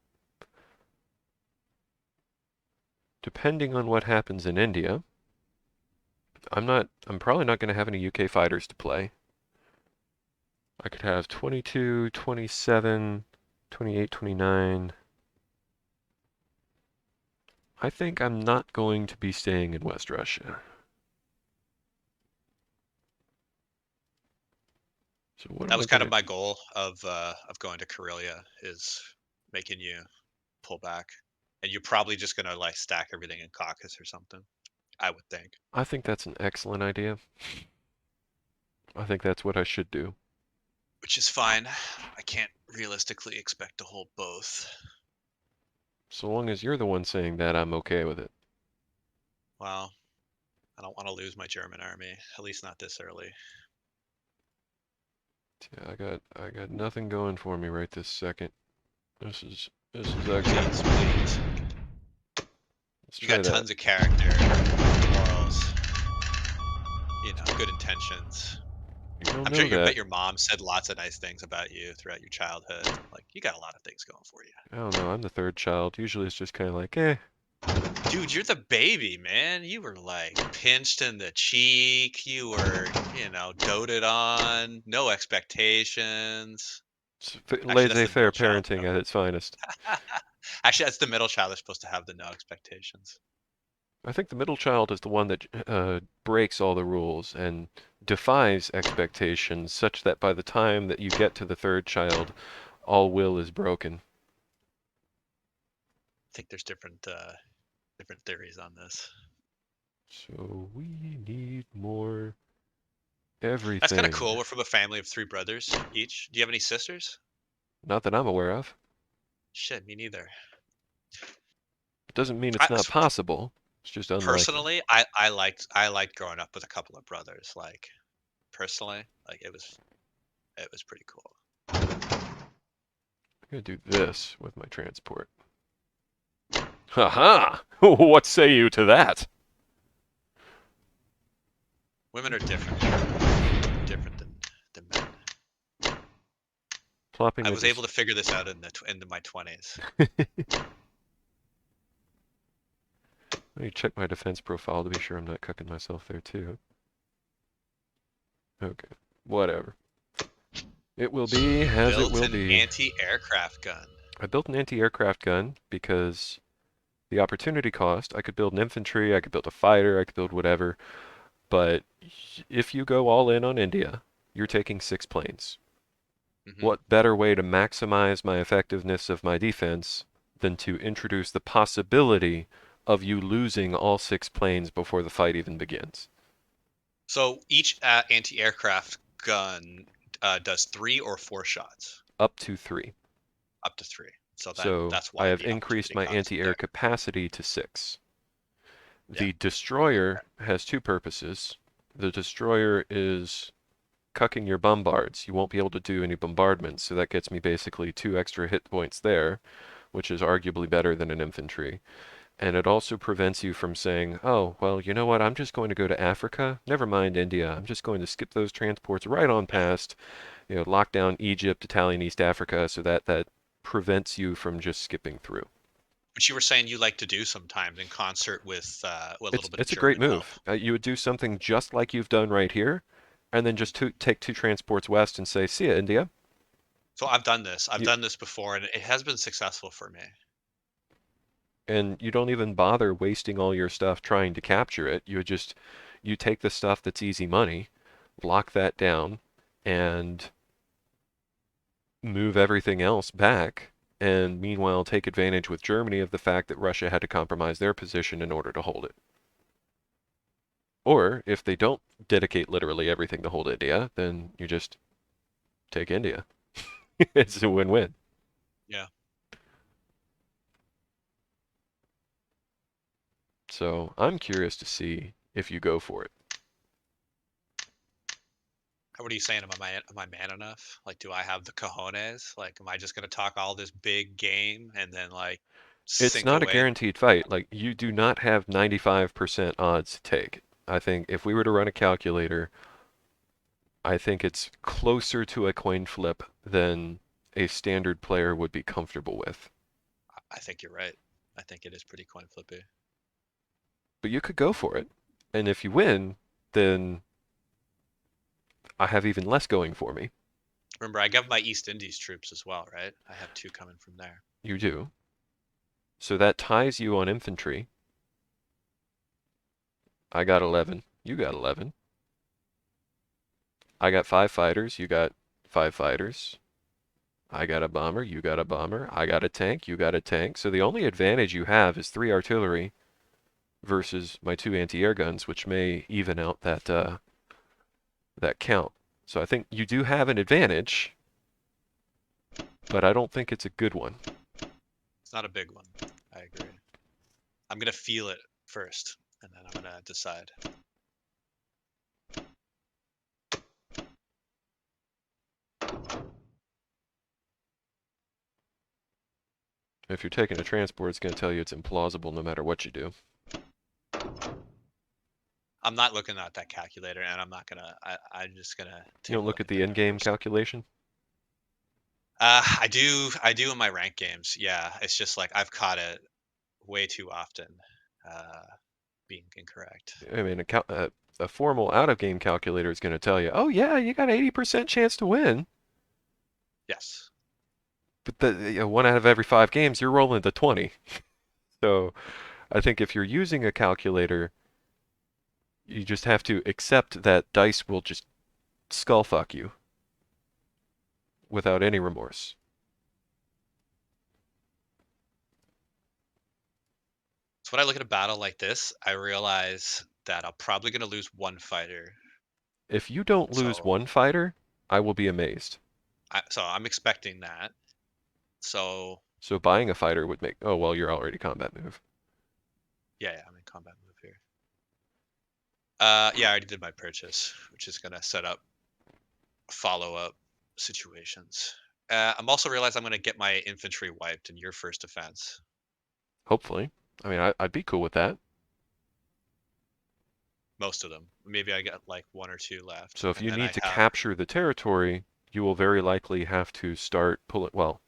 Depending on what happens in India, I'm probably not going to have any UK fighters to play. I could have 22, 27, 28, 29. I think I'm not going to be staying in West Russia. So what That am I was kind of gonna? my goal of going to Karelia is making you pull back, and you're probably just gonna like stack everything in Caucasus or something. I would think, I think that's an excellent idea. I think that's what I should do. which is fine. I can't realistically expect to hold both. So long as you're the one saying that, I'm okay with it. Well, I don't want to lose my German army, at least not this early. Yeah, I got nothing going for me right this second. This is ugly. Please, please. Let's You try got that. tons of character, morals, good intentions. You don't I'm sure know you that. bet your mom said lots of nice things about you throughout your childhood. Like you got a lot of things going for you. I don't know. I'm the third child. Usually it's just kind of like, eh. Dude, you're the baby, man. You were like pinched in the cheek. You were, doted on. No expectations. It's Actually, that's the laissez-faire middle child, parenting though. at its finest. Actually, that's the middle child. They're supposed to have the no expectations. I think the middle child is the one that breaks all the rules and defies expectations, such that by the time that you get to the third child, all will is broken. I think there's different theories on this. So we need more That's kind of everything. cool. We're from a family of three brothers each. Do you have any sisters? Not that I'm aware of. Shit, me neither. It doesn't mean I, it's not possible. It's just unlikely. personally, I liked growing up with a couple of brothers. Like personally, like it was pretty cool. I'm gonna do this with my transport. Haha! What say you to that? Women are different than men. Plopping I the was able dis- to figure this out into my 20s. Let me check my defense profile to be sure I'm not cooking myself there too. Okay, whatever. It will be as it Built will an be. anti-aircraft gun. I built an anti-aircraft gun because the opportunity cost, I could build an infantry, I could build a fighter, I could build whatever, but if you go all in on India, you're taking 6 planes. Hmm. What better way to maximize my effectiveness of my defense than to introduce the possibility of you losing all 6 planes before the fight even begins? So each anti-aircraft gun does 3 or 4 shots, Up to 3. up to three. So So that's I why have the increased opportunity my cost is there. anti-air capacity to 6. Yeah. The destroyer has two purposes. The destroyer is cucking your bombards. You won't be able to do any bombardments, so that gets me basically 2 extra hit points there, which is arguably better than an infantry. And it also prevents you from saying, oh, well, you know what, I'm just going to go to Africa. Never mind India. I'm just going to skip those transports right on Yeah. past, lock down Egypt, Italian East Africa, so that prevents you from just skipping through. Which you were saying you like to do sometimes in concert with a It's little bit of it's a great German help. move. You would do something just like you've done right here, and then just take 2 transports west and say, see ya, India. So I've done this. I've You, done this before, and it has been successful for me. and you don't even bother wasting all your stuff trying to capture it. You take the stuff that's easy money, lock that down, and move everything else back, and meanwhile take advantage with Germany of the fact that Russia had to compromise their position in order to hold it. Or if they don't dedicate literally everything to hold India, then you just take India. It's a win-win. Yeah. So I'm curious to see if you go for it. What are you saying? Am I man enough? Like, do I have the cojones? Like, am I just gonna talk all this big game and then like It's sink a not a win? guaranteed fight. Like, you do not have 95% odds to take. I think if we were to run a calculator, I think it's closer to a coin flip than a standard player would be comfortable with. I think you're right. I think it is pretty coin flippy. But you could go for it. And if you win, then I have even less going for me. Remember, I got my East Indies troops as well, right? I have two coming from there. You do. So that ties you on infantry. I got 11. You got 11. I got 5 fighters. You got 5 fighters. I got a bomber, you got a bomber, I got a tank, you got a tank. So the only advantage you have is 3 artillery versus my 2 anti-air guns, which may even out that count. So I think you do have an advantage, but I don't think it's a good one. It's not a big one. I agree. I'm gonna feel it first, and then I'm gonna decide. If you're taking a transport, it's going to tell you it's implausible no matter what you do. I'm not looking at that calculator, and I'm not gonna. I'm just gonna You take don't a look look at at the the in-game numbers. calculation. I do. I do in my rank games. Yeah, it's just like I've caught it way too often, uh, being incorrect. I mean, a formal out-of-game calculator is going to tell you, oh yeah, you got 80% chance to win. Yes. But one out of every 5 games, you're rolling the 20. So I think if you're using a calculator, you just have to accept that dice will just skull fuck you without any remorse. So when I look at a battle like this, I realize that I'm probably gonna lose one fighter. If you don't lose So one fighter, I will be amazed. I'm expecting that. So So buying a fighter would make, oh well, you're already combat move. yeah, I'm in combat move here. Yeah, I already did my purchase, which is gonna set up follow-up situations. I'm also realized I'm gonna get my infantry wiped in your first defense. Hopefully. I mean, I'd be cool with that. Most of them. Maybe I got like one or two left, So if and you then need I to have. capture the territory, you will very likely have to start pulling, well,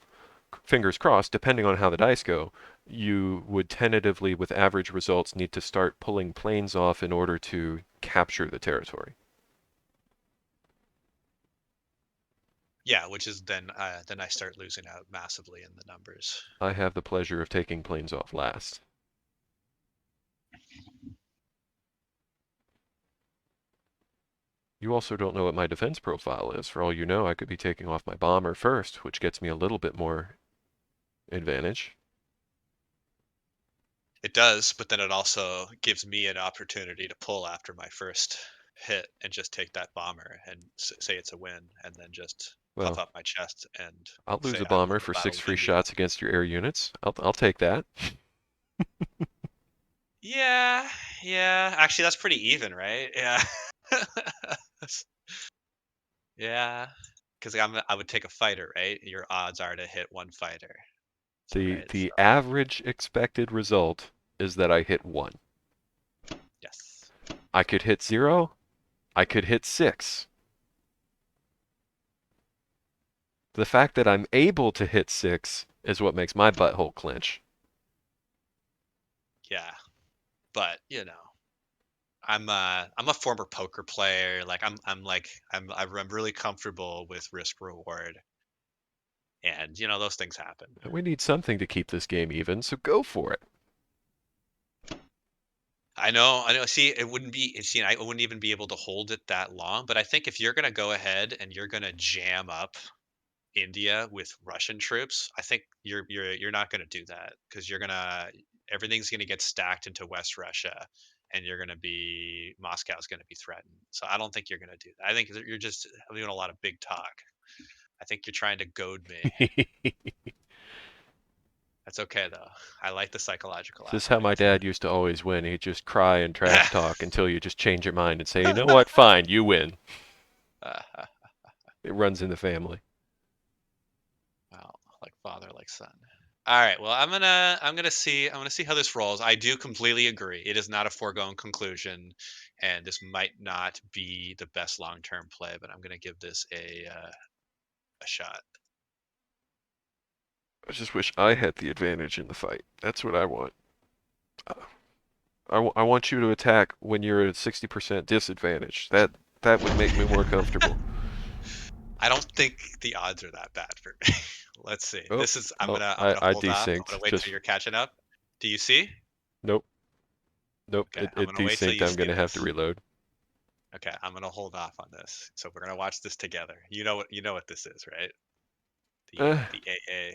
fingers crossed, depending on how the dice go, you would tentatively, with average results, need to start pulling planes off in order to capture the territory. Yeah, which is then I start losing out massively in the numbers. I have the pleasure of taking planes off last. You also don't know what my defense profile is. For all you know, I could be taking off my bomber first, which gets me a little bit more advantage. It does, but then it also gives me an opportunity to pull after my first hit and just take that bomber and say it's a win, and then just puff Well, up my chest and I'll lose say a I won bomber the for battle 6 of free India. shots against your air units. I'll take that. Yeah, yeah. Actually, that's pretty even, right? Yeah. Yeah, because I would take a fighter, right? Your odds are to hit one fighter. So The right, so the average expected result is that I hit 1. yes. I could hit 0, I could hit 6. The fact that I'm able to hit 6 is what makes my butthole clench. Yeah, but I'm a former poker player. Like I'm really comfortable with risk reward, and those things happen. We need something to keep this game even, so go for it. I know. See, I wouldn't even be able to hold it that long. But I think if you're gonna go ahead and you're gonna jam up India with Russian troops, I think you're not gonna do that because everything's gonna get stacked into West Russia, and Moscow's gonna be threatened. So I don't think you're gonna do that. I think you're just doing a lot of big talk. I think you're trying to goad me. That's okay though. I like the psychological This is how my aspect. dad used to always win. He'd just cry and trash talk until you just change your mind and say, you know what, fine, you win. It runs in the family. Well, like father, like son. All right. Well, I'm gonna see how this rolls. I do completely agree. It is not a foregone conclusion, and this might not be the best long-term play, but I'm gonna give this a shot. I just wish I had the advantage in the fight. That's what I want. I want you to attack when you're at 60% disadvantage. That would make me more comfortable. I don't think the odds are that bad for me. Let's see. Oh, This is I'm oh, gonna I'm I gonna I hold off. I'm gonna desynced. wait till Just you're catching up. Do you see? nope, nope. Okay, It I'm it gonna wait till desynced. you I'm see gonna have to this. reload. Okay, I'm gonna hold off on this. So we're gonna watch this together. You know what this is, right? The Uh, the AA.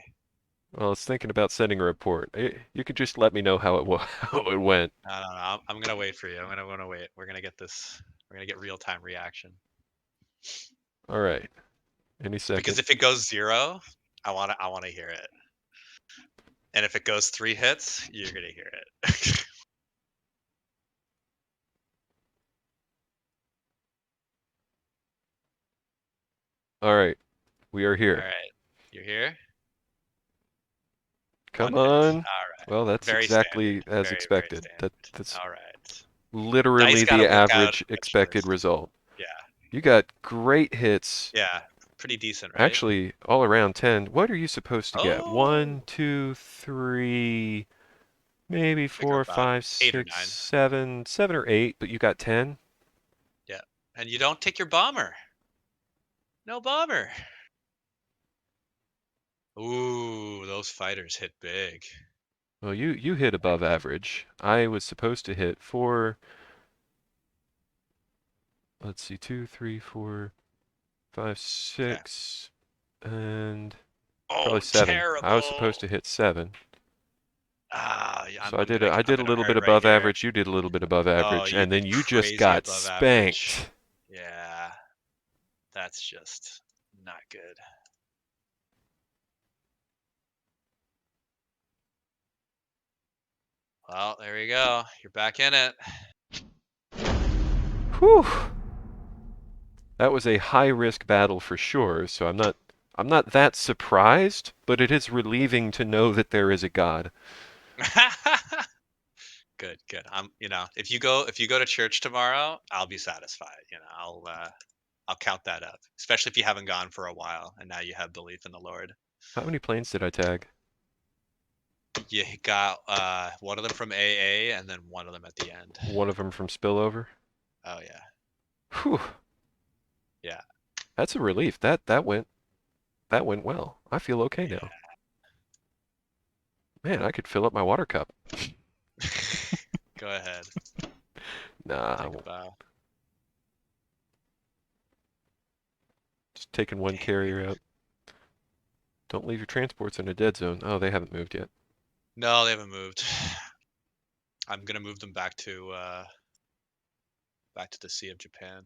well, I was thinking about sending a report. You could just let me know how how it went. No, no, no. I'm gonna wait for you. I'm gonna wait. We're gonna get this. We're gonna get real time reaction. All right. Any second. Because if it goes 0, I wanna hear it. And if it goes 3 hits, you're gonna hear it. All right. We are All here. right. You're here? Come 1 hit. on. All right. Well, that's Very standard. exactly as Very, very expected. That's standard. All right. Dice literally gotta the work out average at expected first. result. Yeah. You got great hits. Yeah. Pretty decent, right? Actually, all around 10. What are you supposed to get? Oh, 1, 2, 3, maybe figure 4, about 5, 8 or 6, 9. 7, 7 or 8, but you got 10? Yeah. And you don't take your bomber. No bomber. Ooh, those fighters hit big. Well, you hit above average. I was supposed to hit 4, let's see, 2, 3, 4, 5, Okay. 6, and probably Oh, 7. I was supposed terrible. to hit 7. Ah, yeah, So I I'm did a gonna little hurt bit right above here. average, you did a little bit above Oh, average, you and then did you just crazy got above average. spanked. Yeah, that's just not good. Well, there you go. You're back in it. Whew. That was a high risk battle for sure, so I'm not that surprised, but it is relieving to know that there is a God. Good, good. If you go to church tomorrow, I'll be satisfied. I'll count that up. Especially if you haven't gone for a while and now you have belief in the Lord. How many planes did I tag? You got one of them from AA and then one of them at the end. One of them from spillover? Oh yeah. Whew. Yeah. That's a relief. That went well. I feel okay now. Yeah. Man, I could fill up my water cup. Go ahead. Nah, I Take a won't. bow. Just taking one Dang you. carrier out. Don't leave your transports in a dead zone. Oh, they haven't moved yet. No, they haven't moved. I'm gonna move them back to the Sea of Japan.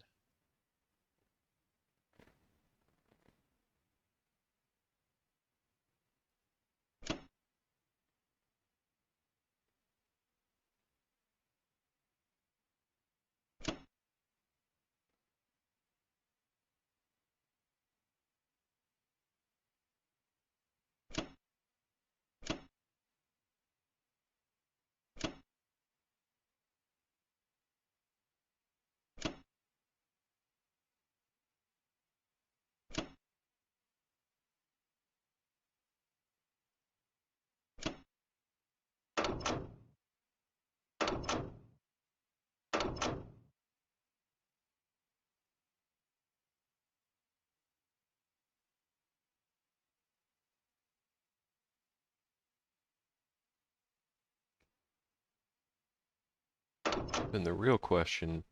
Then the real question,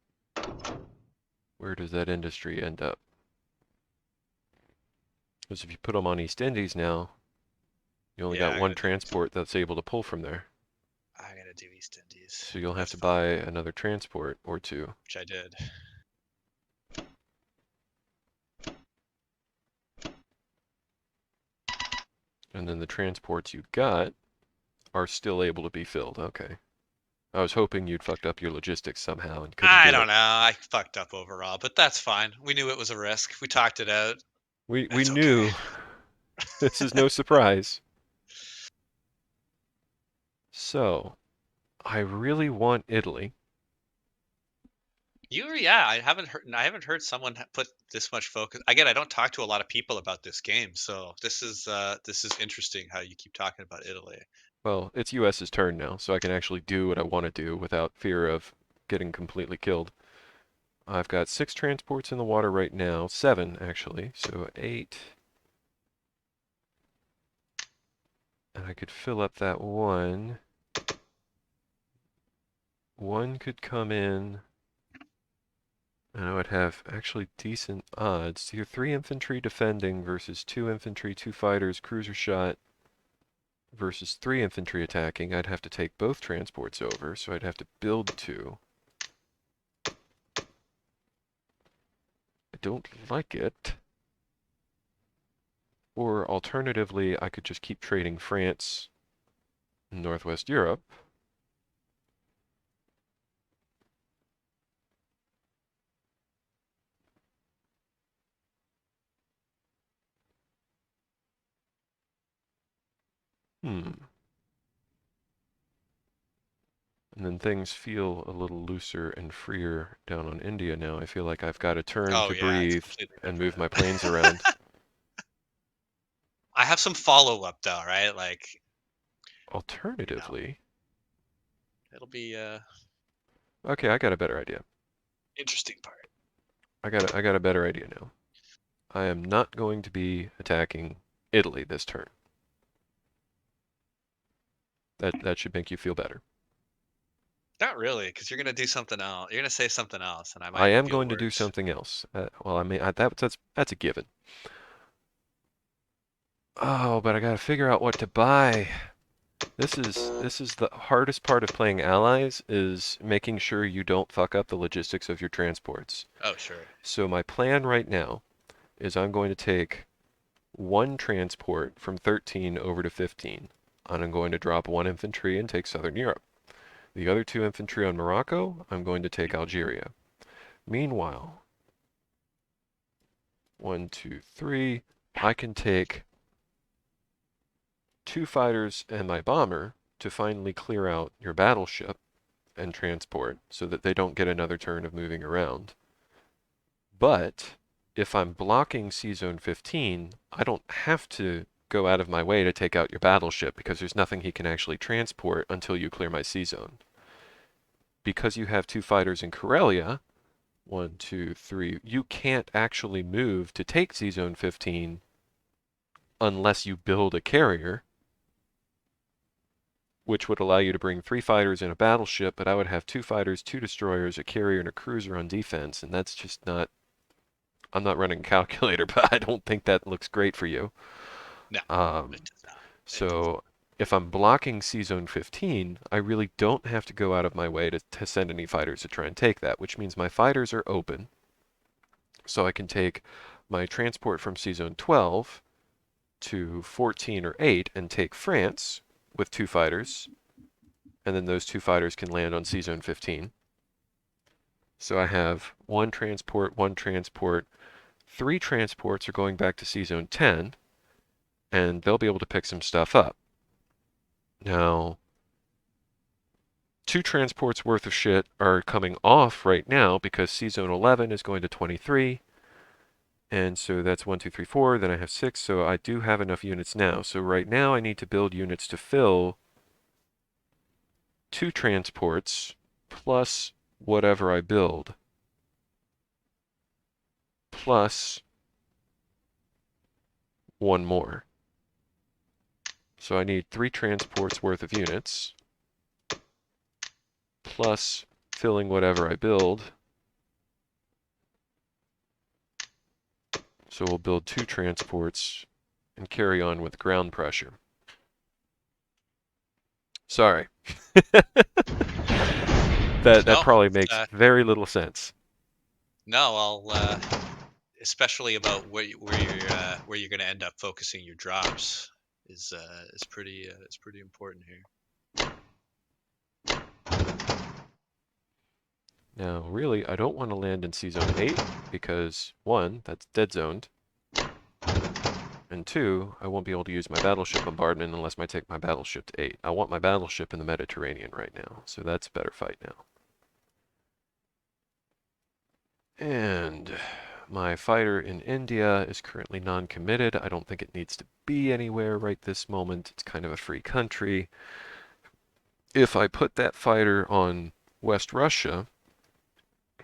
where does that industry end up? Because if you put them on East Indies now, you only Yeah, got one transport that's able to pull from there. I gotta do East Indies. So you'll have That's to fine. buy another transport or two. Which I did. And then the transports you got are still able to be filled. Okay. I was hoping you'd fucked up your logistics somehow and couldn't I do don't it. know. I fucked up overall, but that's fine. We knew it was a risk. We talked it out. We It's okay. knew. This is no surprise. So, I really want Italy. Yeah, I haven't heard someone put this much focus. Again, I don't talk to a lot of people about this game, so this is interesting how you keep talking about Italy. Well, it's US's turn now, so I can actually do what I want to do without fear of getting completely killed. I've got 6 transports in the water right now. 7, actually. So 8. And I could fill up that one. One could come in And I would have actually decent odds. So you're 3 infantry defending versus 2 infantry, 2 fighters, cruiser shot versus 3 infantry attacking. I'd have to take both transports over, so I'd have to build 2. I don't like it. Or alternatively, I could just keep trading France and Northwest Europe. Hmm. And then things feel a little looser and freer down on India now. I feel like I've got a turn Oh to yeah, it's breathe completely and move different. my planes around. I have some follow up though, right? Like, you know, Alternatively, it'll be okay, I got a better idea. interesting part. I got a better idea now. I am not going to be attacking Italy this turn. That should make you feel better. Not really, because you're gonna do something else. You're gonna say something else, and I I might am feel going to do worse. something else. Well, I mean, that's a given. Oh, but I gotta figure out what to buy. This is the hardest part of playing allies is making sure you don't fuck up the logistics of your transports. Oh sure. So my plan right now is I'm going to take one transport from 13 over to 15, and I'm going to drop 1 infantry and take Southern Europe. The other 2 infantry on Morocco, I'm going to take Algeria. Meanwhile, 1, 2, 3, I can take 2 fighters and my bomber to finally clear out your battleship and transport so that they don't get another turn of moving around. But if I'm blocking C Zone 15, I don't have to go out of my way to take out your battleship because there's nothing he can actually transport until you clear my C Zone. Because you have 2 fighters in Karelia, 1, 2, 3, you can't actually move to take C Zone 15 unless you build a carrier, which would allow you to bring 3 fighters and a battleship, but I would have 2 fighters, 2 destroyers, a carrier, and a cruiser on defense, and that's just not. I'm not running a calculator, but I don't think that looks great for you. No, it Um, does not. It does so if I'm blocking C Zone 15, I really don't have to go out of my way to send any fighters to try and take that, which means my fighters are open. So I can take my transport from C Zone 12 to 14 or 8 and take France with 2 fighters, and then those 2 fighters can land on C Zone 15. So I have one transport, one transport. 3 transports are going back to C Zone 10, and they'll be able to pick some stuff up. Now, 2 transports worth of shit are coming off right now because C Zone 11 is going to 23. And so that's 1, 2, 3, 4. Then I have 6. So I do have enough units now. So right now I need to build units to fill 2 transports plus whatever I build plus one more. So I need 3 transports worth of units plus filling whatever I build. So we'll build 2 transports and carry on with ground pressure. Sorry. That no. probably It's, makes very little sense. no, especially about where you're gonna end up focusing your drops is pretty important here. Now, really, I don't want to land in C Zone 8 because, 1, that's dead zoned, and 2, I won't be able to use my battleship bombardment unless I take my battleship to 8. I want my battleship in the Mediterranean right now, so that's a better fight now. And my fighter in India is currently non-committed. I don't think it needs to be anywhere right this moment. It's kind of a free country. If I put that fighter on West Russia,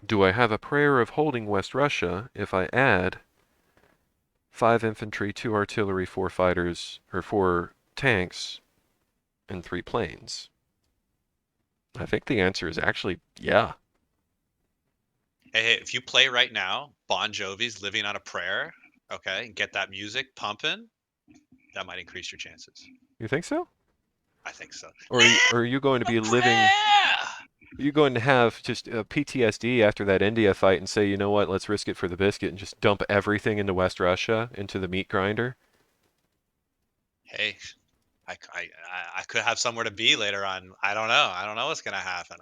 do I have a prayer of holding West Russia if I add 5 infantry, 2 artillery, 4 fighters, or 4 tanks, and 3 planes? I think the answer is actually yeah. Hey, if you play right now, Bon Jovi's "Living on a Prayer," okay, and get that music pumping, that might increase your chances. You think so? I think so. Or are you going to A be living? prayer. Are you going to have just PTSD after that India fight and say, you know what, let's risk it for the biscuit and just dump everything into West Russia, into the meat grinder? Hey, I could have somewhere to be later on. I don't know. I don't know what's gonna happen.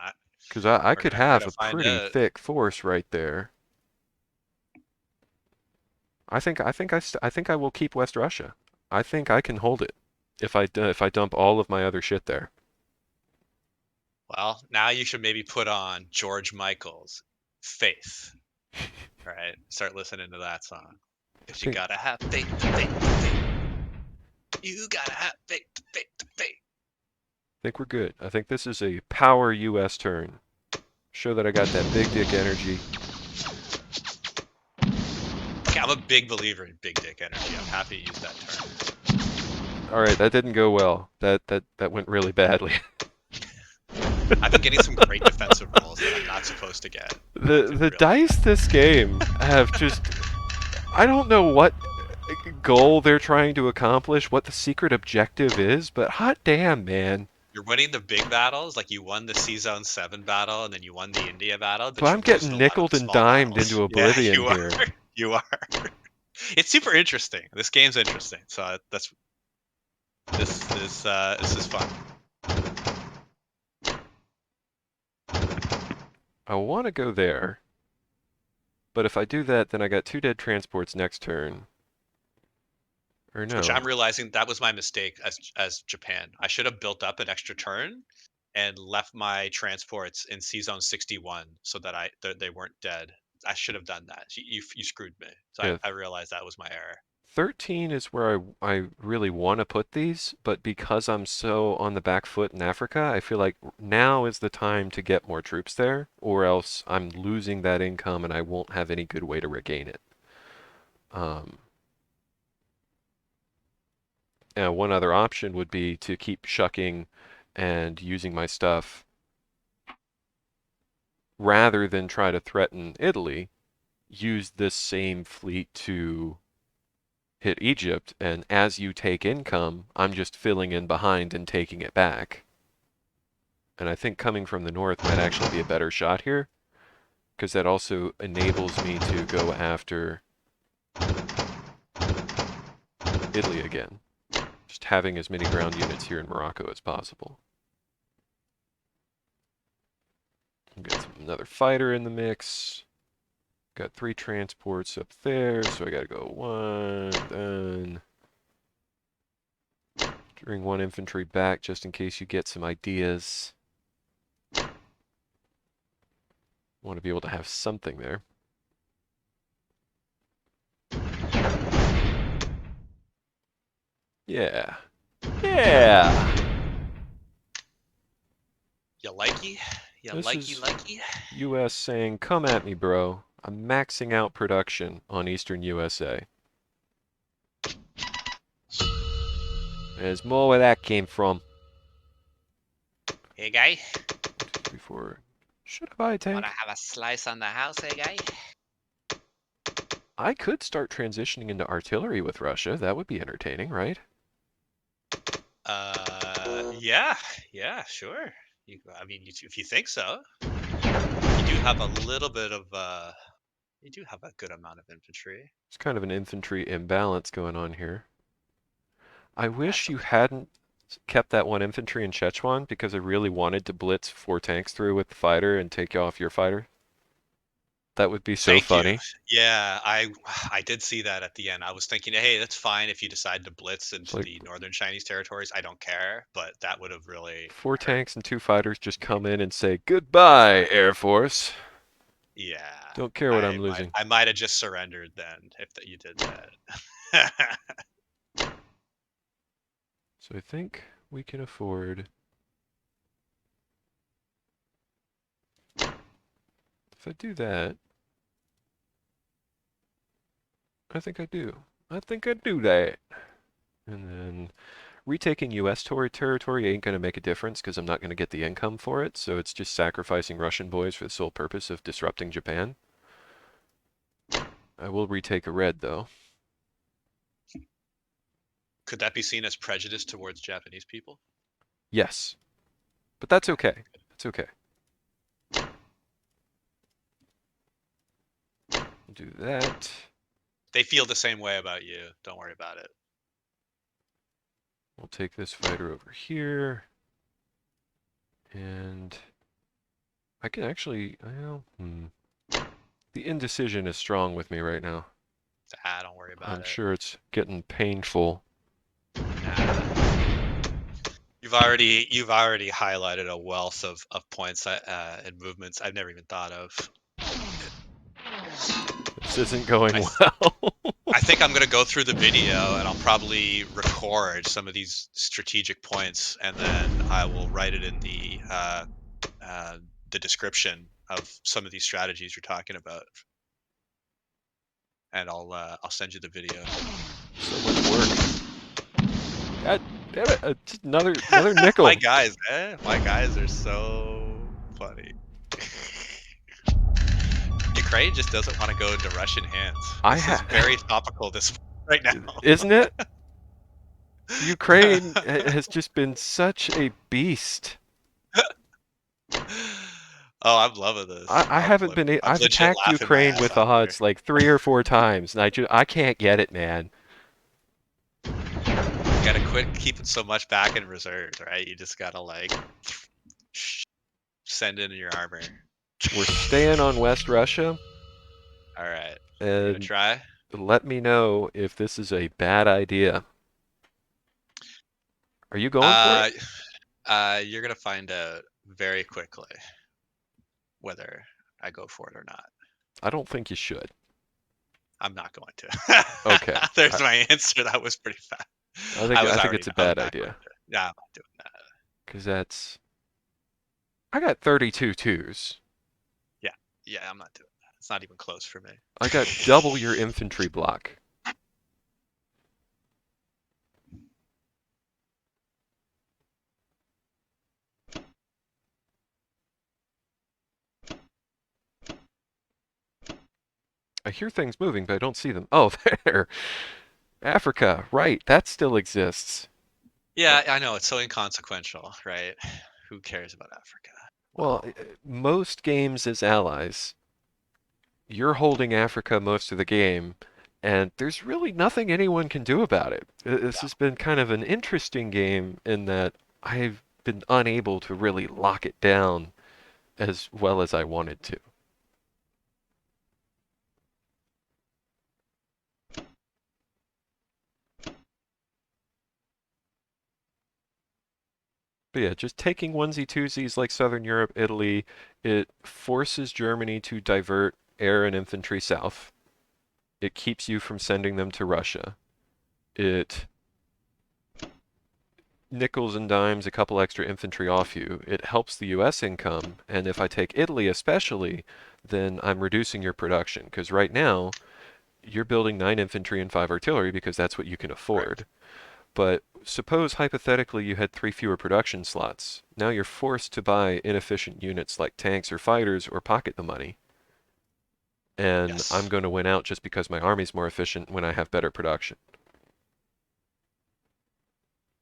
Because I We're could gonna we're have gonna a find pretty out. thick force right there. I think I will keep West Russia. I think I can hold it if I dump all of my other shit there. Well, now you should maybe put on George Michael's "Faith." Right? Start listening to that song. I Cause you think gotta have faith, faith, faith. You gotta have faith, faith, faith. we're good. I think this is a power US turn. Show that I got that big dick energy. Okay, I'm a big believer in big dick energy. I'm happy to use that term. All right, that didn't go well. That went really badly. I've been getting some great defensive rolls that I'm not supposed to get. I've been The really dice this game have just I don't know what goal they're trying to accomplish, what the secret objective is, but hot damn, man. You're winning the big battles, like you won the C Zone 7 battle and then you won the India battle, But but I'm you're losing getting a lot of nickled the and small dimed battles. into Yeah, oblivion you are. here. You are. It's super interesting. This game's interesting. So that's this is fun. I want to go there, but if I do that, then I got two dead transports next turn. Or Which I'm no. realizing that was my mistake as Japan. I should have built up an extra turn and left my transports in C Zone 61 so that they weren't dead. I should have done that. You screwed me. So Yeah, I realized that was my error. 13 is where I really want to put these, but because I'm so on the back foot in Africa, I feel like now is the time to get more troops there, or else I'm losing that income and I won't have any good way to regain it. Um, and one other option would be to keep shucking and using my stuff rather than try to threaten Italy, use this same fleet to hit Egypt, and as you take income, I'm just filling in behind and taking it back. And I think coming from the north might actually be a better shot here, because that also enables me to go after Italy again. Just having as many ground units here in Morocco as possible. Got another fighter in the mix. Got three transports up there, so I gotta go one, then bring one infantry back just in case you get some ideas. Want to be able to have something there. Yeah. Yeah! You likey? You This likey is likey? US saying, come at me, bro. I'm maxing out production on Eastern USA. There's more where that came from. Hey guy, 1, 2, 3, 4. Should I buy a wanna tank? have a slice on the house, hey guy? I could start transitioning into artillery with Russia. That would be entertaining, right? Yeah, yeah, sure. I mean, if you think so, you do have a little bit of you do have a good amount of infantry. It's kind of an infantry imbalance going on here. I wish That's you okay. hadn't kept that one infantry in Szechuan because I really wanted to blitz four tanks through with the fighter and take you off your fighter. That would be so Thank you. funny. Yeah, I did see that at the end. I was thinking, hey, that's fine if you decide to blitz It's into like the northern Chinese territories. I don't care, but that would have really four hurt tanks and two fighters just me. come in and say, goodbye, Air Force. Yeah, Don't care what I'm losing. I might have just surrendered then if you did that. So I think we can afford. If I do that, I think I do. I think I do that. And then retaking US territory ain't going to make a difference because I'm not going to get the income for it, so it's just sacrificing Russian boys for the sole purpose of disrupting Japan. I will retake a red though. Could that be seen as prejudice towards Japanese people? Yes, but that's Okay. okay. That's okay. We'll do that. They feel the same way about you. Don't worry about it. We'll take this fighter over here. And I can actually, well, the indecision is strong with me right now. Don't worry about I'm it. sure it's getting painful. Nah. You've already highlighted a wealth of points and movements I've never even thought of. This isn't going I well. I think I'm gonna go through the video and I'll probably record some of these strategic points, and then I will write it in the description of some of these strategies you're talking about, and I'll send you the video. So much work. God damn it! Just another My nickel. guys, my guys are so funny. Ukraine just doesn't want to go into Russian hands. I This is ha very topical this right now. Isn't it? Ukraine has just been such a beast. Oh, I'm loving this. I haven't been. I'm I've legit attacked laughing my Ukraine ass with off here. odds like 3 or 4 times, and I can't get it, man. You gotta quit keeping so much back in reserves, right? You just gotta like send in your armor. We're staying on West Russia, All right, you're gonna and try. let me know if this is a bad idea. Are you going for it? Uh, you're gonna find out very quickly whether I go for it or not. I don't think you should. I'm not going to. Okay. There's my answer. That was pretty fast. I think it's a I was bad not going idea. to. Yeah, I'm not doing that. Because that's. I got 32 twos. Yeah, yeah, I'm not doing that. It's not even close for me. I got double your infantry block. I hear things moving, but I don't see them. Oh, there. Africa. Right. That still exists. Yeah, I know it's so inconsequential, right? Who cares about Africa? Well, Wow. most games as allies, you're holding Africa most of the game, and there's really nothing anyone can do about it. This Yeah. has been kind of an interesting game in that I've been unable to really lock it down as well as I wanted to. But yeah, just taking onesie twosies like Southern Europe, Italy, it forces Germany to divert air and infantry south. It keeps you from sending them to Russia. It nickels and dimes a couple extra infantry off you. It helps the US income, and if I take Italy especially, then I'm reducing your production, because right now you're building 9 infantry and 5 artillery because that's what you can Correct. afford. But suppose hypothetically you had 3 fewer production slots. Now you're forced to buy inefficient units like tanks or fighters or pocket the money. And I'm Yes. going to win out just because my army's more efficient when I have better production.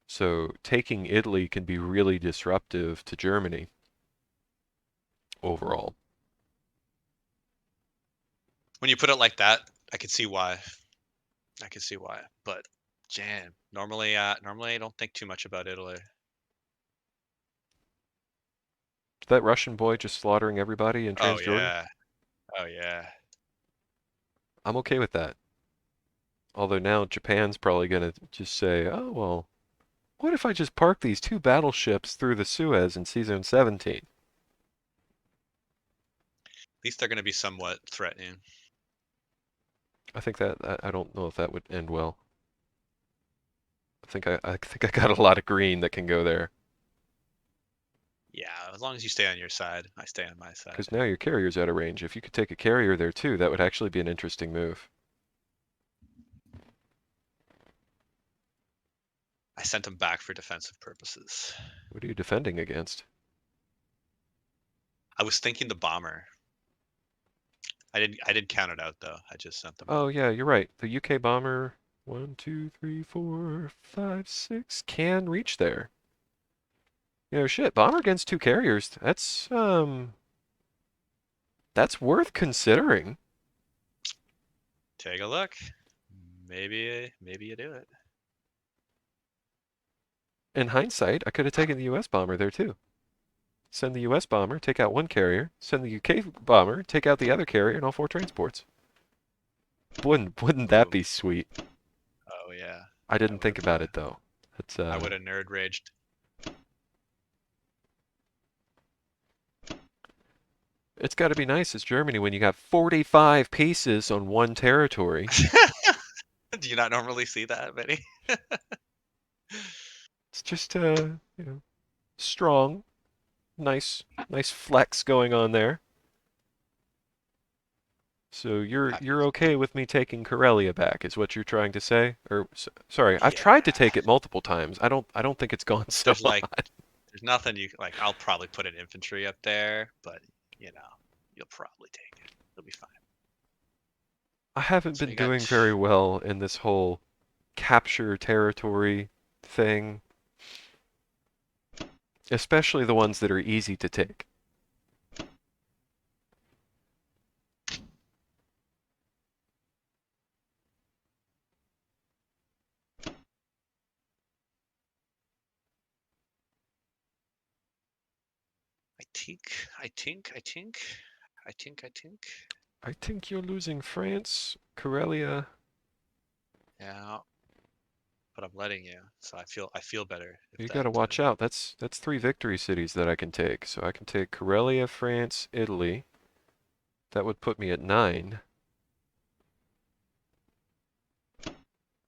So taking Italy can be really disruptive to Germany overall. When you put it like that, I can see why. I can see why. But jam. Normally I don't think too much about Italy. That Russian boy just slaughtering everybody in Oh Transjordan? yeah. Oh yeah. I'm okay with that. Although now Japan's probably going to just say, oh, well, what if I just park these 2 battleships through the Suez in Season 17? At least they're gonna be somewhat threatening. I think that, I don't know if that would end well. I think I got a lot of green that can go there. Yeah, as long as you stay on your side, I stay on my side. Because now your carrier's out of range. If you could take a carrier there too, that would actually be an interesting move. I sent them back for defensive purposes. What are you defending against? I was thinking the bomber. I didn't count it out though. I just sent them Oh out. yeah, you're right. The UK bomber, 1, 2, 3, 4, 5, 6, can reach there. You know, shit, bomber against two carriers. That's worth considering. Take a look. Maybe you do it. In hindsight, I could have taken the US bomber there too. Send the US bomber, take out one carrier. Send the UK bomber, take out the other carrier and all four transports. Wouldn't that Boom. be sweet? Oh yeah. I I didn't would think have about it though. It's I would have nerd raged. it's got to be nice as Germany when you got 45 pieces on one territory. Do you not normally see that many? It's just you know, strong, nice flex going on there. So How do you? you're okay with me taking Corellia back, is what you're trying to say? Or sorry, I've Yeah. tried to take it multiple times. I don't think it's gone so There's like hot. there's nothing you like. I'll probably put an infantry up there, but you know, you'll probably take it. You'll be fine. I haven't So been you got doing very well in this whole capture territory thing, especially the ones that are easy to take. I think, I think, I think, I think, I think. I think you're losing France, Corellia. Yeah, but I'm letting you, so I feel better if You that. gotta watch out. That's three victory cities that I can take. So I can take Corellia, France, Italy. That would put me at 9.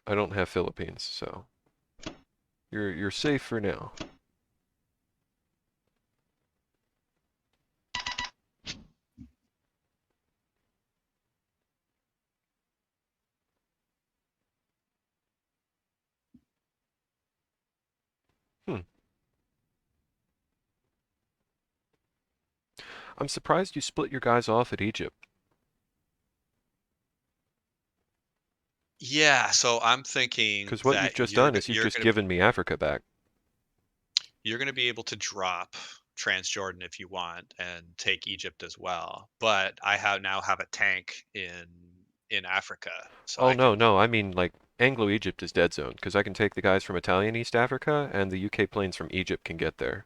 I don't have Philippines, so you're safe for now. Hmm. I'm surprised you split your guys off at Egypt. Yeah, so I'm thinking Because what you've that just done is you've you're just gonna given me Africa back. you're gonna be able to drop Transjordan if you want and take Egypt as well. But I have now have a tank in Africa, so Oh I no, can. no, I mean like Anglo-Egypt is dead zone because I can take the guys from Italian East Africa and the UK planes from Egypt can get there.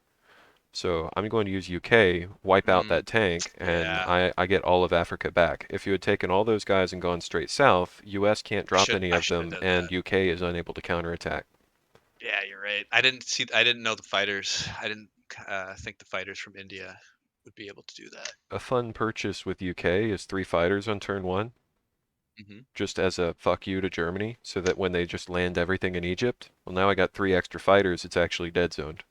So I'm going to use UK, wipe out Mm, that tank, and yeah, I get all of Africa back. If you had taken all those guys and gone straight south, US can't drop any I of should have them, done and that. UK is unable to counterattack. Yeah, you're right. I didn't know the fighters. I didn't think the fighters from India would be able to do that. A fun purchase with UK is 3 fighters on turn 1, Hmm. just as a fuck you to Germany, so that when they just land everything in Egypt, well now I got 3 extra fighters, it's actually dead zoned.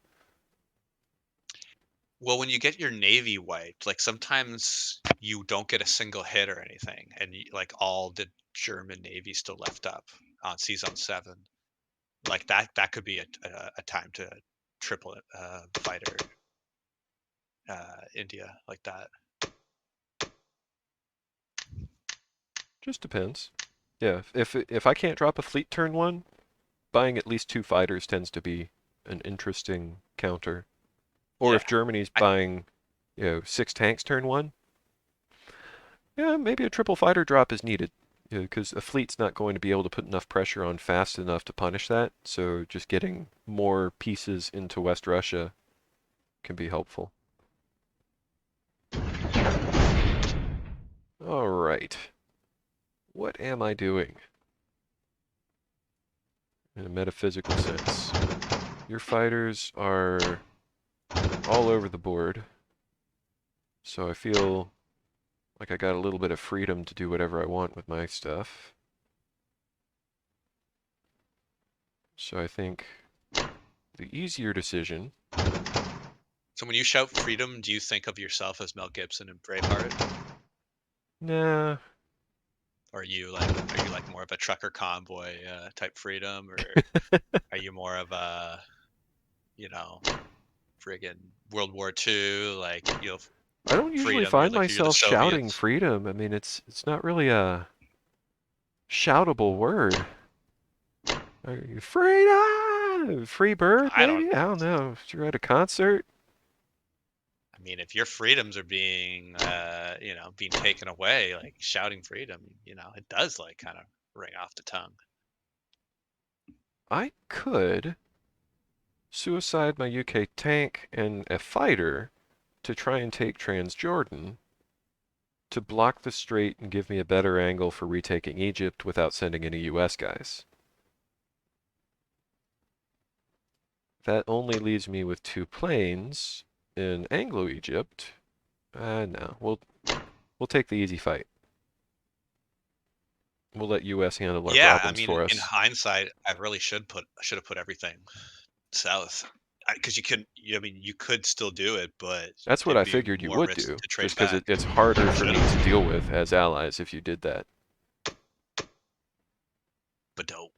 Well, when you get your navy wiped, like sometimes you don't get a single hit or anything, and like all the German navy still left up on season 7. Like that could be a time to triple fighter India like that. Just depends. Yeah, if I can't drop a fleet turn 1, buying at least 2 fighters tends to be an interesting counter. Or Yeah, if Germany's I buying, 6 tanks turn 1, yeah, maybe a triple fighter drop is needed. Because a fleet's not going to be able to put enough pressure on fast enough to punish that. So just getting more pieces into West Russia can be helpful. All right. What am I doing in a metaphysical sense? Your fighters are all over the board, so I feel like I got a little bit of freedom to do whatever I want with my stuff. So I think the easier decision. so when you shout freedom, do you think of yourself as Mel Gibson in Braveheart? Nah. Or are you like more of a trucker convoy type freedom, or are you more of a, you know, friggin' World War II, like, you know? I don't usually Freedom. find You're the myself shouting Soviets. freedom. I mean, it's not really a shoutable word. Are you freedom? Free bird, I don't. maybe? I don't know. If you're at a concert, I mean, if your freedoms are being, being taken away, like shouting freedom, it does like kind of ring off the tongue. I could suicide my UK tank and a fighter to try and take Transjordan to block the strait and give me a better angle for retaking Egypt without sending any US guys. That only leaves me with 2 planes in Anglo-Egypt. No, we'll take the easy fight. We'll let US handle our Yeah, I problems mean, for in us. hindsight, I really should have put everything south, because you could. I mean, you could still do it, but That's what there'd I be figured you more would risk do, to just trade because back. it's harder for Should me to have, deal with as allies if you did that. but dope.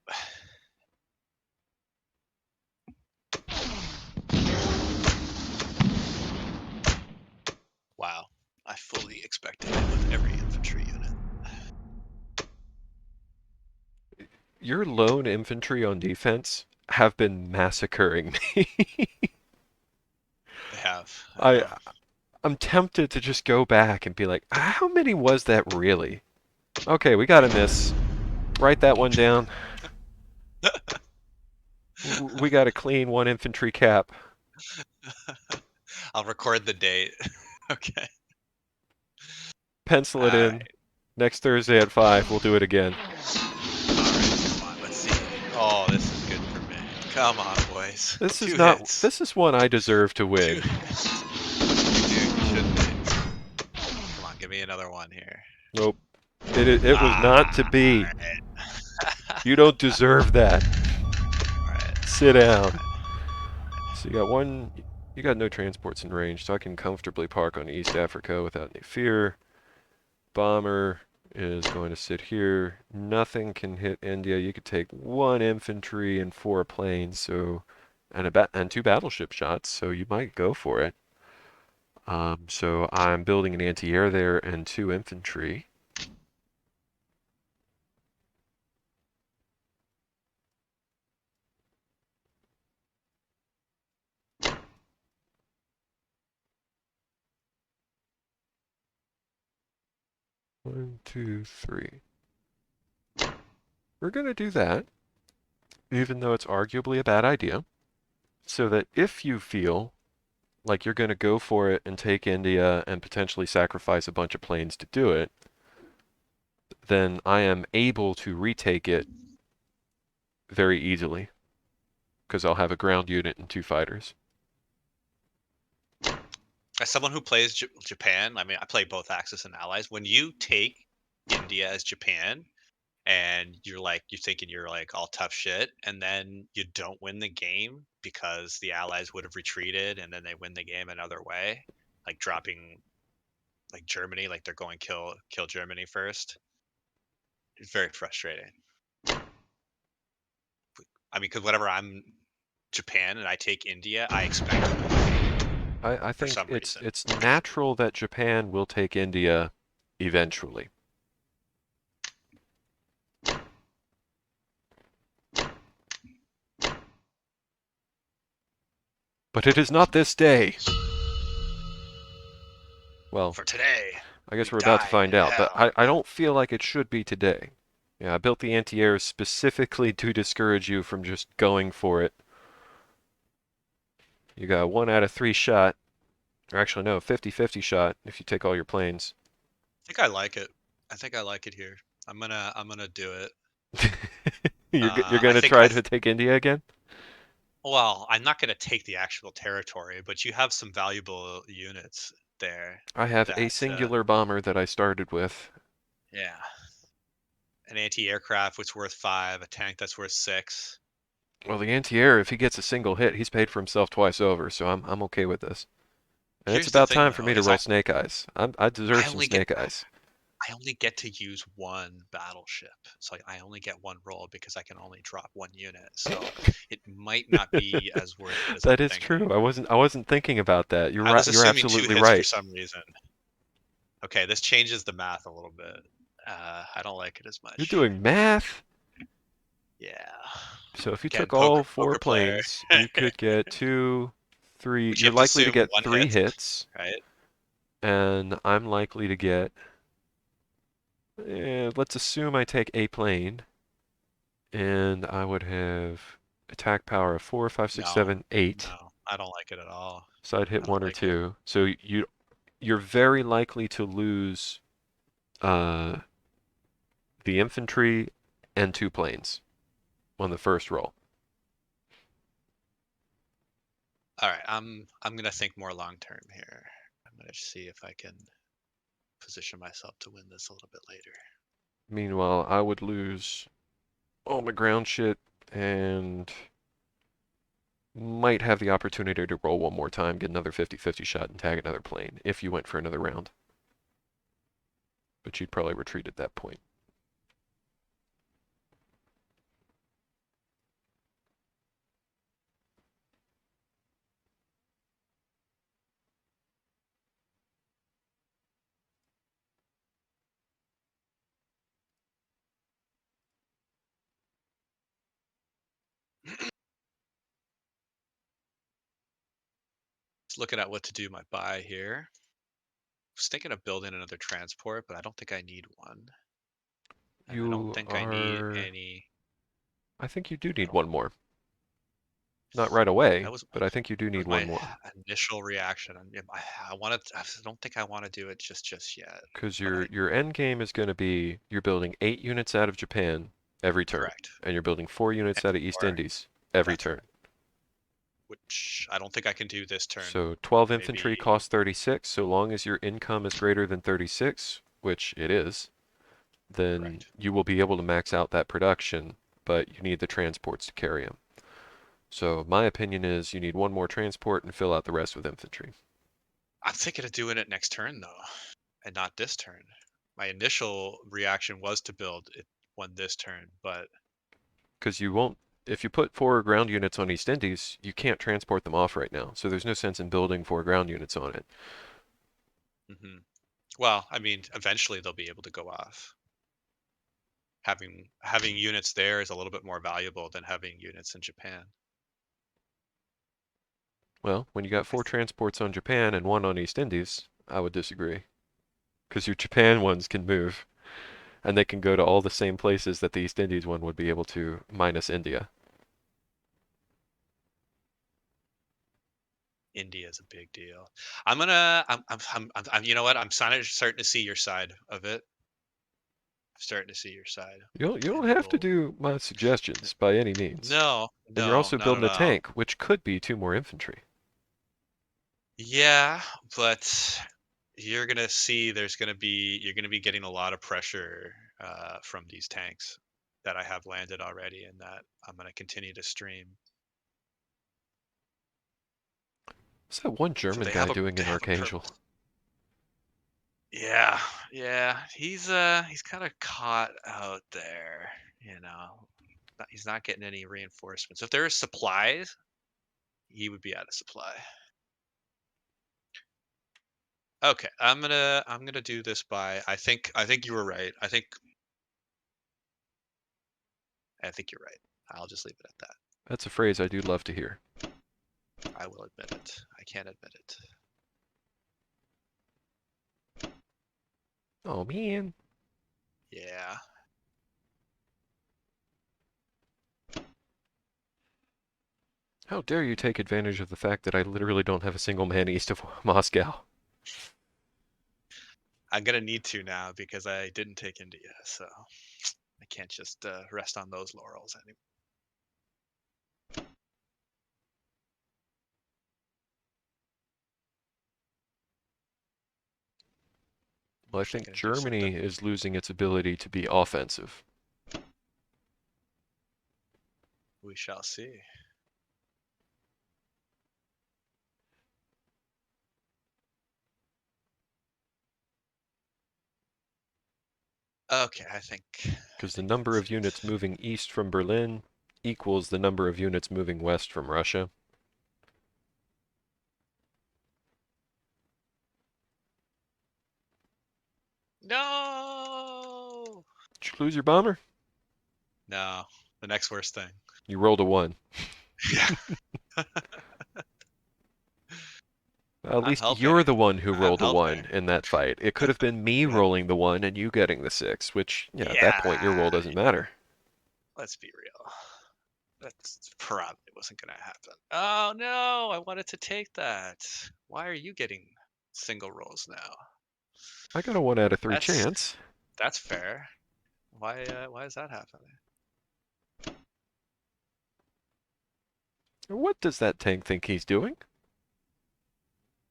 Wow, I fully expected it with every infantry unit. Your lone infantry on defense have been massacring me. They have, I I know. I'm tempted to just go back and be like, how many was that really? Okay, we got a miss. Write that one down. We got a clean 1 infantry cap. I'll record the date. Okay. Pencil All it in. right. Next Thursday at 5, we'll do it again. All right. Come on. Let's see. Oh, this is good for me. Come on, boys. This is Two not. hits. This is one I deserve to Two win. hits. You do. You should be. Come on. Give me another one here. Nope. It was not to Ah. be. All right. You don't deserve that. All right. Sit All down. right. So you got one. You got no transports in range, so I can comfortably park on East Africa without any fear. Bomber is going to sit here. Nothing can hit India. You could take 1 infantry and 4 planes, so and 2 battleship shots, so you might go for it. So I'm building an anti-air there and 2 infantry. One, two, three. We're going to do that, even though it's arguably a bad idea, so that if you feel like you're going to go for it and take India and potentially sacrifice a bunch of planes to do it, then I am able to retake it very easily because I'll have a ground unit and 2 fighters. As someone who plays Japan, I mean, I play both Axis and Allies. When you take India as Japan, and you're thinking you're like all tough shit, and then you don't win the game because the allies would have retreated, and then they win the game another way, like dropping like Germany, like they're going kill Germany first. It's very frustrating. I mean, because whenever I'm Japan and I take India, I expect to win the game I for think some it's reason. it's natural that Japan will take India eventually. But it is not this day. Well, For today, I guess we we're about to die find in out, but hell. I don't feel like it should be today. Yeah, I built the anti-air specifically to discourage you from just going for it. You got 1 out of 3 shot, or actually no, 50-50 shot if you take all your planes. I think I like it. I think I like it here. I'm gonna do it. You're I gonna think try to take India again? Well, I'm not going to take the actual territory, but you have some valuable units there I have a that, singular bomber that I started with. yeah, an anti-aircraft which worth 5, a tank that's worth 6. Well, the anti-air, if he gets a single hit, he's paid for himself twice over, so I'm okay with this. And it's Here's the about thing time for though, me to is roll snake eyes. I deserve I some only get snake eyes. I only get to use one battleship. So I only get one roll because I can only drop one unit. So it might not be as worth it as I'm That is thinking. true. I wasn't thinking about that. You're I was right. You're assuming two absolutely hits for right. some reason. Okay, this changes the math a little bit. I don't like it as You're much. doing math. Yeah. So if you Again, took all four poker player. planes, you could get two, three. But you You're have to likely to assume get one three hit, hits, right? and I'm likely to get. Let's assume I take a plane, and I would have attack power of 4, 5, 6, No, 7, 8. no, I don't like it at all. So I'd hit I don't one or like it. two. So you're very likely to lose uh, the infantry and two planes on the first roll. All right, I'm gonna think more long term here. I'm gonna see if I can position myself to win this a little bit later. Meanwhile, I would lose all my ground shit and might have the opportunity to roll one more time, get another 50-50 shot, and tag another plane if you went for another round. But you'd probably retreat at that point. Just looking at what to do my buy here. Was thinking of building another transport, but I don't think I need one, and I don't You think I need are. any. I think you do I need don't. one more. Not right away, That was but I think you do that was need my one more. initial reaction. I wanted. I don't think I want to do it just yet, Because but your end game is going to be you're building 8 units out of Japan every turn, correct. and you're building 4 units And out of East more. Indies every That's turn. right. Which I don't think I can do this turn. So 12 infantry Maybe. costs 36. So long as your income is greater than 36, which it is, then Correct. you will be able to max out that production, but you need the transports to carry them. So my opinion is you need one more transport and fill out the rest with infantry. I'm thinking of doing it next turn though, and not this turn. My initial reaction was to build it one this turn, but Because you won't, if you put 4 ground units on East Indies, you can't transport them off right now. So there's no sense in building 4 ground units on it. hmm well, I mean, eventually they'll be able to go off. Having units there is a little bit more valuable than having units in Japan. Well, when you got I four transports on Japan and one on East Indies, I would disagree. Because your Japan ones can move, and they can go to all the same places that the East Indies one would be able to, minus India. India is a big deal. You know what? I'm starting to see your side of it. Starting to see your side, You don't and have to we'll. do my suggestions by any means. No, And you're no, also not building at a all. tank, which could be 2 more infantry. Yeah, but you're gonna be getting a lot of pressure from these tanks that I have landed already, and that I'm gonna continue to stream. What's that one So German guy doing they in have a Archangel? purpose. Yeah, yeah, he's kind of caught out there, you know. He's not getting any reinforcements. If there is supplies, he would be out of supply. Okay, I'm gonna do this by I think you were right. I think you're right. I'll just leave it at that. That's a phrase I do love to hear. I will admit it. I can't admit it. Oh man. Yeah. How dare you take advantage of the fact that I literally don't have a single man east of Moscow? I'm gonna need to now because I didn't take India, so I can't just rest on those laurels anymore. I'm Well, I actually think gonna do something. Germany is losing its ability to be offensive. We shall see. Okay, I Because the think number that's of it. units moving east from Berlin equals the number of units moving west from Russia. No. Did you lose your bomber? No, the next worst thing. You rolled a 1. Yeah, At I'm least helping. you're the one who I'm rolled a 1 helping. in that fight. It could have been me Yeah. rolling the 1 and you getting the 6, which, yeah, at that point your Yeah. roll doesn't matter. Let's be real. That's probably wasn't gonna happen. Oh no, I wanted to take that. Why are you getting single rolls now? I got a 1 out of 3 That's chance. that's fair. Why is that happening? What does that tank think he's doing?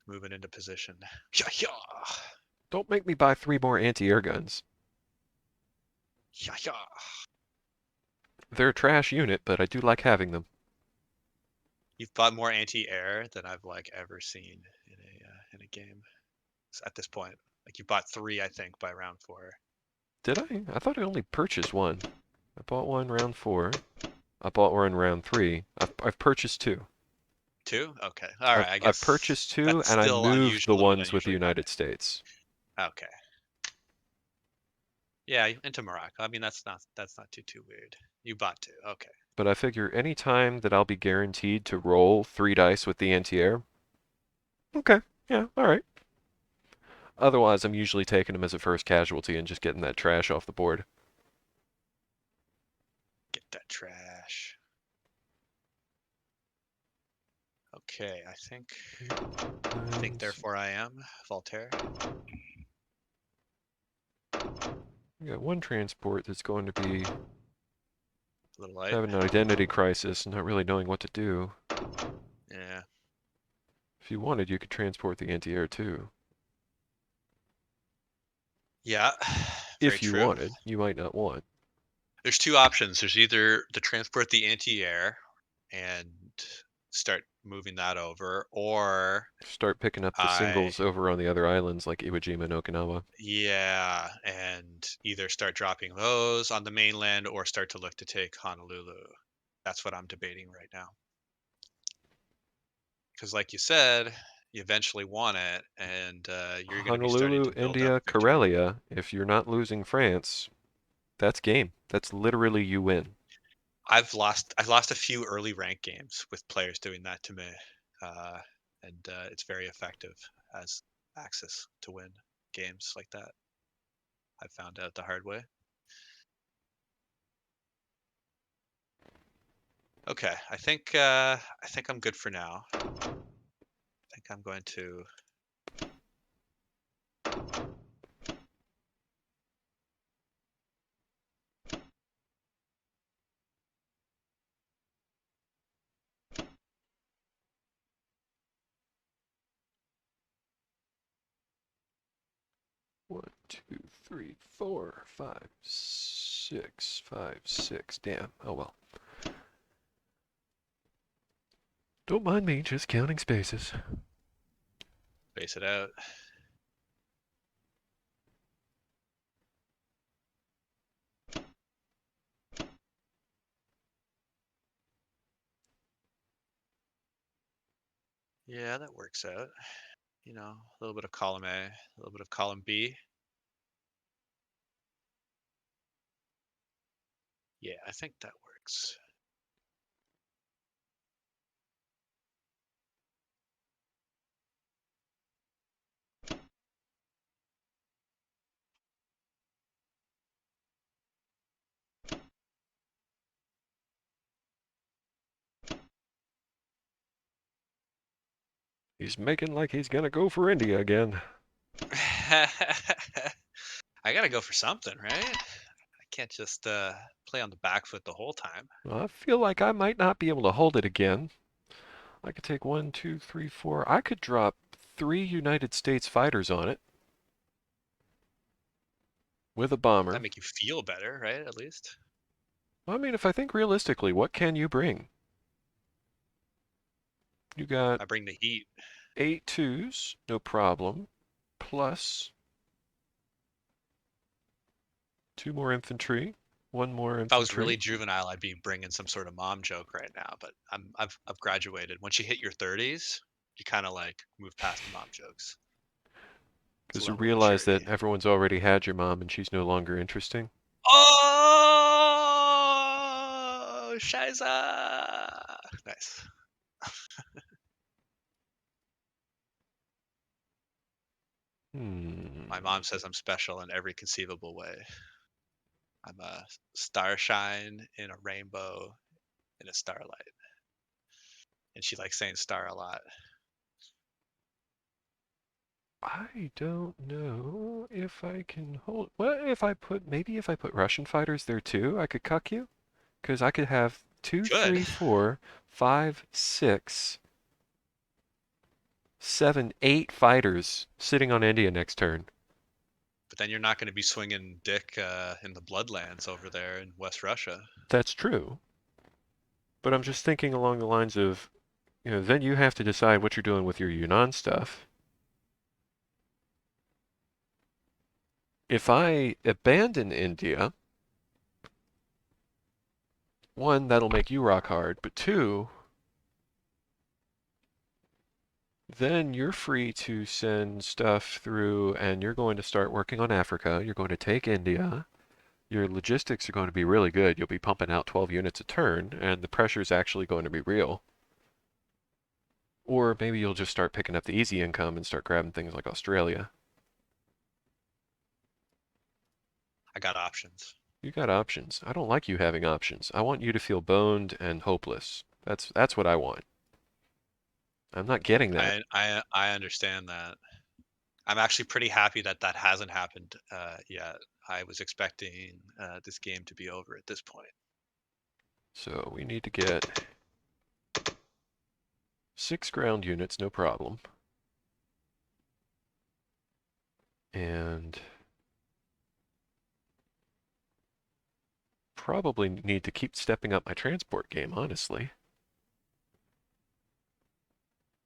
Moving into position. Yeah, yeah, Don't make me buy 3 more anti-air guns. yeah, yeah. They're a trash unit, but I do like having them. You've bought more anti-air than I've like ever seen in a game at this point. Like you bought three, I think, by round four. Did I? I thought I only purchased 1. I bought 1 round 4. I bought 1 round 3. I've purchased 2. Two? Okay. All right. I I've guess purchased 2 that's and I still moved the unusual than ones with the usually buy. United States. Okay. Yeah, into Morocco. I mean, that's not too weird. You bought two. Okay. But I figure any time that I'll be guaranteed to roll 3 dice with the anti-air, okay, yeah, alright. Otherwise, I'm usually taking them as a first casualty and just getting that trash off the board. Get that trash. Okay. I think therefore I am Voltaire. We got 1 transport that's going to be A little light. having an identity crisis and not really knowing what to do. Yeah. If you wanted, you could transport the anti-air too. Yeah. Very If you true. wanted, you might not want. There's two options. There's either to transport the anti-air and start moving that over, or Start picking up the I singles over on the other islands like Iwo Jima and Okinawa. yeah, and either start dropping those on the mainland or start to look to take Honolulu. That's what I'm debating right now. Because, like you said, you eventually want it, and you're going to be starting Honolulu, to build up India, victory. Karelia, if you're not losing France, that's game. That's literally you win. I've lost a few early rank games with players doing that to me, uh, and it's very effective as access to win games like that. I found out the hard way. Okay, I think I'm good for now. I think I'm going to. One, two, three, four, five, six, five, six. Damn. Oh well. Don't mind me, just counting spaces. Base it out. Yeah, that works out. A little bit of column A, a little bit of column B. Yeah, I think that works. He's making like he's gonna go for India again. I gotta go for something, right? I can't just play on the back foot the whole time. Well, I feel like I might not be able to hold it again. I could take one, two, three, four. I could drop 3 United States fighters on it with a That bomber. make you feel better, right? At least Well, I mean, if I think realistically, what can you bring? You got I bring the heat. 8 twos, no problem, plus Two more infantry. One more If I was really infantry. juvenile, I'd be bringing some sort of mom joke right now, but I've graduated. Once you hit your 30s, you kind of like move past the mom jokes. It's a Because you level of realize that maturity. everyone's already had your mom and she's no longer interesting. Oh, Shiza! Nice. My Hmm. mom says I'm special in every conceivable way. I'm a starshine in a rainbow in a starlight, and she likes saying star a lot. I don't know if I can hold. What if I put, maybe if I put Russian fighters there too, I could cuck you? Because I could have two, Good, three, four, five, six, seven, eight fighters sitting on India next turn. but then you're not going to be swinging dick in the Bloodlands over there in West Russia. That's true. But I'm just thinking along the lines of, then you have to decide what you're doing with your Yunnan stuff. If I abandon India, one, that'll make you rock hard, but two, then you're free to send stuff through and you're going to start working on Africa. You're going to take India. Your logistics are going to be really good. You'll be pumping out 12 units a turn, and the pressure's actually going to be real. Or maybe you'll just start picking up the easy income and start grabbing things like Australia. I got options. You got options. I don't like you having options. I want you to feel boned and hopeless. That's what I want. I'm not getting that. I understand that. I'm actually pretty happy that that hasn't happened yet. I was expecting this game to be over at this point. So we need to get 6 ground units, no problem. And probably need to keep stepping up my transport game, honestly.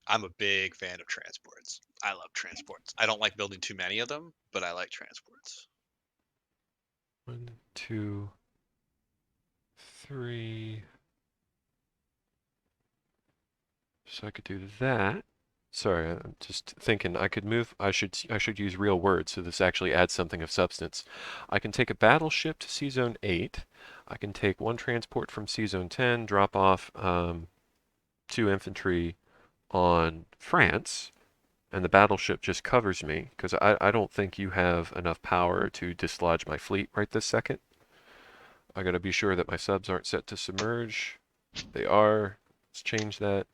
I'm a big fan of transports. I love transports. I don't like building too many of them, but I like transports. 1, 2, 3. So I could do that. Sorry, I'm just thinking I could move. I should use real words so this actually adds something of substance. I can take a battleship to Sea Zone 8. I can take one transport from Sea Zone 10, drop off 2 infantry on France, and the battleship just covers me because I don't think you have enough power to dislodge my fleet right this second. I gotta be sure that my subs aren't set to submerge. They are. Let's change that.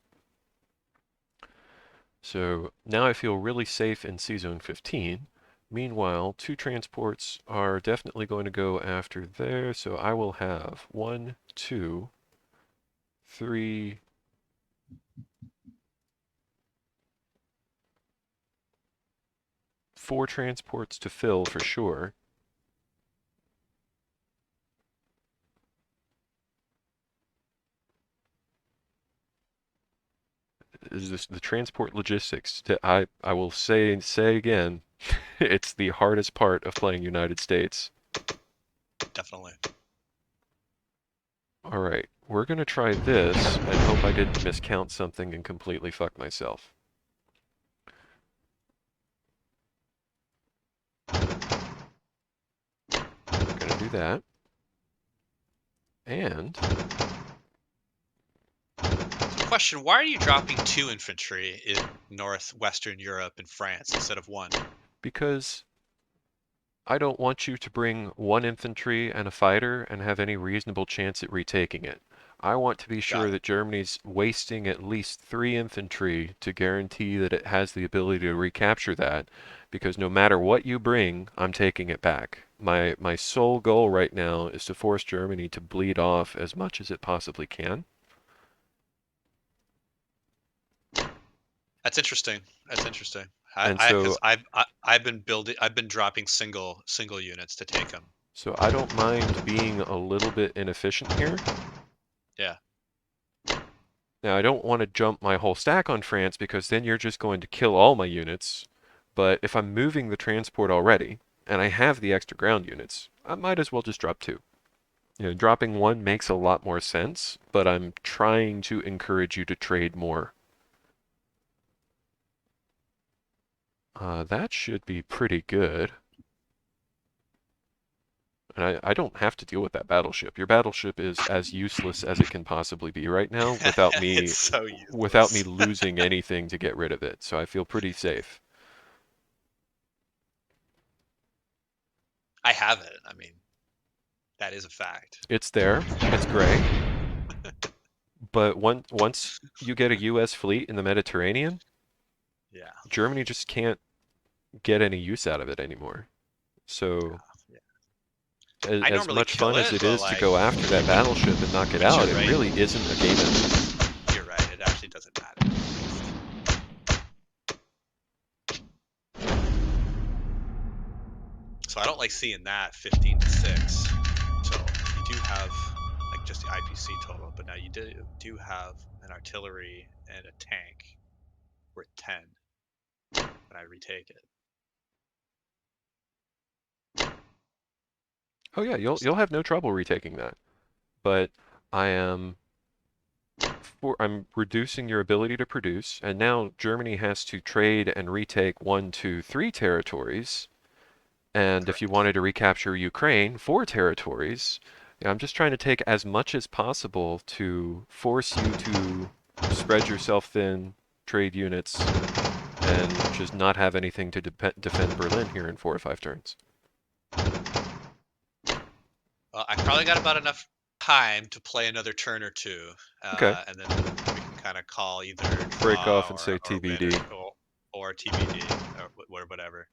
So now I feel really safe in Sea Zone 15. Meanwhile, 2 transports are definitely going to go after there, so I will have 1, 2, 3, 4 transports to fill for sure. Is this the transport logistics? I will say again, it's the hardest part of playing United States. Definitely. All right, we're gonna try this and hope I didn't miscount something and completely fuck myself. Gonna do that. And So question, why are you dropping 2 infantry in northwestern Europe and France instead of one? because I don't want you to bring 1 infantry and a fighter and have any reasonable chance at retaking it. I want to be Got sure it. that Germany's wasting at least 3 infantry to guarantee that it has the ability to recapture that, because no matter what you bring, I'm taking it back. My sole goal right now is to force Germany to bleed off as much as it possibly can. That's interesting. That's interesting. And Because so I've been building, I've been dropping single units to take them. so I don't mind being a little bit inefficient here. Yeah. Now, I don't want to jump my whole stack on France because then you're just going to kill all my units. But if I'm moving the transport already, and I have the extra ground units, I might as well just drop two. Dropping one makes a lot more sense, but I'm trying to encourage you to trade more. That should be pretty good. And I don't have to deal with that battleship. Your battleship is as useless as it can possibly be right now It's so without me useless. losing anything to get rid of it. So I feel pretty safe. I have it. I mean, that is a fact. It's there. It's gray. But once you get a U.S. fleet in the Mediterranean, Yeah. Germany just can't get any use out of it anymore. So Yeah. I as normally much fun kill as it, it but is to like, go after that battleship and knock it but out, you're it right. really isn't a game ender. You're right. It actually doesn't matter. So I don't like seeing that 15-6. So you do have like just the IPC total, but now you do have an artillery and a tank worth 10, and I retake it. Oh yeah, you'll So have no trouble retaking that. But I am I'm reducing your ability to produce, and now Germany has to trade and retake one, two, three territories. And if you correct. wanted to recapture Ukraine, four territories, I'm just trying to take as much as possible to force you to spread yourself thin, trade units, and just not have anything to defend Berlin here in 4 or 5 turns. Well, I probably got about enough time to play another turn or two, Okay, and then we can kind of call either break off draw and say or win TBD. or TBD or whatever.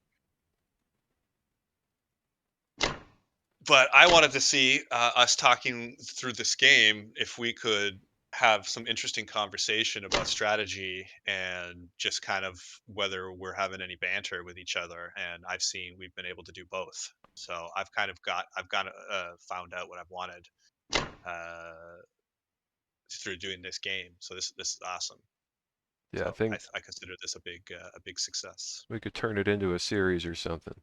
But I wanted to see us talking through this game if we could have some interesting conversation about strategy and just kind of whether we're having any banter with each other. And I've seen we've been able to do both. So I've got found out what I've wanted uh, through doing this game. So this is awesome. Yeah, I So think I consider this a big success. we could turn it into a series or something.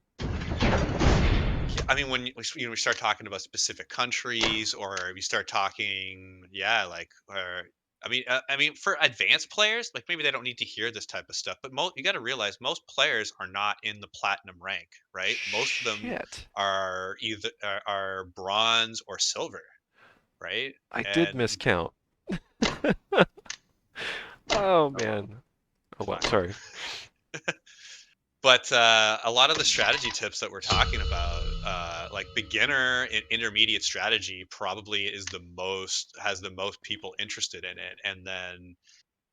Yeah, I mean, when we start talking about specific countries, or we start talking, yeah, like, or I mean, for advanced players, like maybe they don't need to hear this type of stuff. But you got to realize most players are not in the platinum rank, right? Most of them Shit. are either are bronze or silver, right? I did And miscount. Oh oh well, man. Oh well, fine. sorry. But a lot of the strategy tips that we're talking about, like beginner and intermediate strategy, probably is the most has the most people interested in it. And then,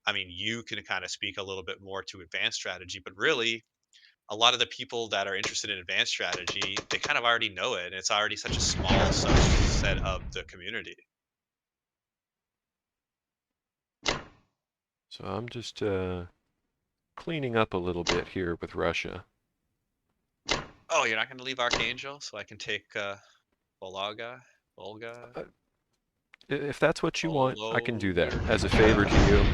I mean, you can kind of speak a little bit more to advanced strategy, but really, a lot of the people that are interested in advanced strategy, they kind of already know it, and it's already such a small subset of the community. So I'm just cleaning up a little bit here with Russia. Oh, you're not going to leave Archangel, so I can take Volga, Uh, if that's what you want, I can do that as a favor to Volga. you,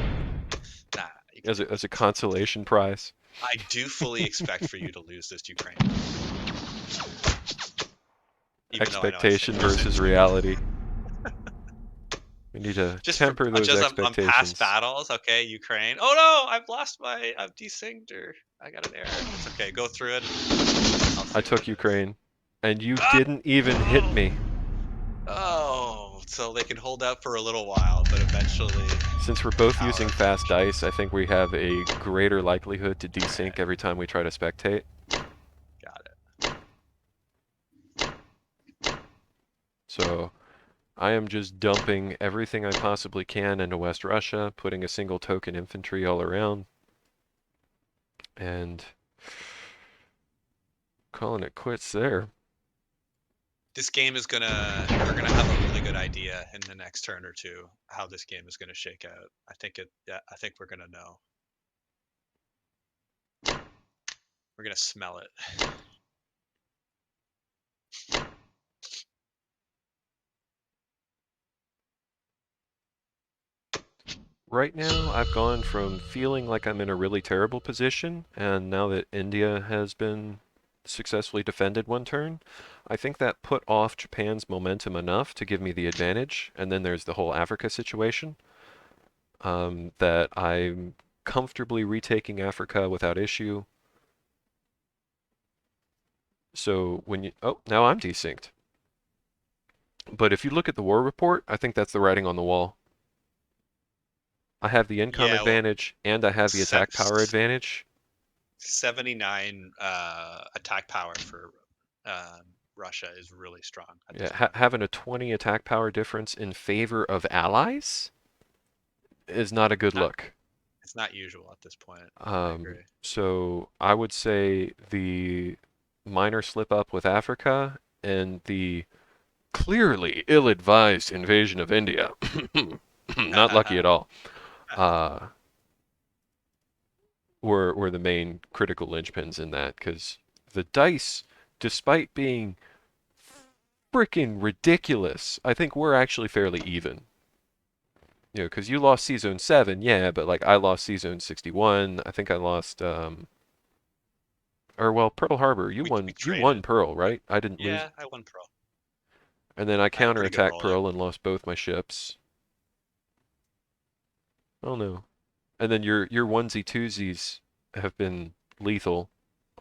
Nah, you can as a lose. consolation prize. I do fully expect for you to lose this Ukraine, even though I know I think Expectation you should versus too. reality. We need to Just for temper those just on past expectations. battles, okay, Ukraine. Oh no, I've desynced or I got an error. It's okay. Go through it. I'll I see what took it is. Ukraine, and you Ah! didn't even hit me. Oh, so they can hold out for a little while, but eventually Since we're the both power using of fast attrition. dice, I think we have a greater likelihood to All desync right, every time we try to spectate. got it. So I am just dumping everything I possibly can into West Russia, putting a single token infantry all around, and calling it quits there. This game is we're gonna have a really good idea in the next turn or two how this game is gonna shake out. Yeah, I think we're gonna know. We're gonna smell it. Right now, I've gone from feeling like I'm in a really terrible position, and now that India has been successfully defended one turn. I think that put off Japan's momentum enough to give me the advantage, and then there's the whole Africa situation, that I'm comfortably retaking Africa without issue. So when you, oh, now I'm desynced. But if you look at the war report, I think that's the writing on the wall. I have the income Yeah, well, advantage and I have the se- attack power s- advantage. 79 attack power for Russia is really strong at Yeah, this point. having a 20 attack power difference in favor of allies is not a good Not look. It's not usual at this point. I agree. So I would say the minor slip up with Africa and the clearly ill-advised invasion of India, not lucky at all, uh, were the main critical linchpins in that because the dice, despite being freaking ridiculous, I think we're actually fairly even. You know, because you lost C Zone 7, yeah, but like I lost C Zone 61. I think I lost, or well, Pearl Harbor. We You won traded. Pearl, We right? I didn't lose. Yeah, I won pro. And then I I had a pretty good counterattacked roll there. Pearl and lost both my ships. Oh no. And then your onesie twosies have been lethal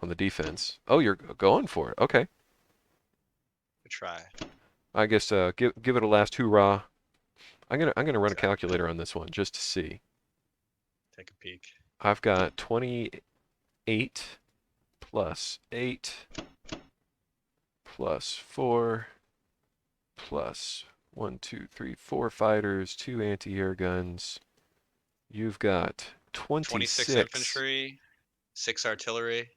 on the defense. Oh, you're going for it. Okay. Good try. I guess give it a last hoorah. I'm gonna run a Exactly. calculator on this one just to see. Take a peek. I've got 28 plus 8 plus 4 plus 1, 2, 3, 4 fighters, 2 anti-air guns. You've got 26 26, infantry, 6 artillery,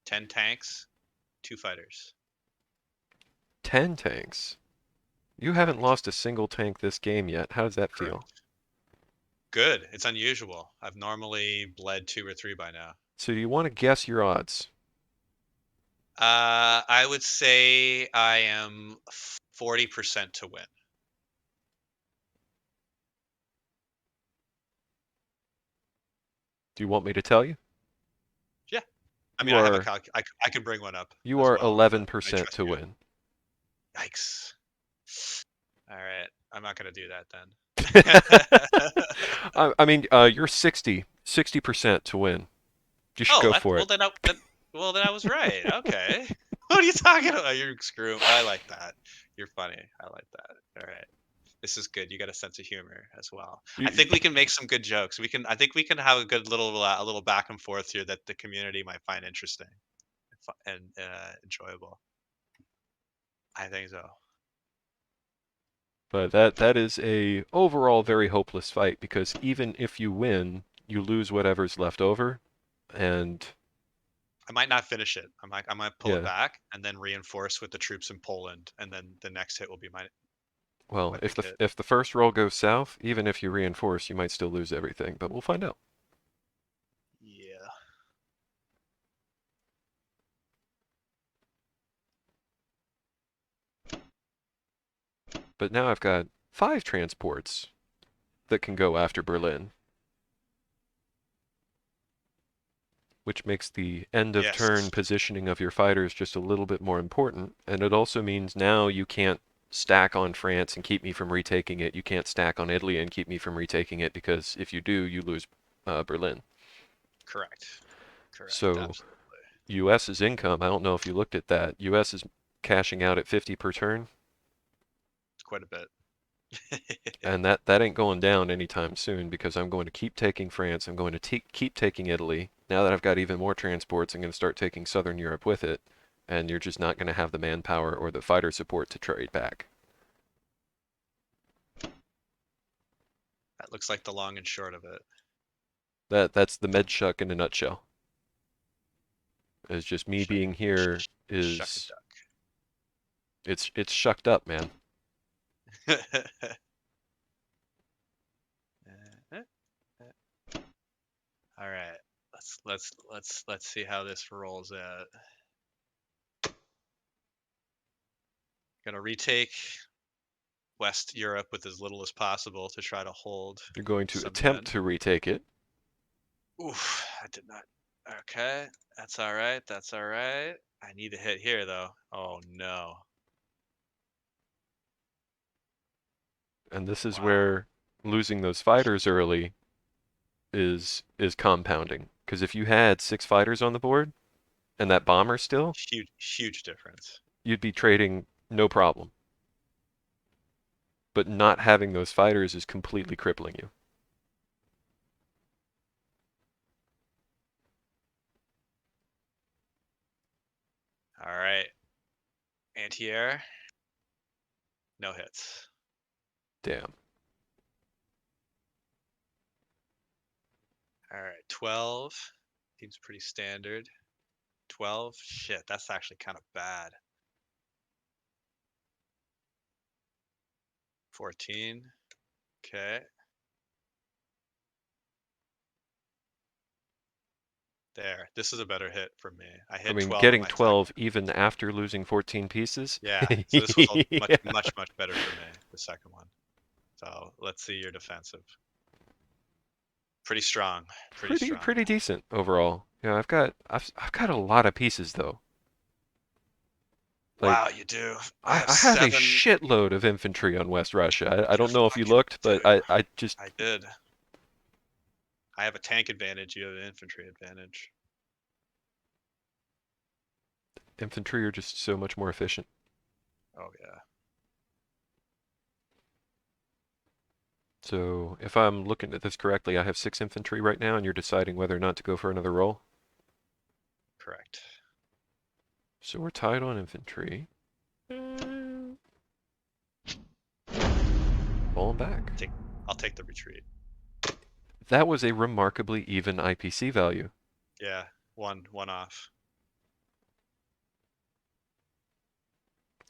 10 tanks, 2 fighters. 10 tanks. You haven't Correct. lost a single tank this game yet. How does that feel? Correct. Good. It's unusual. I've normally bled 2 or 3 by now. So do you want to guess your odds? I would say I am 40% to win. Do you want me to tell you? Yeah. I You mean, I have a are calc. I could bring one up you as are well, but I 11% trust to you. win. Yikes. All right. I'm not gonna do that then. I mean, you're 60% to win. You should Oh, go that for well it. then I was right. Okay. What are you talking about? You're screwing. I like that. You're funny. I like that. All right. This is good. You got a sense of humor as well. I You, think we can make some good jokes. I think we can have a good little a little back and forth here that the community might find interesting and enjoyable. I think so. but that is a overall very hopeless fight because even if you win, you lose whatever's left over, and I might not finish it. I might pull it yeah. back and then reinforce with the troops in Poland, and then the next hit will be Well, my big hit. if the first roll goes south, even if you reinforce, you might still lose everything, but we'll find out. Yeah. But now I've got 5 transports that can go after Berlin, which makes the end of turn Yes. positioning of your fighters just a little bit more important. And it also means now you can't stack on France and keep me from retaking it. You can't stack on Italy and keep me from retaking it because if you do, you lose Berlin. Correct. Correct. So Absolutely. US's income, I don't know if you looked at that. US is cashing out at 50 per turn, It's quite a bit. and that ain't going down anytime soon because I'm going to keep taking France. I'm going to keep taking Italy. Now that I've got even more transports, I'm going to start taking Southern Europe with it, and you're just not going to have the manpower or the fighter support to trade back. That looks like the long and short of it. That's the med shuck in a nutshell. It's just me Shuck, being here shuck a is duck. it's shucked up, man. All right. Let's see how this rolls out. Gonna retake West Europe with as little as possible to try to hold You're going to some attempt men. to retake it. Oof, I did not. Okay, that's all right. That's all right. I need a hit here, though. Oh, no. And this is Wow. where losing those fighters early is compounding. Because if you had 6 fighters on the board and that bomber still, Huge, huge difference. you'd be trading no problem. But not having those fighters is completely crippling you. All right. Anti-air, no hits. Damn. All right. 12 seems pretty standard. 12. Shit, that's actually kind of bad. 14. Okay. There. This is a better hit for me. I I hit mean, 12 in getting my second. 12 even after losing 14 pieces? Yeah. So this was a much, Yeah. much, much better for me, the second one. So let's see your defensive. Pretty strong. Pretty strong. Pretty decent overall. Yeah, I've got a lot of pieces though. Like Wow, you do. I have I have a 7. shitload of infantry on West Russia. I You don't know if you fucking looked, do. but I just I did. I have a tank advantage. You have an infantry advantage. infantry are just so much more efficient. Oh, yeah. So if I'm looking at this correctly, I have 6 infantry right now, and you're deciding whether or not to go for another roll. Correct. So we're tied on infantry. Mm. Falling back. Take. I'll take the retreat. That was a remarkably even IPC value. Yeah. One off.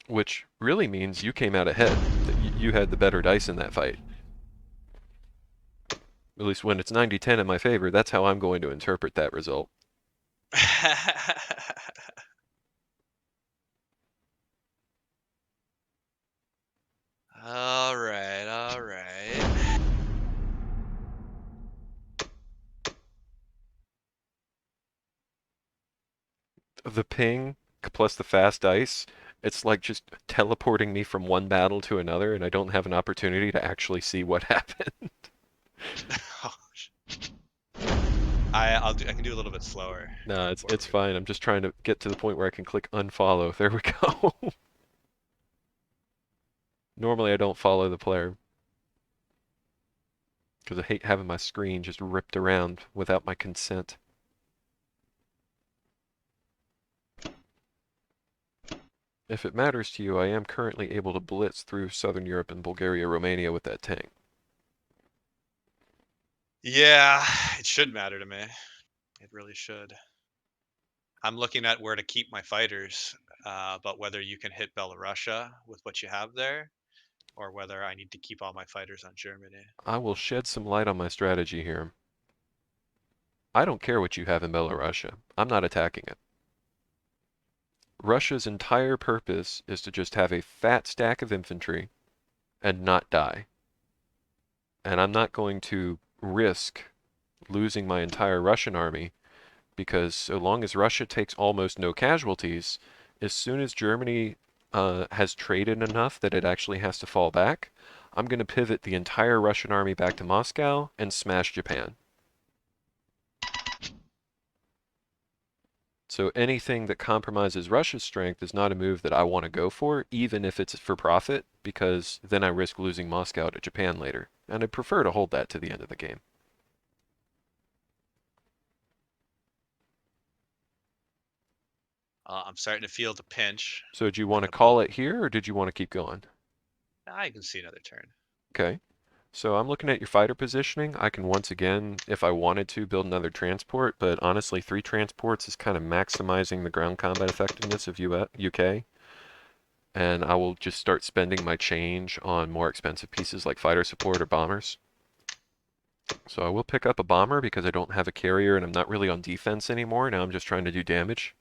Which really means you came out ahead. That you had the better dice in that fight. At least when it's 90-10 in my favor, that's how I'm going to interpret that result. All right. All right. The ping plus the fast dice, it's like just teleporting me from one battle to another, and I don't have an opportunity to actually see what happened. I can do a little bit slower No, before it's we. fine. I'm just trying to get to the point where I can click unfollow. There we go. Normally I don't follow the player because I hate having my screen just ripped around without my consent. If it matters to you, I am currently able to blitz through Southern Europe and Bulgaria, Romania with that tank. Yeah, it should matter to me. It really should. I'm looking at where to keep my fighters, but whether you can hit Belarusia with what you have there, or whether I need to keep all my fighters on Germany. I will shed some light on my strategy here. I don't care what you have in Belarusia. I'm not attacking it. Russia's entire purpose is to just have a fat stack of infantry and not die. And I'm not going to risk losing my entire Russian army because so long as Russia takes almost no casualties, as soon as Germany has traded enough that it actually has to fall back, I'm going to pivot the entire Russian army back to Moscow and smash Japan. So anything that compromises Russia's strength is not a move that I want to go for, even if it's for profit, because then I risk losing Moscow to Japan later. And I'd prefer to hold that to the end of the game. I'm starting to feel the pinch. So do you I'm want to gonna call pull. it here, or did you want to keep going? I can see another turn. Okay. So I'm looking at your fighter positioning. I can once again, if I wanted to, build another transport, but honestly, 3 transports is kind of maximizing the ground combat effectiveness of UK, and I will just start spending my change on more expensive pieces like fighter support or bombers. So I will pick up a bomber because I don't have a carrier and I'm not really on defense anymore. Now I'm just trying to do damage.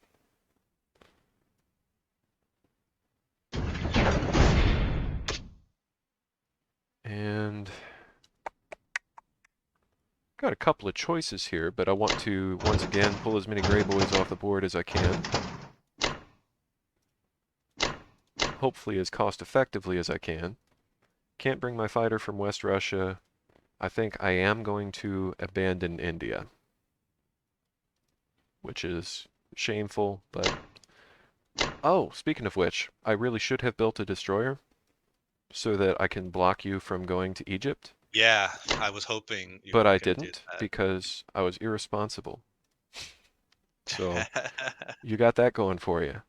And got a couple of choices here, but I want to once again pull as many gray boys off the board as I can. hopefully as cost effectively as I can. Can't bring my fighter from West Russia. I think I am going to abandon India, which is shameful, but oh, speaking of which, I really should have built a destroyer so that I can block you from going to Egypt, Yeah, I was hoping you but were I gonna do didn't because I was irresponsible. So that. you got that going for you.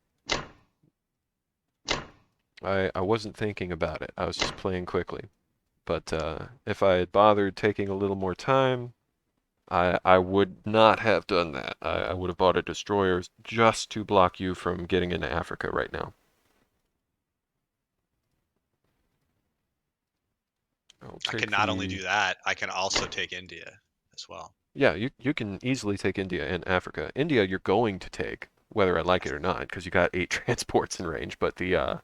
I wasn't thinking about it. I was just playing quickly. But if I had bothered taking a little more time, I would not have done that. I would have bought a destroyer just to block you from getting into Africa right now. I'll I can take not only the do that, I can also take India as well. Yeah, you can easily take India and Africa. India you're going to take, whether I like it or not, because you got 8 transports in range, but the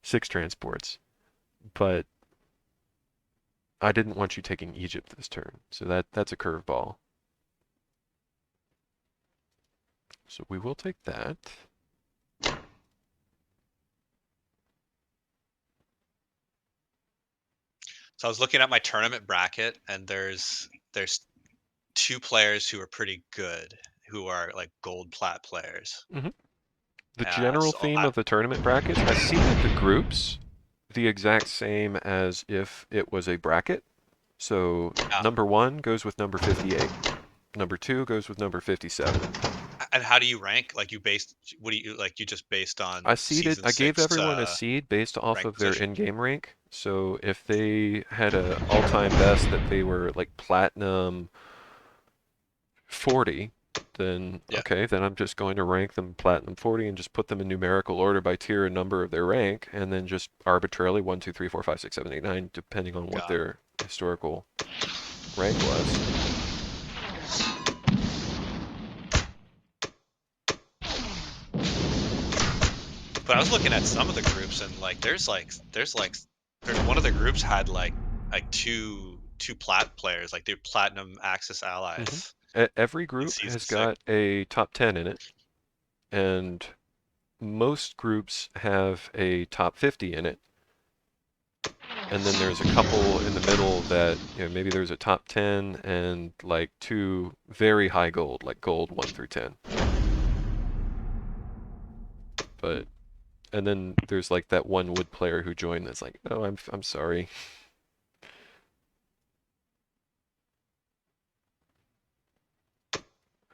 6 transports. But I didn't want you taking Egypt this turn, so that's a curveball. So we will take that. So I was looking at my tournament bracket, and there's two players who are pretty good, who are like gold plat players. hmm The general So theme of the tournament brackets, I seeded the groups the exact same as if it was a bracket. So number 1 goes with number 58. Number 2 goes with number 57. and how do you rank? Like you based, what do you like? You just based I on seeded, season I gave six everyone a seed based off rank of their position? in-game rank. So if they had a all-time best that they were like platinum 40, then Yeah, okay, then I'm just going to rank them platinum 40 and just put them in numerical order by tier and number of their rank, and then just arbitrarily 1, 2, 3, 4, 5, 6, 7, 8, 9, depending on what got their historical rank was. but I was looking at some of the groups, and like there's one of the groups had like two plat players, like they're platinum Axis hmm allies Every in group season has six. got a top 10 in it, and most groups have a top 50 in it. And then there's a couple in the middle that, maybe there's a top 10 and like two very high gold, like gold 1 through 10. But and then there's like that one wood player who joined that's like, "Oh, I'm sorry."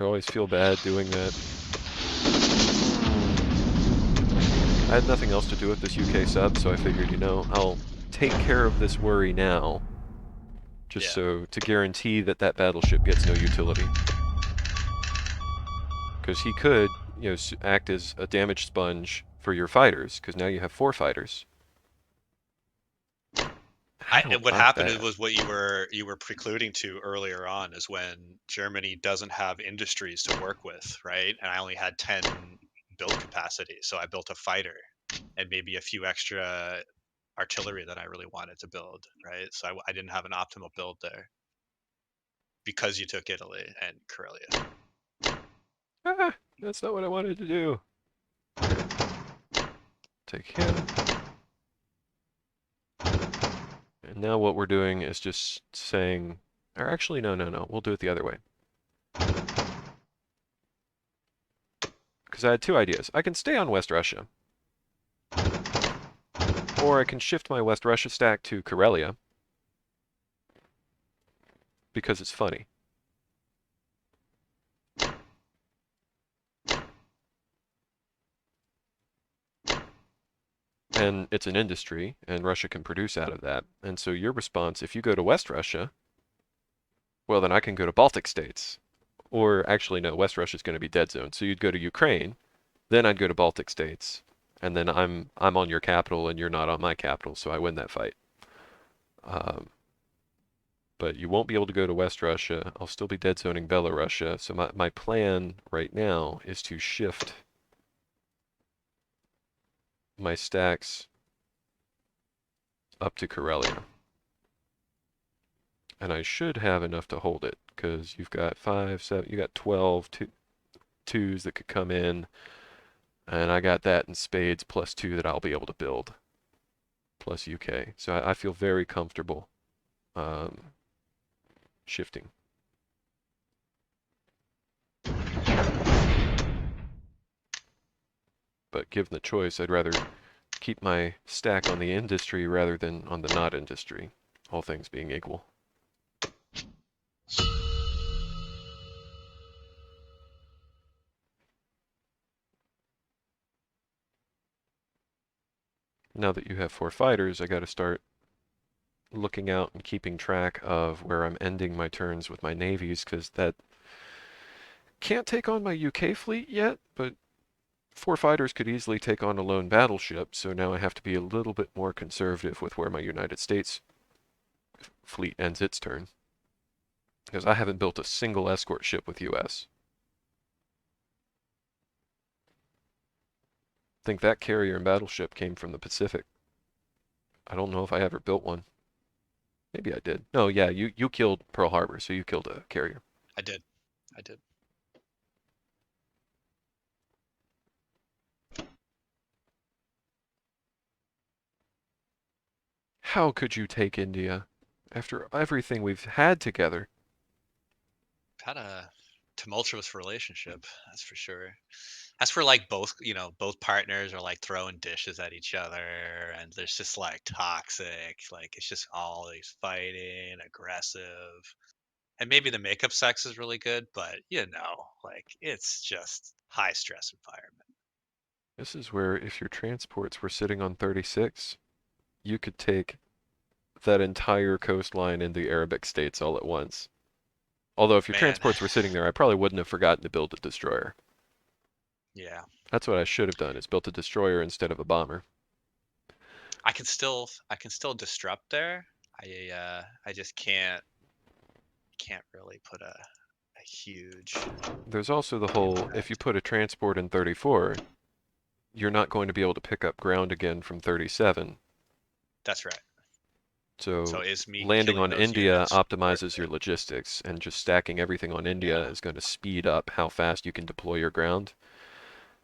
I always feel bad doing that. I had nothing else to do with this UK sub, so I figured, I'll take care of this worry now, just Yeah. so to guarantee that that battleship gets no utility. Because he could, act as a damage sponge for your fighters, because now you have 4 fighters. I don't What want happened that. was what you were precluding to earlier on is when Germany doesn't have industries to work with, right? And I only had 10 build capacity, so I built a fighter and maybe a few extra artillery that I really wanted to build, right? So I didn't have an optimal build there because you took Italy and Karelia. Ah, that's not what I wanted to do. Okay, take him. And now what we're doing is just saying, or actually, no, we'll do it the other way. Because I had 2 ideas. I can stay on West Russia, or I can shift my West Russia stack to Karelia, because it's funny. And it's an industry, and Russia can produce out of that. And so your response, if you go to West Russia, well, then I can go to Baltic states. Or actually, no, West Russia is going to be dead zone. So you'd go to Ukraine, then I'd go to Baltic states, and then I'm on your capital and you're not on my capital, so I win that fight. Um, but you won't be able to go to West Russia. I'll still be dead zoning Belarusia. So my plan right now is to shift my stacks up to Karelia. And I should have enough to hold it, because you've got 5, 7, you got 12 twos that could come in. And I got that in spades plus 2 that I'll be able to build, plus UK. So I feel very comfortable um, shifting. But given the choice, I'd rather keep my stack on the industry rather than on the not industry, all things being equal. Now that you have 4 fighters, I got to start looking out and keeping track of where I'm ending my turns with my navies, because that can't take on my UK fleet yet, but 4 fighters could easily take on a lone battleship, so now I have to be a little bit more conservative with where my United States fleet ends its turn, because I haven't built a single escort ship with US. I think that carrier and battleship came from the Pacific. I don't know if I ever built one. Maybe I did. No, yeah, you killed Pearl Harbor, so you killed a carrier. I did. I did. How could you take India after everything we've had together? Had a tumultuous relationship, that's for sure. That's where like both partners are like throwing dishes at each other, and there's just like toxic, like it's just always fighting, aggressive. And maybe the makeup sex is really good, but like it's just high stress environment. This is where if your transports were sitting on 36, you could take that entire coastline in the Arabic states all at once. Although if your Man, transports were sitting there, I probably wouldn't have forgotten to build a destroyer. yeah. That's what I should have done, is built a destroyer instead of a bomber. I can still disrupt there. I just can't really put a huge There's also the whole, if you impact. put a transport in 34, you're not going to be able to pick up ground again from 37. That's right. So So is me landing killing on those India units worth optimizes your it? logistics, and just stacking everything on India Yeah. is going to speed up how fast you can deploy your ground.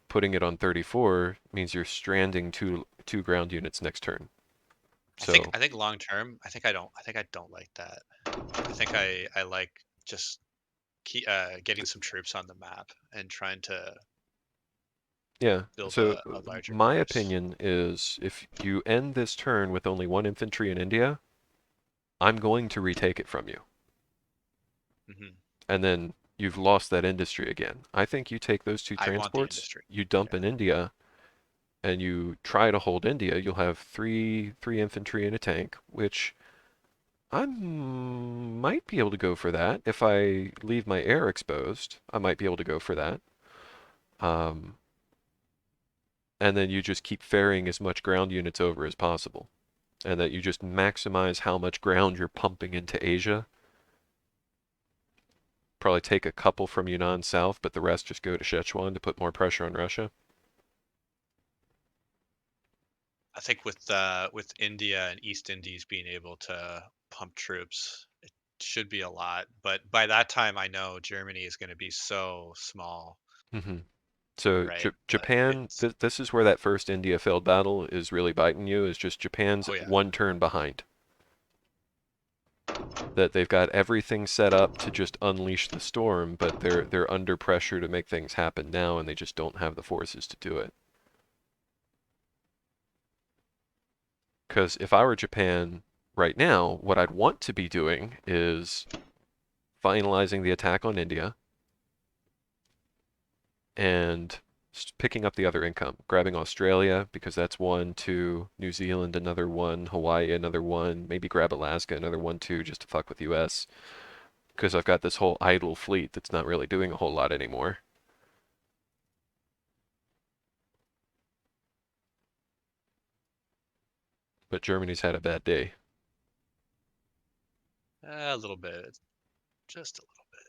Putting it on 34 means you're stranding two ground units next turn. I think So I think long term, I think I don't like that. I think I like just getting some troops on the map and trying to yeah, build so a larger my force. opinion is if you end this turn with only 1 infantry in India, I'm going to retake it from you. Hmm. And then you've lost that industry again. I think you take those 2 I want the transports, industry. you dump Yeah. in India, and you try to hold India. You'll have three infantry and a tank, which I might be able to go for that. If I leave my air exposed, I might be able to go for that. Um, and then you just keep ferrying as much ground units over as possible. And that you just maximize how much ground you're pumping into Asia. Probably take a couple from Yunnan south, but the rest just go to Sichuan to put more pressure on Russia. I think with India and East Indies being able to pump troops, it should be a lot. But by that time, I know Germany is going to be so small, Hmm. So right? Like Japan, it's this is where that first India failed battle is really biting you, is just Japan's oh yeah, one turn behind. That they've got everything set up to just unleash the storm, but they're under pressure to make things happen now, and they just don't have the forces to do it. Because if I were Japan right now, what I'd want to be doing is finalizing the attack on India and picking up the other income, grabbing Australia because that's one, two, New Zealand another one, Hawaii another one, maybe grab Alaska another one too, just to fuck with US. Because I've got this whole idle fleet that's not really doing a whole lot anymore. But Germany's had a bad day. a little bit, just a little bit.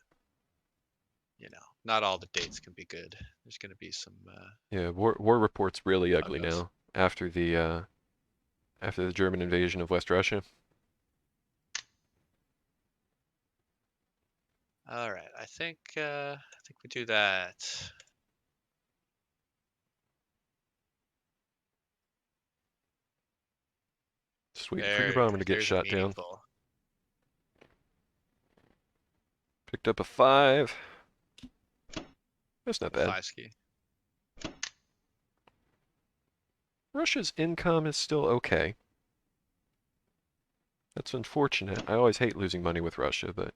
Not all the dates can be good. There's going to be some Yeah, war report's really ugly uggos. now after the German invasion of West Russia. All right, I think we do that. Just waiting for your bomber to get There's a shot down. meaningful Picked up a 5. That's not bad. 5 ski. Russia's income is still okay. That's unfortunate. I always hate losing money with Russia, but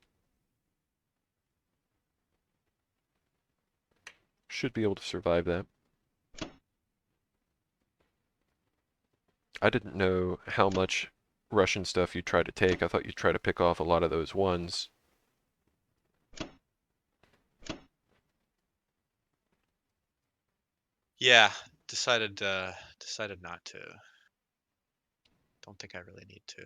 should be able to survive that. I didn't know how much Russian stuff you'd try to take. I thought you'd try to pick off a lot of those ones. Yeah, decided not to. Don't think I really need to.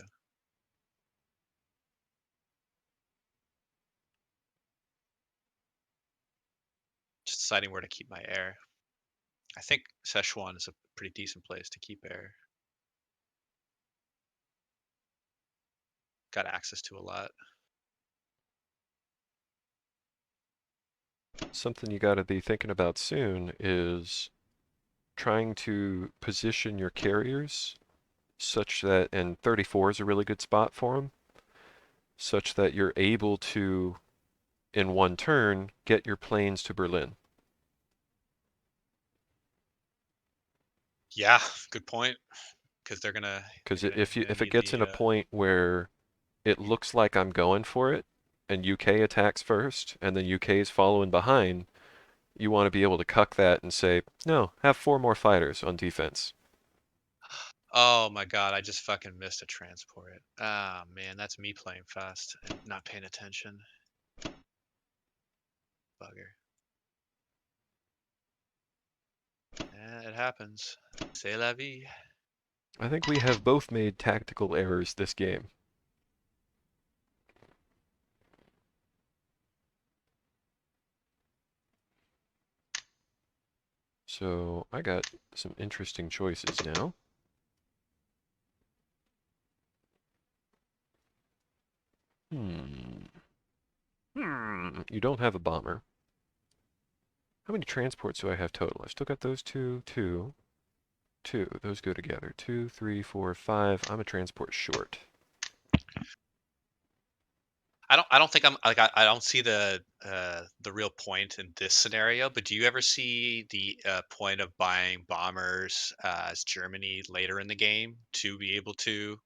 Just deciding where to keep my air. I think Szechuan is a pretty decent place to keep air. Got access to a lot. Something you got to be thinking about soon is trying to position your carriers such that, and 34 is a really good spot for them, such that you're able to, in one turn, get your planes to Berlin. Yeah, good point. Because Because they're gonna if it need gets in the a point where it looks like I'm going for it, and UK attacks first, and then UK is following behind, you want to be able to cuck that and say, no, have 4 more fighters on defense. Oh my god, I just fucking missed a transport. Ah man, that's me playing fast and not paying attention. Bugger. Yeah, it happens. C'est la vie. I think we have both made tactical errors this game. So I got some interesting choices now. Hmm. You don't have a bomber. How many transports do I have total? I still got those two, two, two. Those go together. 2, 3, 4, 5. I'm a transport short. I don't think I'm like I don't see the real point in this scenario, but do you ever see the point of buying bombers as Germany later in the game to be able to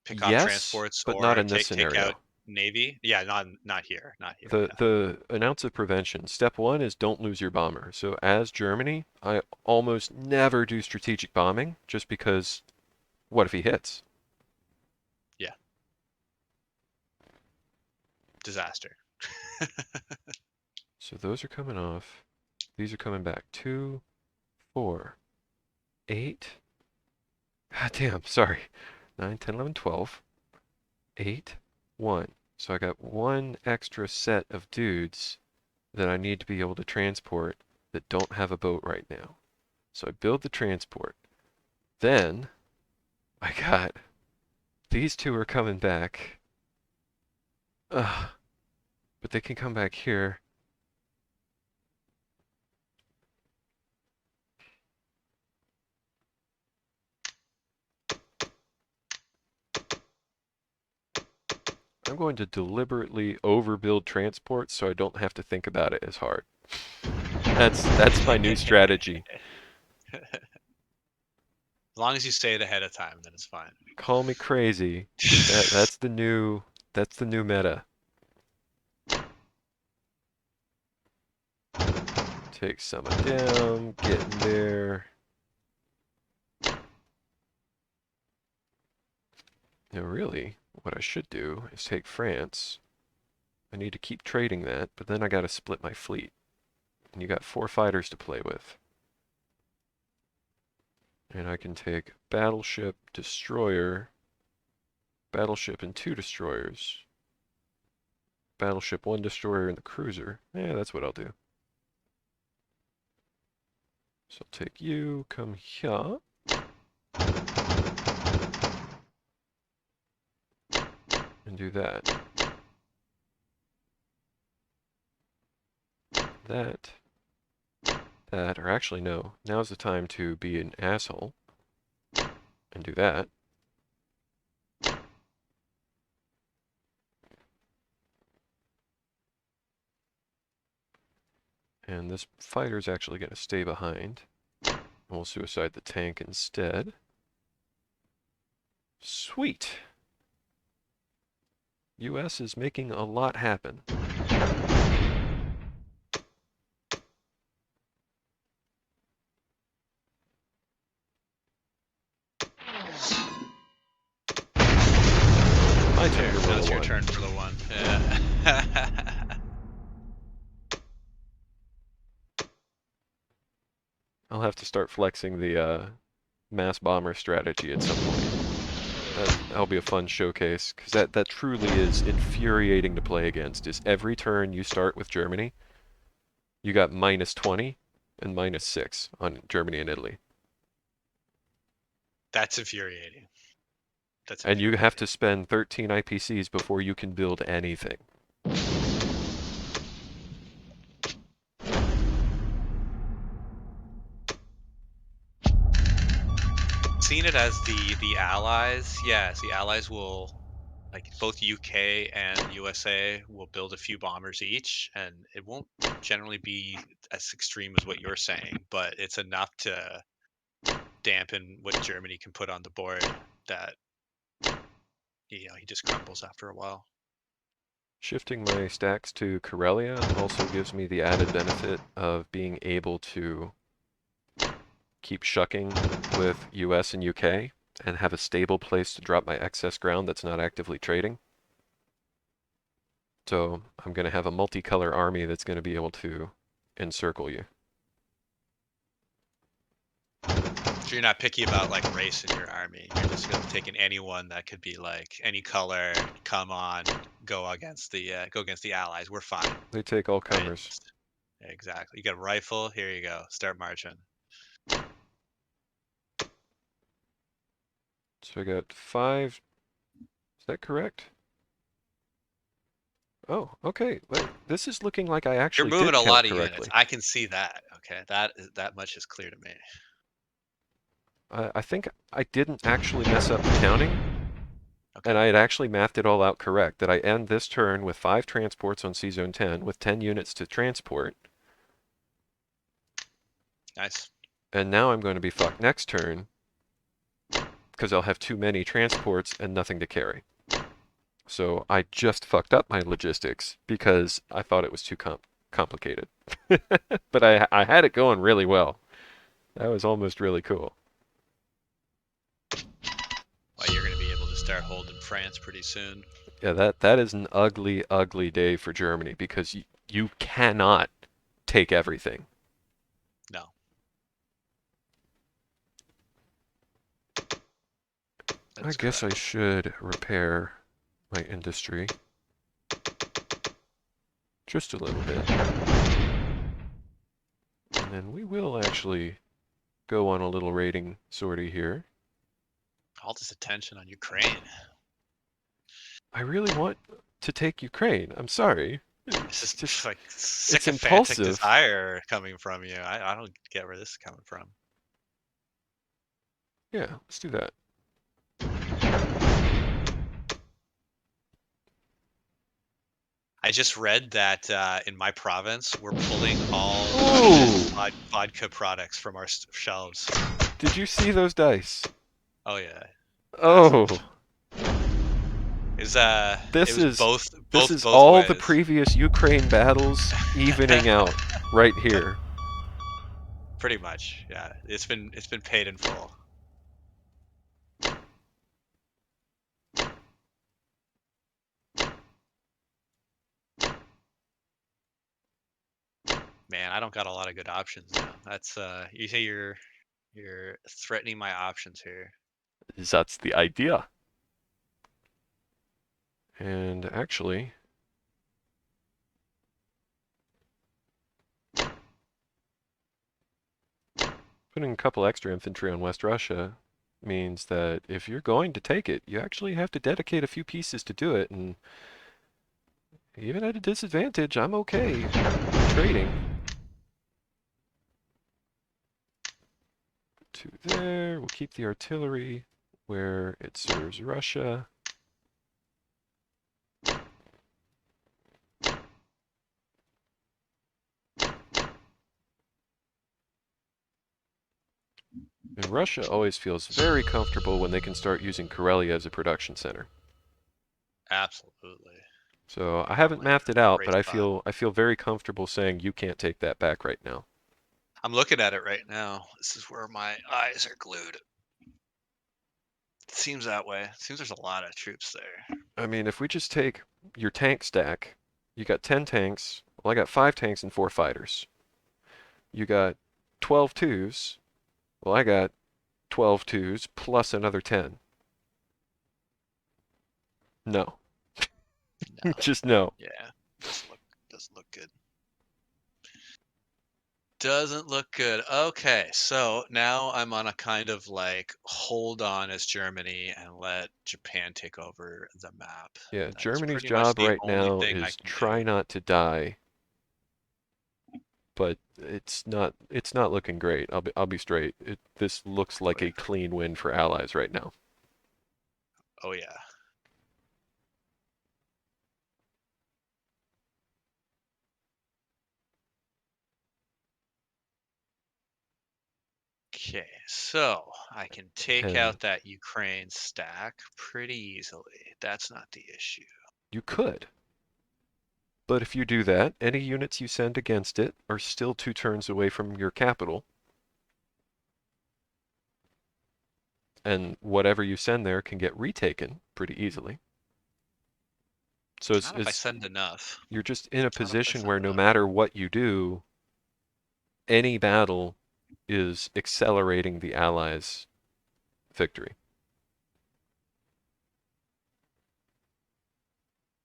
pick off Yes, transports but not or in this take out scenario. Navy? Yeah, not here, not here. The Yeah. the an ounce of prevention. Step 1 is don't lose your bomber. So as Germany, I almost never do strategic bombing just because what if he hits? Yeah, disaster. So those are coming off. These are coming back. 2, 4, 8. God damn, sorry. 9, 10, 11, 12. 8, 1. So I got one extra set of dudes that I need to be able to transport that don't have a boat right now. So I build the transport. Then I got these two are coming back. Ugh, but they can come back here. I'm going to deliberately overbuild transport so I don't have to think about it as hard. That's my new strategy. As long as you say it ahead of time, then it's fine. Call me crazy, but that's the new meta. Take some down, get in there. Now really, what I should do is take France. I need to keep trading that, but then I gotta split my fleet. And you got 4 fighters to play with. And I can take battleship, destroyer, battleship and 2 destroyers. Battleship, 1 destroyer, and the cruiser. Yeah, that's what I'll do. So I'll take you, come here. And do that. That. That, or actually no. Now's the time to be an asshole. And do that. And this fighter's actually going to stay behind. And we'll suicide the tank instead. Sweet. US is making a lot happen. My turn to Now roll it's a your 1. turn for the one. Yeah. I'll have to start flexing the mass bomber strategy at some point. That'll be a fun showcase, because that truly is infuriating to play against, is every turn you start with Germany, you got -20 and -6 on Germany and Italy. That's infuriating. That's And you have infuriating. to spend 13 IPCs before you can build anything. Seeing it as the allies, yes, the allies will, like both UK and USA will build a few bombers each, and it won't generally be as extreme as what you're saying, but it's enough to dampen what Germany can put on the board that he just crumbles after a while. Shifting my stacks to Karelia also gives me the added benefit of being able to keep shucking with US and UK and have a stable place to drop my excess ground that's not actively trading. So I'm going to have a multicolor army that's going to be able to encircle you. So you're not picky about like race in your army. You're just gonna taking anyone that could be like any color. Come on, go against the allies. We're fine, They take all right? comers. Exactly. You got a rifle. Here you go. Start marching. So I got 5. Is that correct? Oh, okay. Wait, this is looking like I You're actually moving did a count lot of units. correctly. I can see that. Okay, that much is clear to me. I think I didn't actually mess up the counting, and Okay, I had actually mathed it all out correct, that I end this turn with 5 transports on C-Zone 10 with 10 units to transport, nice. and now I'm going to be fucked next turn because I'll have too many transports and nothing to carry. So I just fucked up my logistics because I thought it was too complicated. But I had it going really well. That was almost really cool. Well, you're gonna be able to start holding France pretty soon. Yeah, that is an ugly, ugly day for Germany because you cannot take everything. No, I that's guess I correct. should repair my industry just a little bit. And then we will actually go on a little raiding sortie here. All this attention on Ukraine. I really want to take Ukraine. I'm sorry. This It's is just, like it's sycophantic impulsive. desire coming from you. I don't get where this is coming from. Yeah, let's do that. I just read that in my province, we're pulling all Russian Oh, vodka products from our shelves. did you see those dice? Oh yeah, massive. Oh, It this was is both this both is both all the ways. previous Ukraine battles evening out right here. Pretty much, yeah. It's been paid in full. Man, I don't got a lot of good options now. That's you say you're threatening my options here. That's the idea. And actually, putting a couple extra infantry on West Russia means that if you're going to take it, you actually have to dedicate a few pieces to do it, and even at a disadvantage, I'm okay trading. To there, we'll keep the artillery where it serves Russia. And Russia always feels very comfortable when they can start using Karelia as a production center. Absolutely. So I haven't Probably mapped it a out, great but spot. I feel very comfortable saying you can't take that back right now. I'm looking at it right now. This is where my eyes are glued. It seems that way. It seems there's a lot of troops there. I mean, if we just take your tank stack, you got 10 tanks. Well, I got 5 tanks and 4 fighters. You got 12 twos. Well, I got 12 twos plus another 10. No. No. Just no. Yeah. Doesn't look good. Doesn't look good. Okay, so now I'm on a kind of like hold on as Germany and let Japan take over the map. Yeah, That's Germany's pretty much job the right only now thing I is can do. try not to die, but it's not looking great. I'll be straight. This looks Oh like yeah. a clean win for allies right now. Oh yeah. Okay, so I can take And out that Ukraine stack pretty easily. That's not the issue. you could. But if you do that, any units you send against it are still 2 turns away from your capital, and whatever you send there can get retaken pretty easily. So Not if I send enough. you're just in a Not if I position send where no enough. matter what you do, any battle is accelerating the Allies' victory.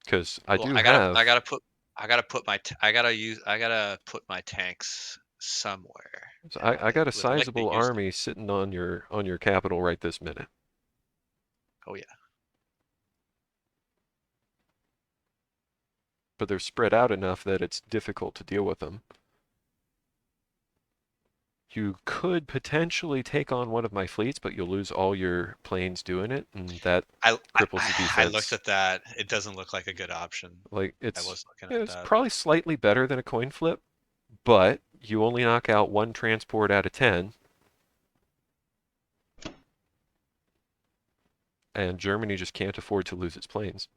Because I Well, do have, I gotta put my tanks somewhere, so and I I got a would like to sizable use them. army sitting on your capital right this minute, Oh yeah. but they're spread out enough that it's difficult to deal with them. You could potentially take on one of my fleets, but you'll lose all your planes doing it, and that cripples the I looked defense. at that. It doesn't look like a good option. Like I was looking yeah, at it's that. probably slightly better than a coin flip, but you only knock out 1 transport out of 10, and Germany just can't afford to lose its planes.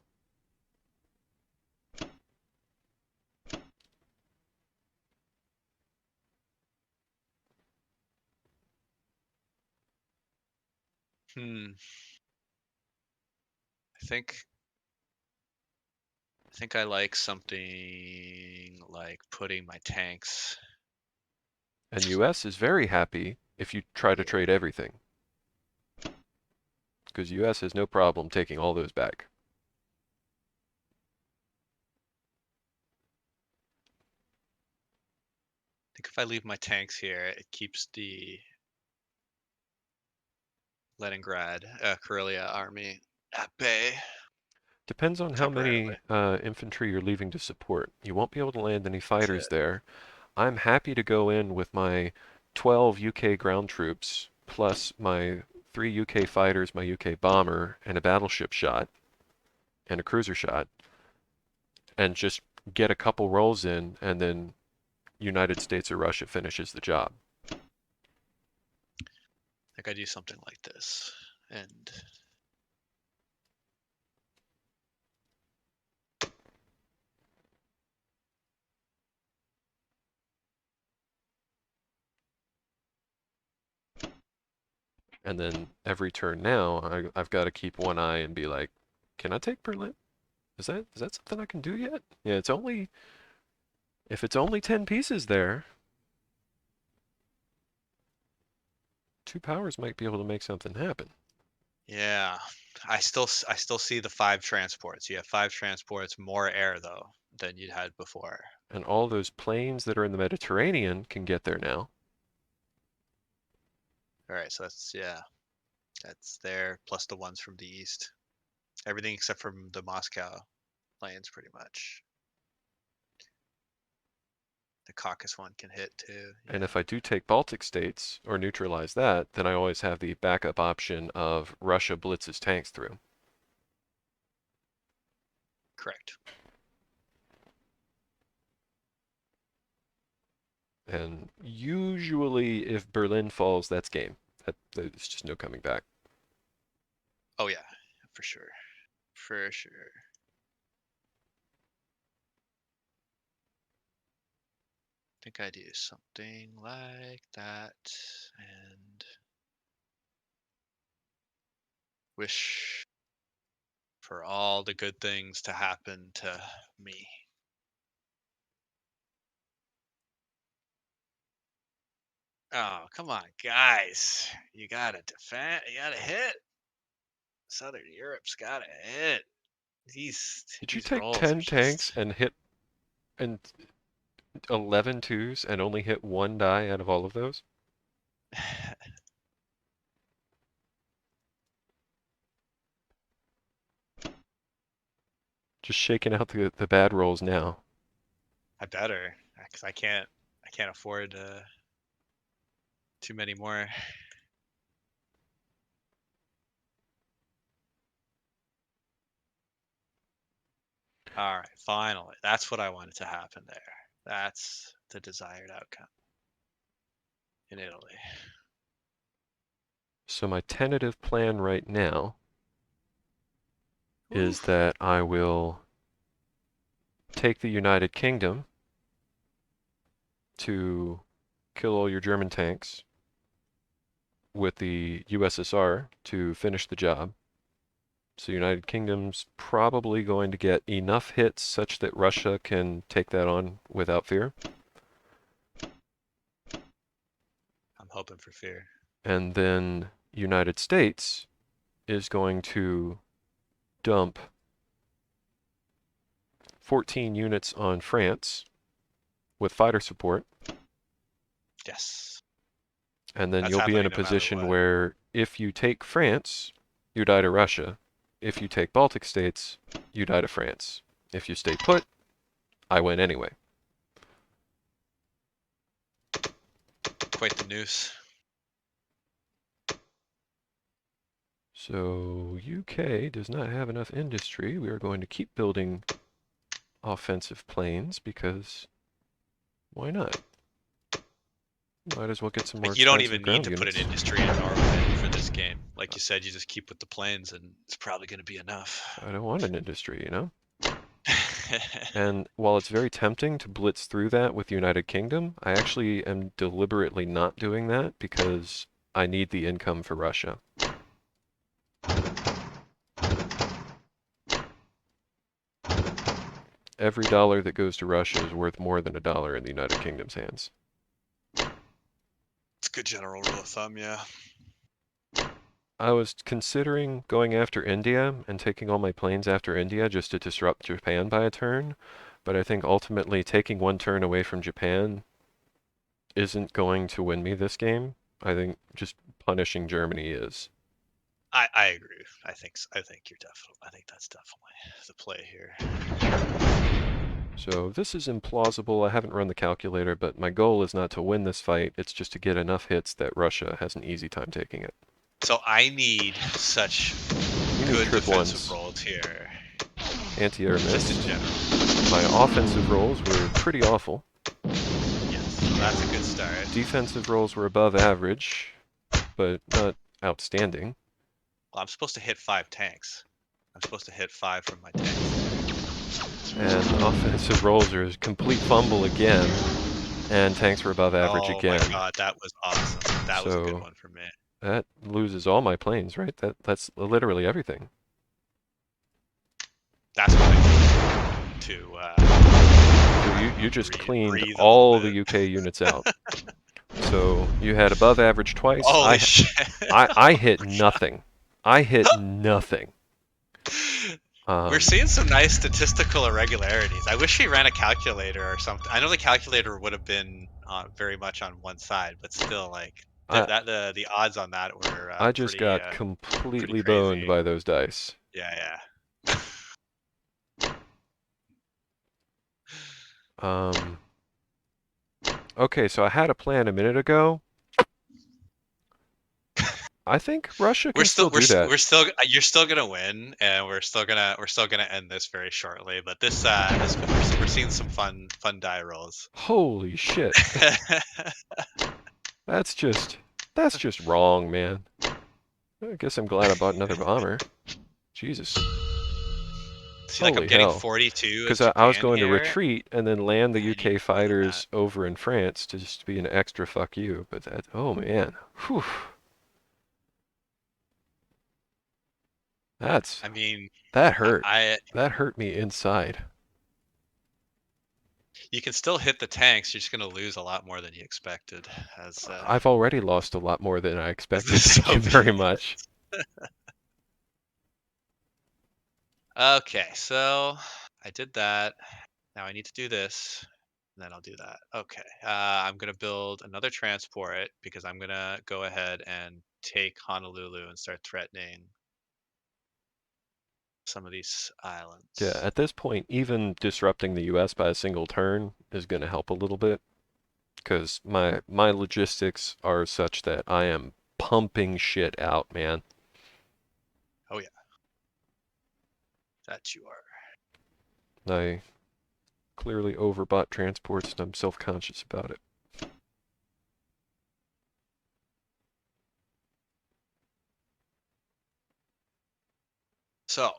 Hmm. I think I think I like something like putting my tanks. And US is very happy if you try to Yeah. trade everything, because US has no problem taking all those back. I think if I leave my tanks here, it keeps the Leningrad, Karelia army at bay Depends on how temporarily. many infantry you're leaving to support. You won't be able to land any That's fighters it. there. I'm happy to go in with my 12 UK ground troops plus my 3 UK fighters, my UK bomber, and a battleship shot and a cruiser shot, and just get a couple rolls in, and then United States or Russia finishes the job. I think I do something like this, and And then every turn now, I've got to keep one eye and be like, can I take Berlin? Is that something I can do yet? Yeah, it's only if it's only 10 pieces there, 2 powers might be able to make something happen. yeah, I still see the 5 transports. You have 5 transports, more air though than you'd had before. And all those planes that are in the Mediterranean can get there now. All right, so that's there plus the ones from the east. Everything except from the Moscow planes, pretty much. The Caucasus one can hit too. And Yeah, if I do take Baltic states or neutralize that, then I always have the backup option of Russia blitzes tanks through. correct. And usually, if Berlin falls, that's game. There's just no coming back. Oh yeah, for sure, for sure. I think I do something like that and wish for all the good things to happen to me. Oh, come on, guys. You gotta defend. You gotta hit. Southern Europe's gotta hit. These Did you these take rolls are 10 tanks just. and hit and 11 twos and only hit one die out of all of those? Just shaking out the bad rolls now. I better, because I can't afford too many more. All right, finally, that's what I wanted to happen there. That's the desired outcome in Italy. So my tentative plan right now Ooh. is that I will take the United Kingdom to kill all your German tanks with the USSR to finish the job. So United Kingdom's probably going to get enough hits such that Russia can take that on without fear. I'm hoping for fear. And then United States is going to dump 14 units on France with fighter support. Yes, And then that's you'll be in happening a no matter position what. where if you take France, you die to Russia. If you take Baltic states, you die to France. If you stay put, I win anyway. Quite the noose. So UK does not have enough industry. We are going to keep building offensive planes because why not? Might as well get some more Like you don't expensive even need ground to put an units. industry in Norway for this game. Like you said, you just keep with the planes, and it's probably going to be enough. I don't want an industry, you know? And while it's very tempting to blitz through that with the United Kingdom, I actually am deliberately not doing that because I need the income for Russia. Every dollar that goes to Russia is worth more than a dollar in the United Kingdom's hands. It's a good general rule of thumb, yeah. I was considering going after India and taking all my planes after India just to disrupt Japan by a turn, but I think ultimately taking one turn away from Japan isn't going to win me this game. I think just punishing Germany is. I agree. I think you're definitely. I think that's definitely the play here. So this is implausible. I haven't run the calculator, but my goal is not to win this fight. It's just to get enough hits that Russia has an easy time taking it. So I need such You need good trip defensive ones. rolls here, Anti-air just in missed. general. My offensive rolls were pretty awful. Yes, so that's a good start. Defensive rolls were above average, but not outstanding. Well, I'm supposed to hit 5 tanks. I'm supposed to hit 5 from my tanks. And offensive rolls are a complete fumble again, and tanks were above average Oh my again. god, that was awesome. That was a good So one for me. that loses all my planes, right? That's literally everything. That's what I need So I don't you know, just cleaned breathe a little all the bit. UK units out. So you had above average twice. Holy shit! I Oh hit my nothing. I hit nothing. god. We're Um, seeing some nice statistical irregularities. I wish we ran a calculator or something. I know the calculator would have been very much on one side, but still, like I the odds on that were I just pretty got pretty completely boned crazy. by those dice. Yeah, Um, okay, so I had a plan a minute ago. I think Russia can still do that. we're still you're still gonna win, and we're still gonna end this very shortly. But this we're seeing some fun die rolls. Holy shit. That's just That's just wrong, man. I guess I'm glad I bought another bomber. Jesus. See, like I'm Holy getting hell. 42 Because with I was Japan going to here. retreat and then land the I need UK more than that. fighters over in France to just be an extra fuck you. But that, oh man. Whew. That's, I mean, that hurt. I That hurt me inside. you can still hit the tanks. You're just gonna lose a lot more than you expected. I've already lost a lot more than I As the expected. Thank you very Soviets. much. Okay, so I did that. Now I need to do this, and then I'll do that. Okay, I'm gonna build another transport because I'm gonna go ahead and take Honolulu and start threatening some of these Yeah, islands. at this point, even disrupting the US by a single turn is going to help a little bit because my logistics are such that I am pumping shit out, man. Oh yeah, that you are. I clearly overbought transports and I'm self-conscious about it. So,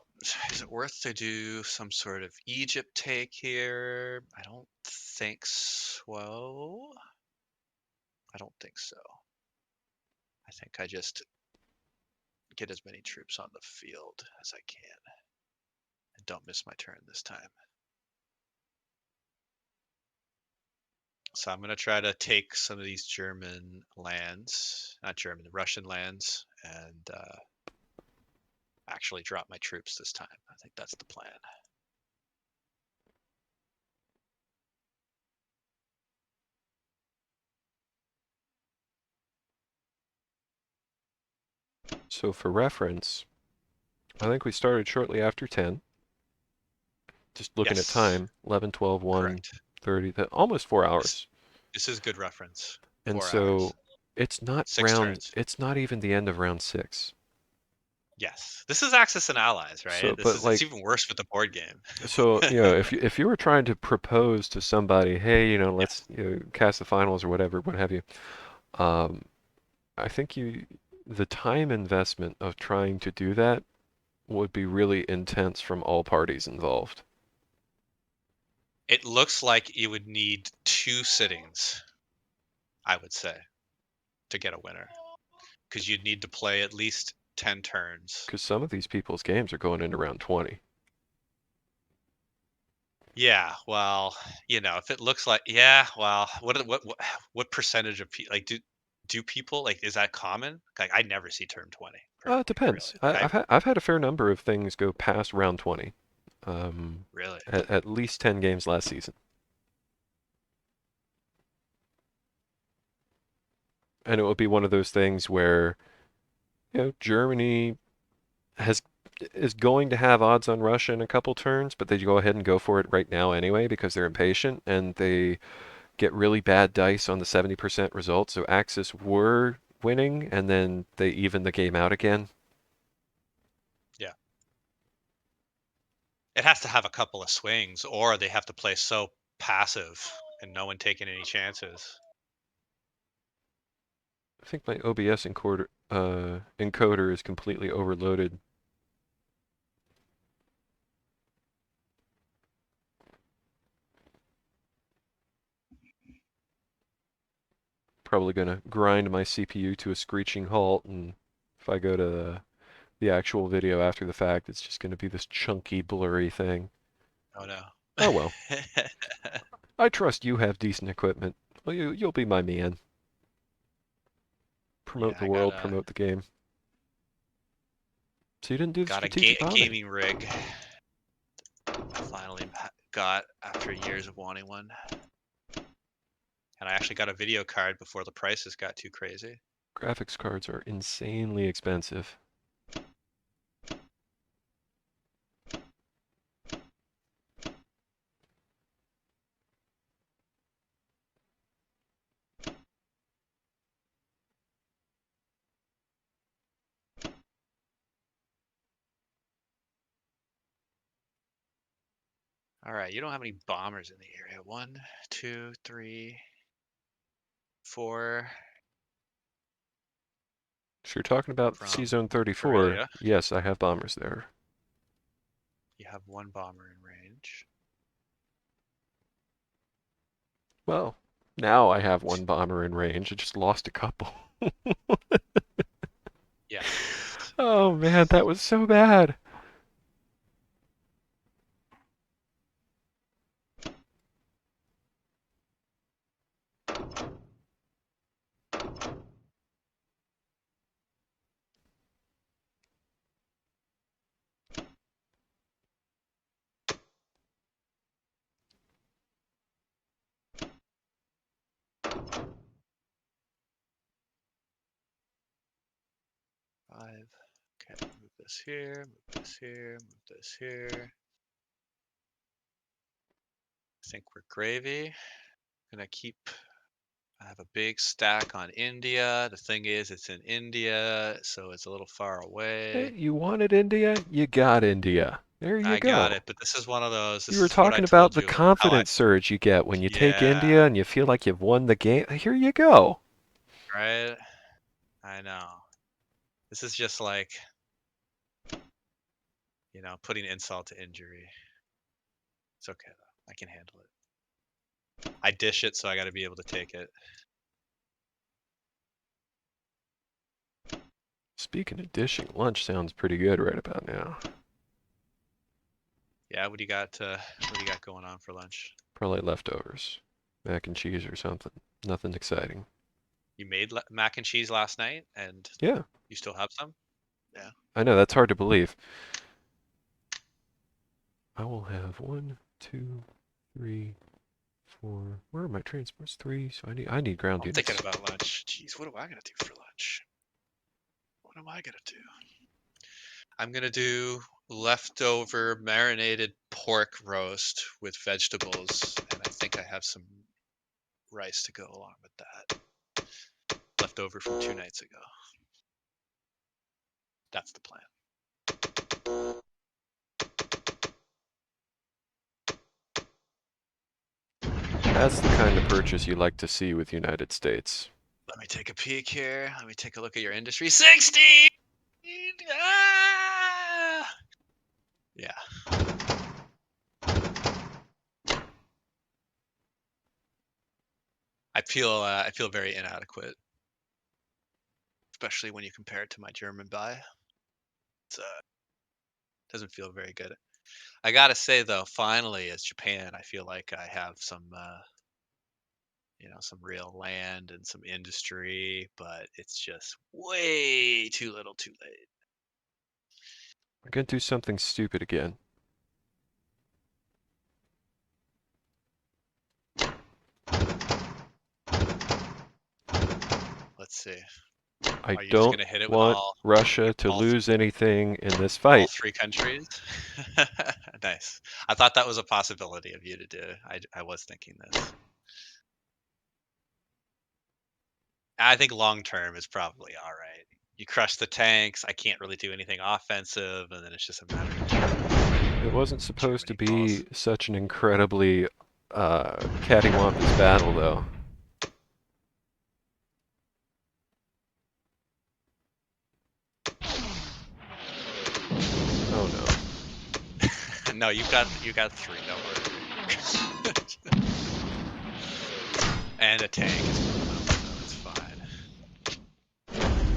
is it worth to do some sort of Egypt take here? I don't think so. I don't think so. I think I just get as many troops on the field as I can and don't miss my turn this time. So I'm going to try to take some of these German lands, not German, Russian lands, and actually drop my troops this time. I think that's the plan. So for reference, I think we started shortly after 10. Just looking at Yes, time, 11, 12, 1, correct. 30, almost 4 This hours. this is good reference. And 4 hours, so it's not six turns. it's not even the end of round 6. Yes, this is Axis and Allies, right? So, This but is it's like, even worse with the board game. so if you were trying to propose to somebody, hey, let's Yes, cast the finals or whatever, what have you, um, I think the time investment of trying to do that would be really intense from all parties involved. it looks like you would need 2 sittings, I would say, to get a winner, because you'd need to play at least 10 turns. Because some of these people's games are going into round 20. Yeah, well, if it looks like, yeah, well, what percentage of people like do people like is that common? Like I never see turn 20 It perfect, depends. really. Like I I've had a fair number of things go past round 20. really. At least 10 games last season. And it will be one of those things where, Germany has is going to have odds on Russia in a couple turns, but they go ahead and go for it right now anyway because they're impatient and they get really bad dice on the 70% result. So Axis were winning and then they even the game out again. Yeah. It has to have a couple of swings or they have to play so passive and no one taking any chances. I think my OBS encoder is completely overloaded. Probably gonna grind my CPU to a screeching halt, and if I go to the actual video after the fact, it's just gonna be this chunky, blurry thing. Oh no. Oh well. I trust you have decent equipment. Well, you'll be my man. Promote Yeah, the I got world, a promote the game. So you didn't do the got a strategic bombing. gaming rig. I finally got after years of wanting one. And I actually got a video card before the prices got too crazy. Graphics cards are insanely expensive. All right, you don't have any bombers in the area. One, two, three, four. If you're talking about from C-Zone 34, Karelia. yes, I have bombers there. You have one bomber in range. Well, now I have one bomber in range. I just lost a couple. Yes. Oh man, Yes. that was so bad. 5. Okay, move this here, move this here, move this here. I think we're gravy. Gonna keep. I have a big stack on India. The thing is, it's in India, so it's a little far Hey, away. you wanted India? You got India. There you I got go. it, but this is one of those. You This were is what I talking about told the you, like how I. confidence surge you get when you take Yeah, India and you feel like you've won the game. Here you go. right? I know. This is just like, putting insult to injury. It's okay though. I can handle it. I dish it, so I got to be able to take it. Speaking of dishing, lunch sounds pretty good right about now. Yeah, what do you got? What do you got going on for lunch? Probably leftovers. Mac and cheese or something. Nothing exciting. You made mac and cheese last night, and Yeah, you still have some? Yeah. I know, that's hard to believe. I will have 1, 2, 3, 4. Where are my transports? 3, so I need ground I'm thinking units. about lunch. Jeez, what am I gonna do for lunch? What am I gonna do? I'm gonna do leftover marinated pork roast with vegetables, and I think I have some rice to go along with that. Leftover from 2 nights ago. That's the plan. That's the kind of purchase you like to see with United States. Let me take a peek here. Let me take a look at your industry. 60! Ah! Yeah. I feel very inadequate, especially when you compare it to my German buy. It doesn't feel very good. I gotta say though, finally, as Japan, I feel like I have some real land and some industry, but it's just way too little, too late. I'm gonna do something stupid again. Let's see. I Are you just don't gonna hit it with want all Russia with to lose anything in this fight. all 3 countries? Nice. I thought that was a possibility of you to do. I was thinking this. I think long term is probably all right. You crush the tanks. I can't really do anything offensive, and then it's just a matter of time It before wasn't supposed to Germany falls. be such an incredibly cattywampus battle, though. Oh no. No, you got 3. Don't worry. And a tank is one of them, so it's fine.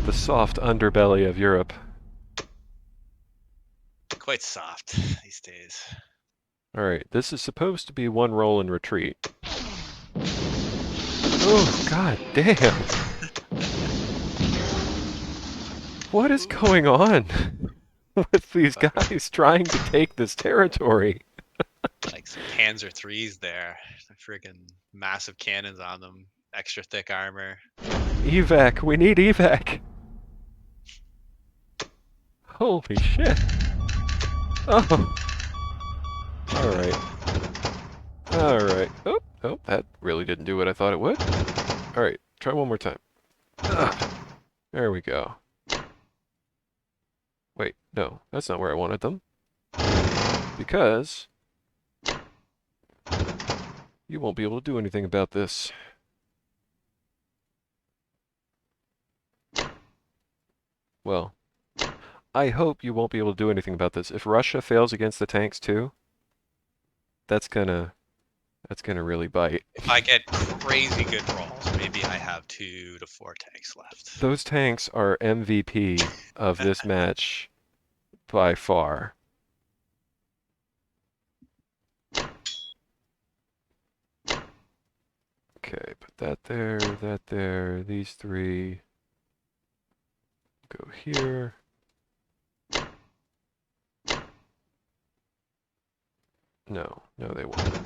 The soft underbelly of Europe. Quite soft these days. Alright, this is supposed to be one roll and retreat. Oh, god damn. What is Ooh, going on with these fucking guys trying to take this territory? like some Panzer threes there. Friggin' massive cannons on them. Extra thick armor. Evac, we need evac. Holy shit. Oh. Alright. Alright. Oh, oh, that really didn't do what I thought it would. Alright, try one more time. Ugh. There we go. Wait, no, that's not where I wanted them. Because you won't be able to do anything about this. Well, I hope you won't be able to do anything about this. If Russia fails against the tanks too, that's gonna that's gonna really bite. If I get crazy good rolls, maybe I have 2 to 4 tanks left. Those tanks are MVP of this match by far. Okay, put that there, these three go here. No, no, they won't.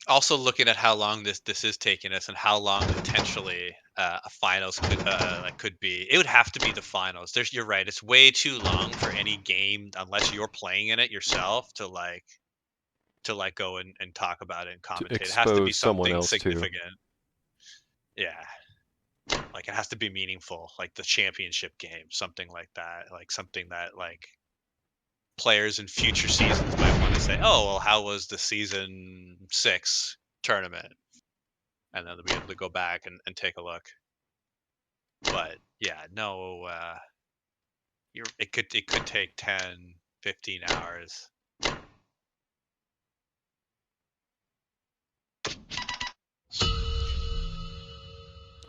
Also, looking at how long this is taking us and how long potentially a finals could be, it would have to be the finals. You're right. It's way too long for any game unless you're playing in it yourself to go and talk about it and To commentate. It has to be expose someone something else to. significant. Yeah, like it has to be meaningful, like the championship game, something like that, like something that like players in future seasons might want to say, "Oh, well, how was the season 6 tournament?" And then they'll be able to go back and take a look. But yeah, no, it could take 10, 15 hours.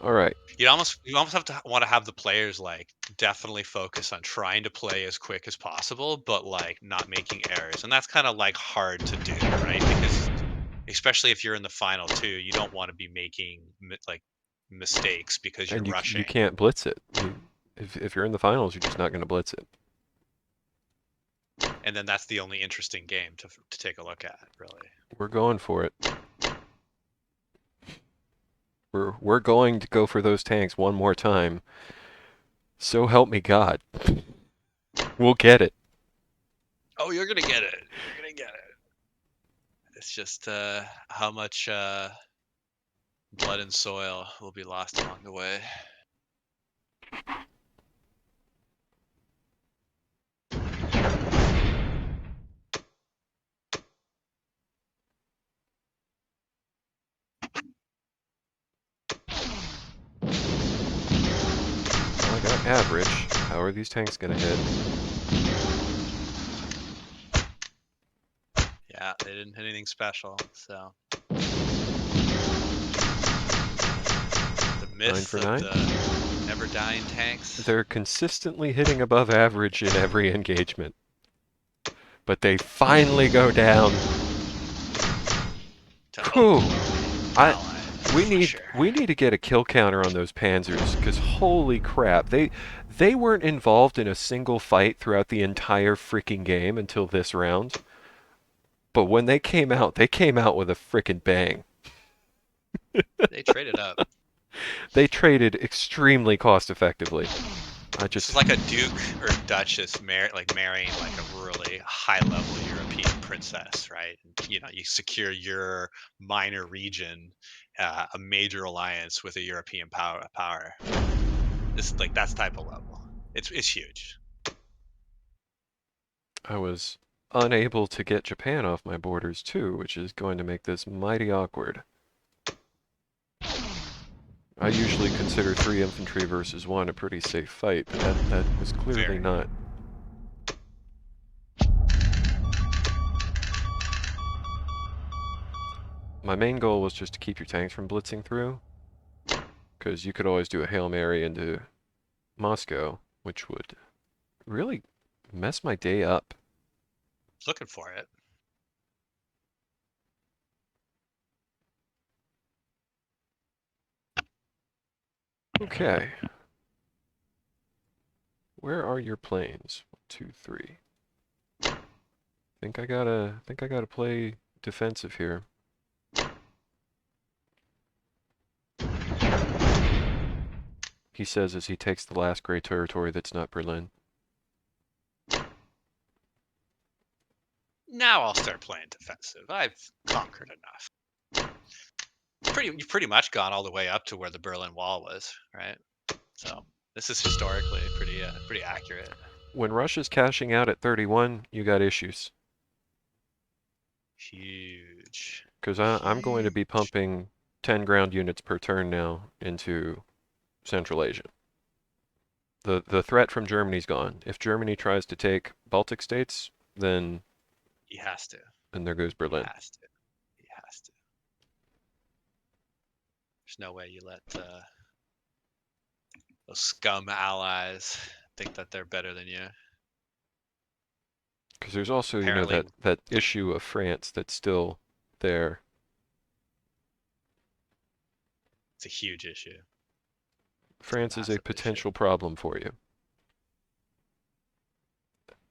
All right. You almost have to want to have the players like definitely focus on trying to play as quick as possible, but like not making errors. And that's kind of like hard to do, right? Because especially if you're in the final too, you don't want to be making like mistakes because you're And you rushing. can't blitz it. If you're in the finals, you're just not going to blitz it. And then that's the only interesting game to take a look at, really. We're going for it. We're going to go for those tanks one more time. So help me God. We'll get it. Oh, you're gonna get it. You're gonna get it. It's just how much blood and soil will be lost along the way. Well, I got average. How are these tanks going to hit? Yeah, they didn't hit anything special. So the 9 myth for of 9? the never dying tanks. They're consistently hitting above average in every engagement. But they finally go down. To Whew. overwhelming I allies we for need sure. we need to get a kill counter on those panzers cuz holy crap. They weren't involved in a single fight throughout the entire freaking game until this round. But when they came out with a freaking bang. They traded up. They traded extremely cost effectively. I This is just like a duke or duchess marrying like a really high level European princess, right? You know, you secure your minor region, a major alliance with a European power. It's like that's type of level. It's huge. I was unable to get Japan off my borders too, which is going to make this mighty awkward. I usually consider 3 infantry versus 1 a pretty safe fight, but that was clearly Very. not. My main goal was just to keep your tanks from blitzing through, because you could always do a Hail Mary into Moscow, which would really mess my day up. Looking for it. Okay. Where are your planes? 1, 2, 3. Think I gotta play defensive here. He says as he takes the last gray territory that's not Berlin. Now I'll start playing defensive. I've conquered enough. You've pretty much gone all the way up to where the Berlin Wall was, right? So this is historically pretty accurate. When Russia's cashing out at 31, you got issues. Huge. Because I'm going to be Huge. pumping 10 ground units per turn now into Central Asia. The threat from Germany's gone. If Germany tries to take Baltic states, then He has to. and there goes He Berlin. has to. He has to. There's no way you let those scum allies think that they're better than you. Because there's also, Apparently, that issue of France that's still there. it's a huge issue. It's a France is a massive issue. potential problem for you.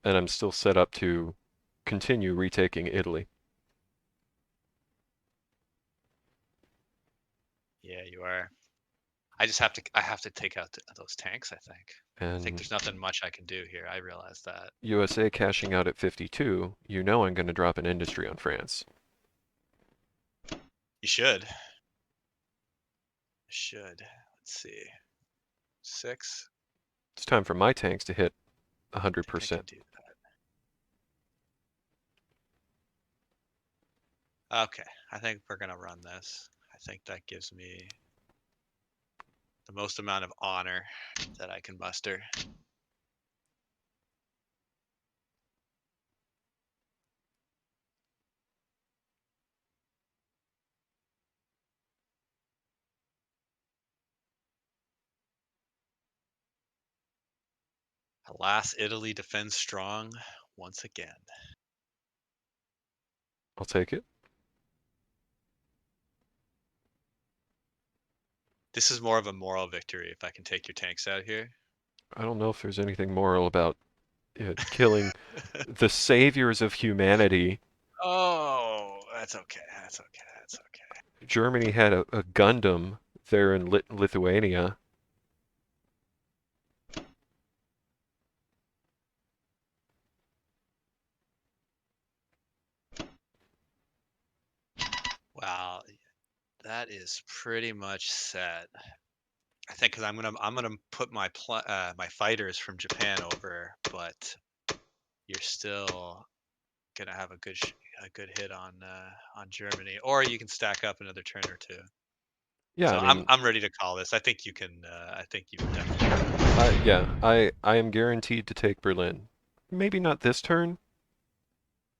And I'm still set up to continue retaking Italy. Yeah, you are. I just have to. I have to take out those tanks. I think And there's nothing much I can do here. I realize that. USA cashing out at 52, I'm going to drop an industry on France. You should. Should. Let's see. 6. It's time for my tanks to hit I think I can 100%. do that. Okay. I think we're gonna run this. I think that gives me the most amount of honor that I can muster. Alas, Italy defends strong once again. I'll take it. This is more of a moral victory if I can take your tanks out here. I don't know if there's anything moral about killing the saviors of humanity. Oh, that's okay. That's okay. That's okay. Germany had a Gundam there in Lithuania. Wow, that is pretty much set. I think because I'm gonna put my fighters from Japan over, but you're still gonna have a good hit on Germany, or you can stack up another turn or two. Yeah, I So I'm mean, I'm ready to call this. I think you can. I think you can definitely. I am guaranteed to take Berlin. Maybe not this turn,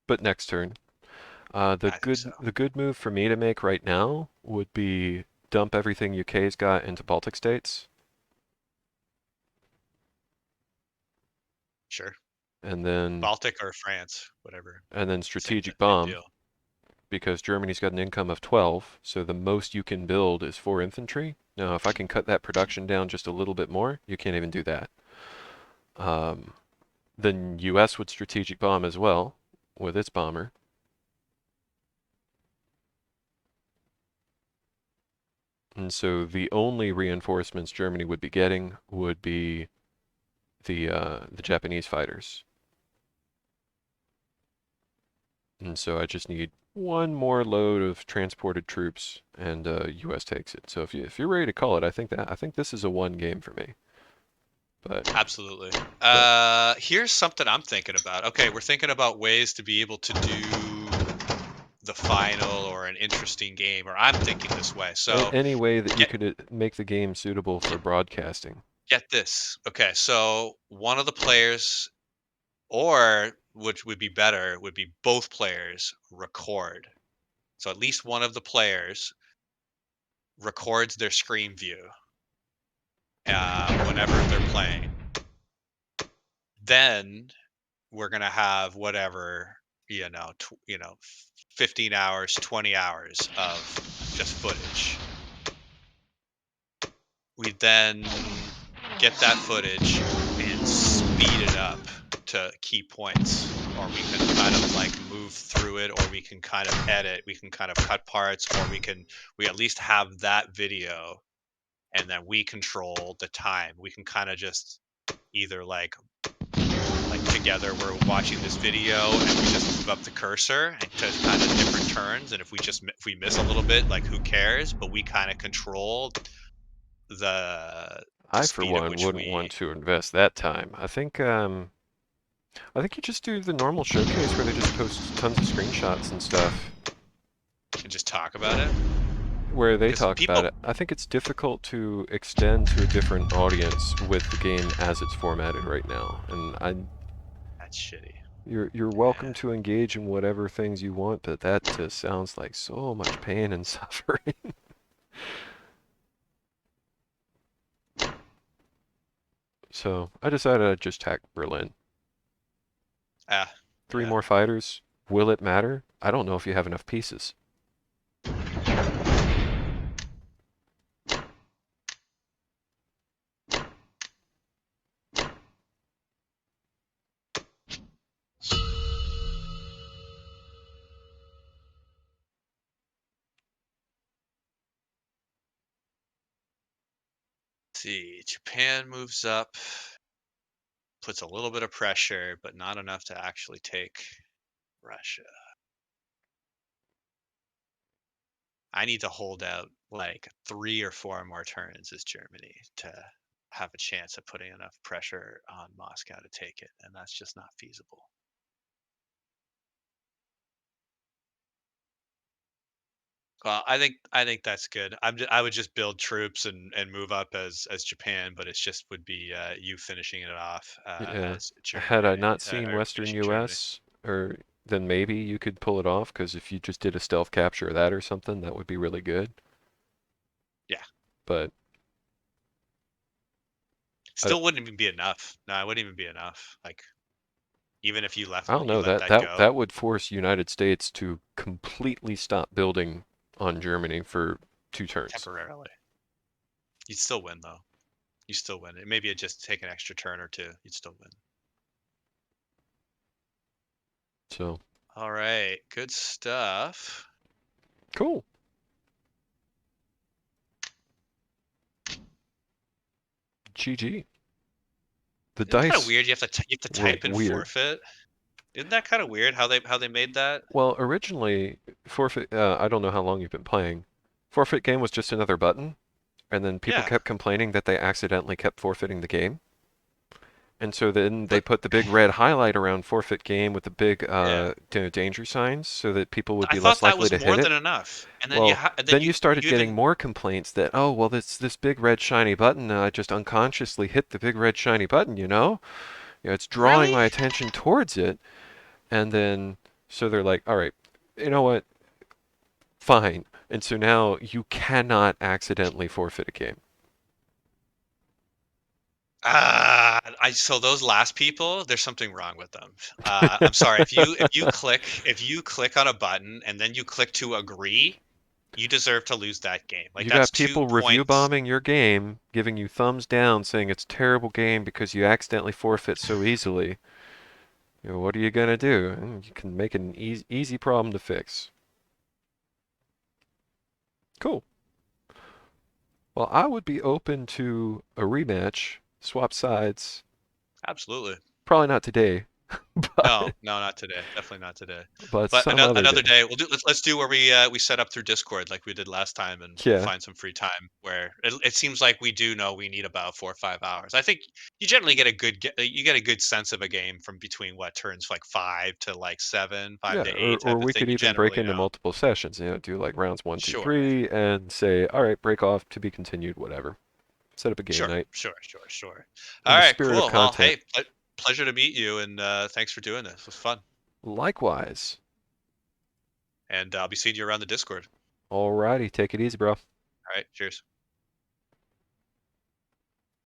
but next turn. I think so. The good move for me to make right now would be dump everything UK's got into Baltic states, Sure. and then Baltic or France, whatever. strategic Same bomb deal. because Germany's got an income of 12, so the most you can build is 4 infantry. Now, if I can cut that production down just a little bit more, you can't even do that. Um, then US would strategic bomb as well with its bomber. And so the only reinforcements Germany would be getting would be the Japanese fighters. And so I just need one more load of transported troops, and U.S. takes it. So if you're ready to call it, I think this is a one game for me. But Absolutely. but Here's something I'm thinking about. Okay, we're thinking about ways to be able to do the final or an interesting game, or I'm thinking this way. So any way that you get could make the game suitable for broadcasting. get this. Okay, so one of the players, or which would be better, would be both players record. So at least one of the players records their screen view whenever they're playing. Then we're gonna have whatever 15 hours, 20 hours of just footage. We then get that footage and speed it up to key points, or we can kind of like move through it, or we can kind of edit, we can kind of cut parts, or we at least have that video, and then we control the time. We can kind of just either like together we're watching this video and we just move up the cursor and to kind of different turns, and if we miss a little bit, like who cares, but we kind of control the the I, for speed at one, which wouldn't we want to invest that time. I think you just do the normal showcase where they just post tons of screenshots and stuff. can just talk about it. where they because talk about people. it, I think it's difficult to extend to a different audience with the game as it's formatted right now. And That's shitty. you're Yeah, welcome to engage in whatever things you want, but that just sounds like so much pain and suffering. So I decided I'd just tack Berlin. ah, Three yeah. more fighters. Will it matter? I don't know if you have enough pieces. See, Japan moves up, puts a little bit of pressure, but not enough to actually take Russia. I need to hold out like 3 or 4 more turns as Germany to have a chance of putting enough pressure on Moscow to take it, and that's just not feasible. Well, I think that's good. I would just build troops and move up as Japan, but it's just would be you finishing it off Yeah. as Had I Germany not seen or Western finishing Germany. US, or then maybe you could pull it off, because if you just did a stealth capture of that or something, that would be really good. Yeah, But I don't, still wouldn't even be enough. No, it wouldn't even be enough. Like even if I don't you know, let that that that go that would force United States to completely stop building on Germany for 2 turns. temporarily, you'd still win though. You still win. Maybe it just take an extra turn or two. You'd still win. So All right, good stuff. cool. GG. The Isn't that kind of dice weird? You have to were type in weird. forfeit. Isn't that kind of weird how they made that? Well, originally, forfeit, I don't know how long you've been playing. Forfeit game was just another button, and then people Yeah, kept complaining that they accidentally kept forfeiting the game. And so then they but put the big red highlight around forfeit game with the big yeah, danger signs so that people would I be less thought that likely was to hit more it. than enough. And then Well, and then then you started you getting even more complaints that, oh, well, this big red shiny button, I just unconsciously hit the big red shiny button, you know? It's drawing really? my attention towards it. And then, so they're like, all right, you know what? Fine. And so now you cannot accidentally forfeit a game. I so those last people, there's something wrong with them. I'm sorry if you click on a button and then you click to agree, you deserve to lose that game. Like You that's got two people review points. bombing your game, giving you thumbs down, saying it's a terrible game because you accidentally forfeit so easily. What are you gonna do? You can make it an easy problem to fix. Cool. Well, I would be open to a rematch, swap sides. Absolutely. Probably not today, No, but no, not today. Definitely not today. But some other another day. day, let's do where we set up through Discord like we did last time, and we'll Yeah, find some free time where it seems like we do know we need about 4 or 5 hours. I think you generally get a you get a good sense of a game from between what turns like 5 to like 7, five yeah. to Or eight type of we thing. could You even break generally into know. multiple sessions. Do like rounds one, two, Sure, three, and say, all right, break off to be continued, whatever. Set up a game sure, night sure, sure, sure. in All the right, spirit of cool. Well, content. hey, pleasure to meet you, and thanks for doing this. It was fun, Likewise. and I'll be seeing you around the Discord. Alrighty, take it easy, bro. All right, cheers.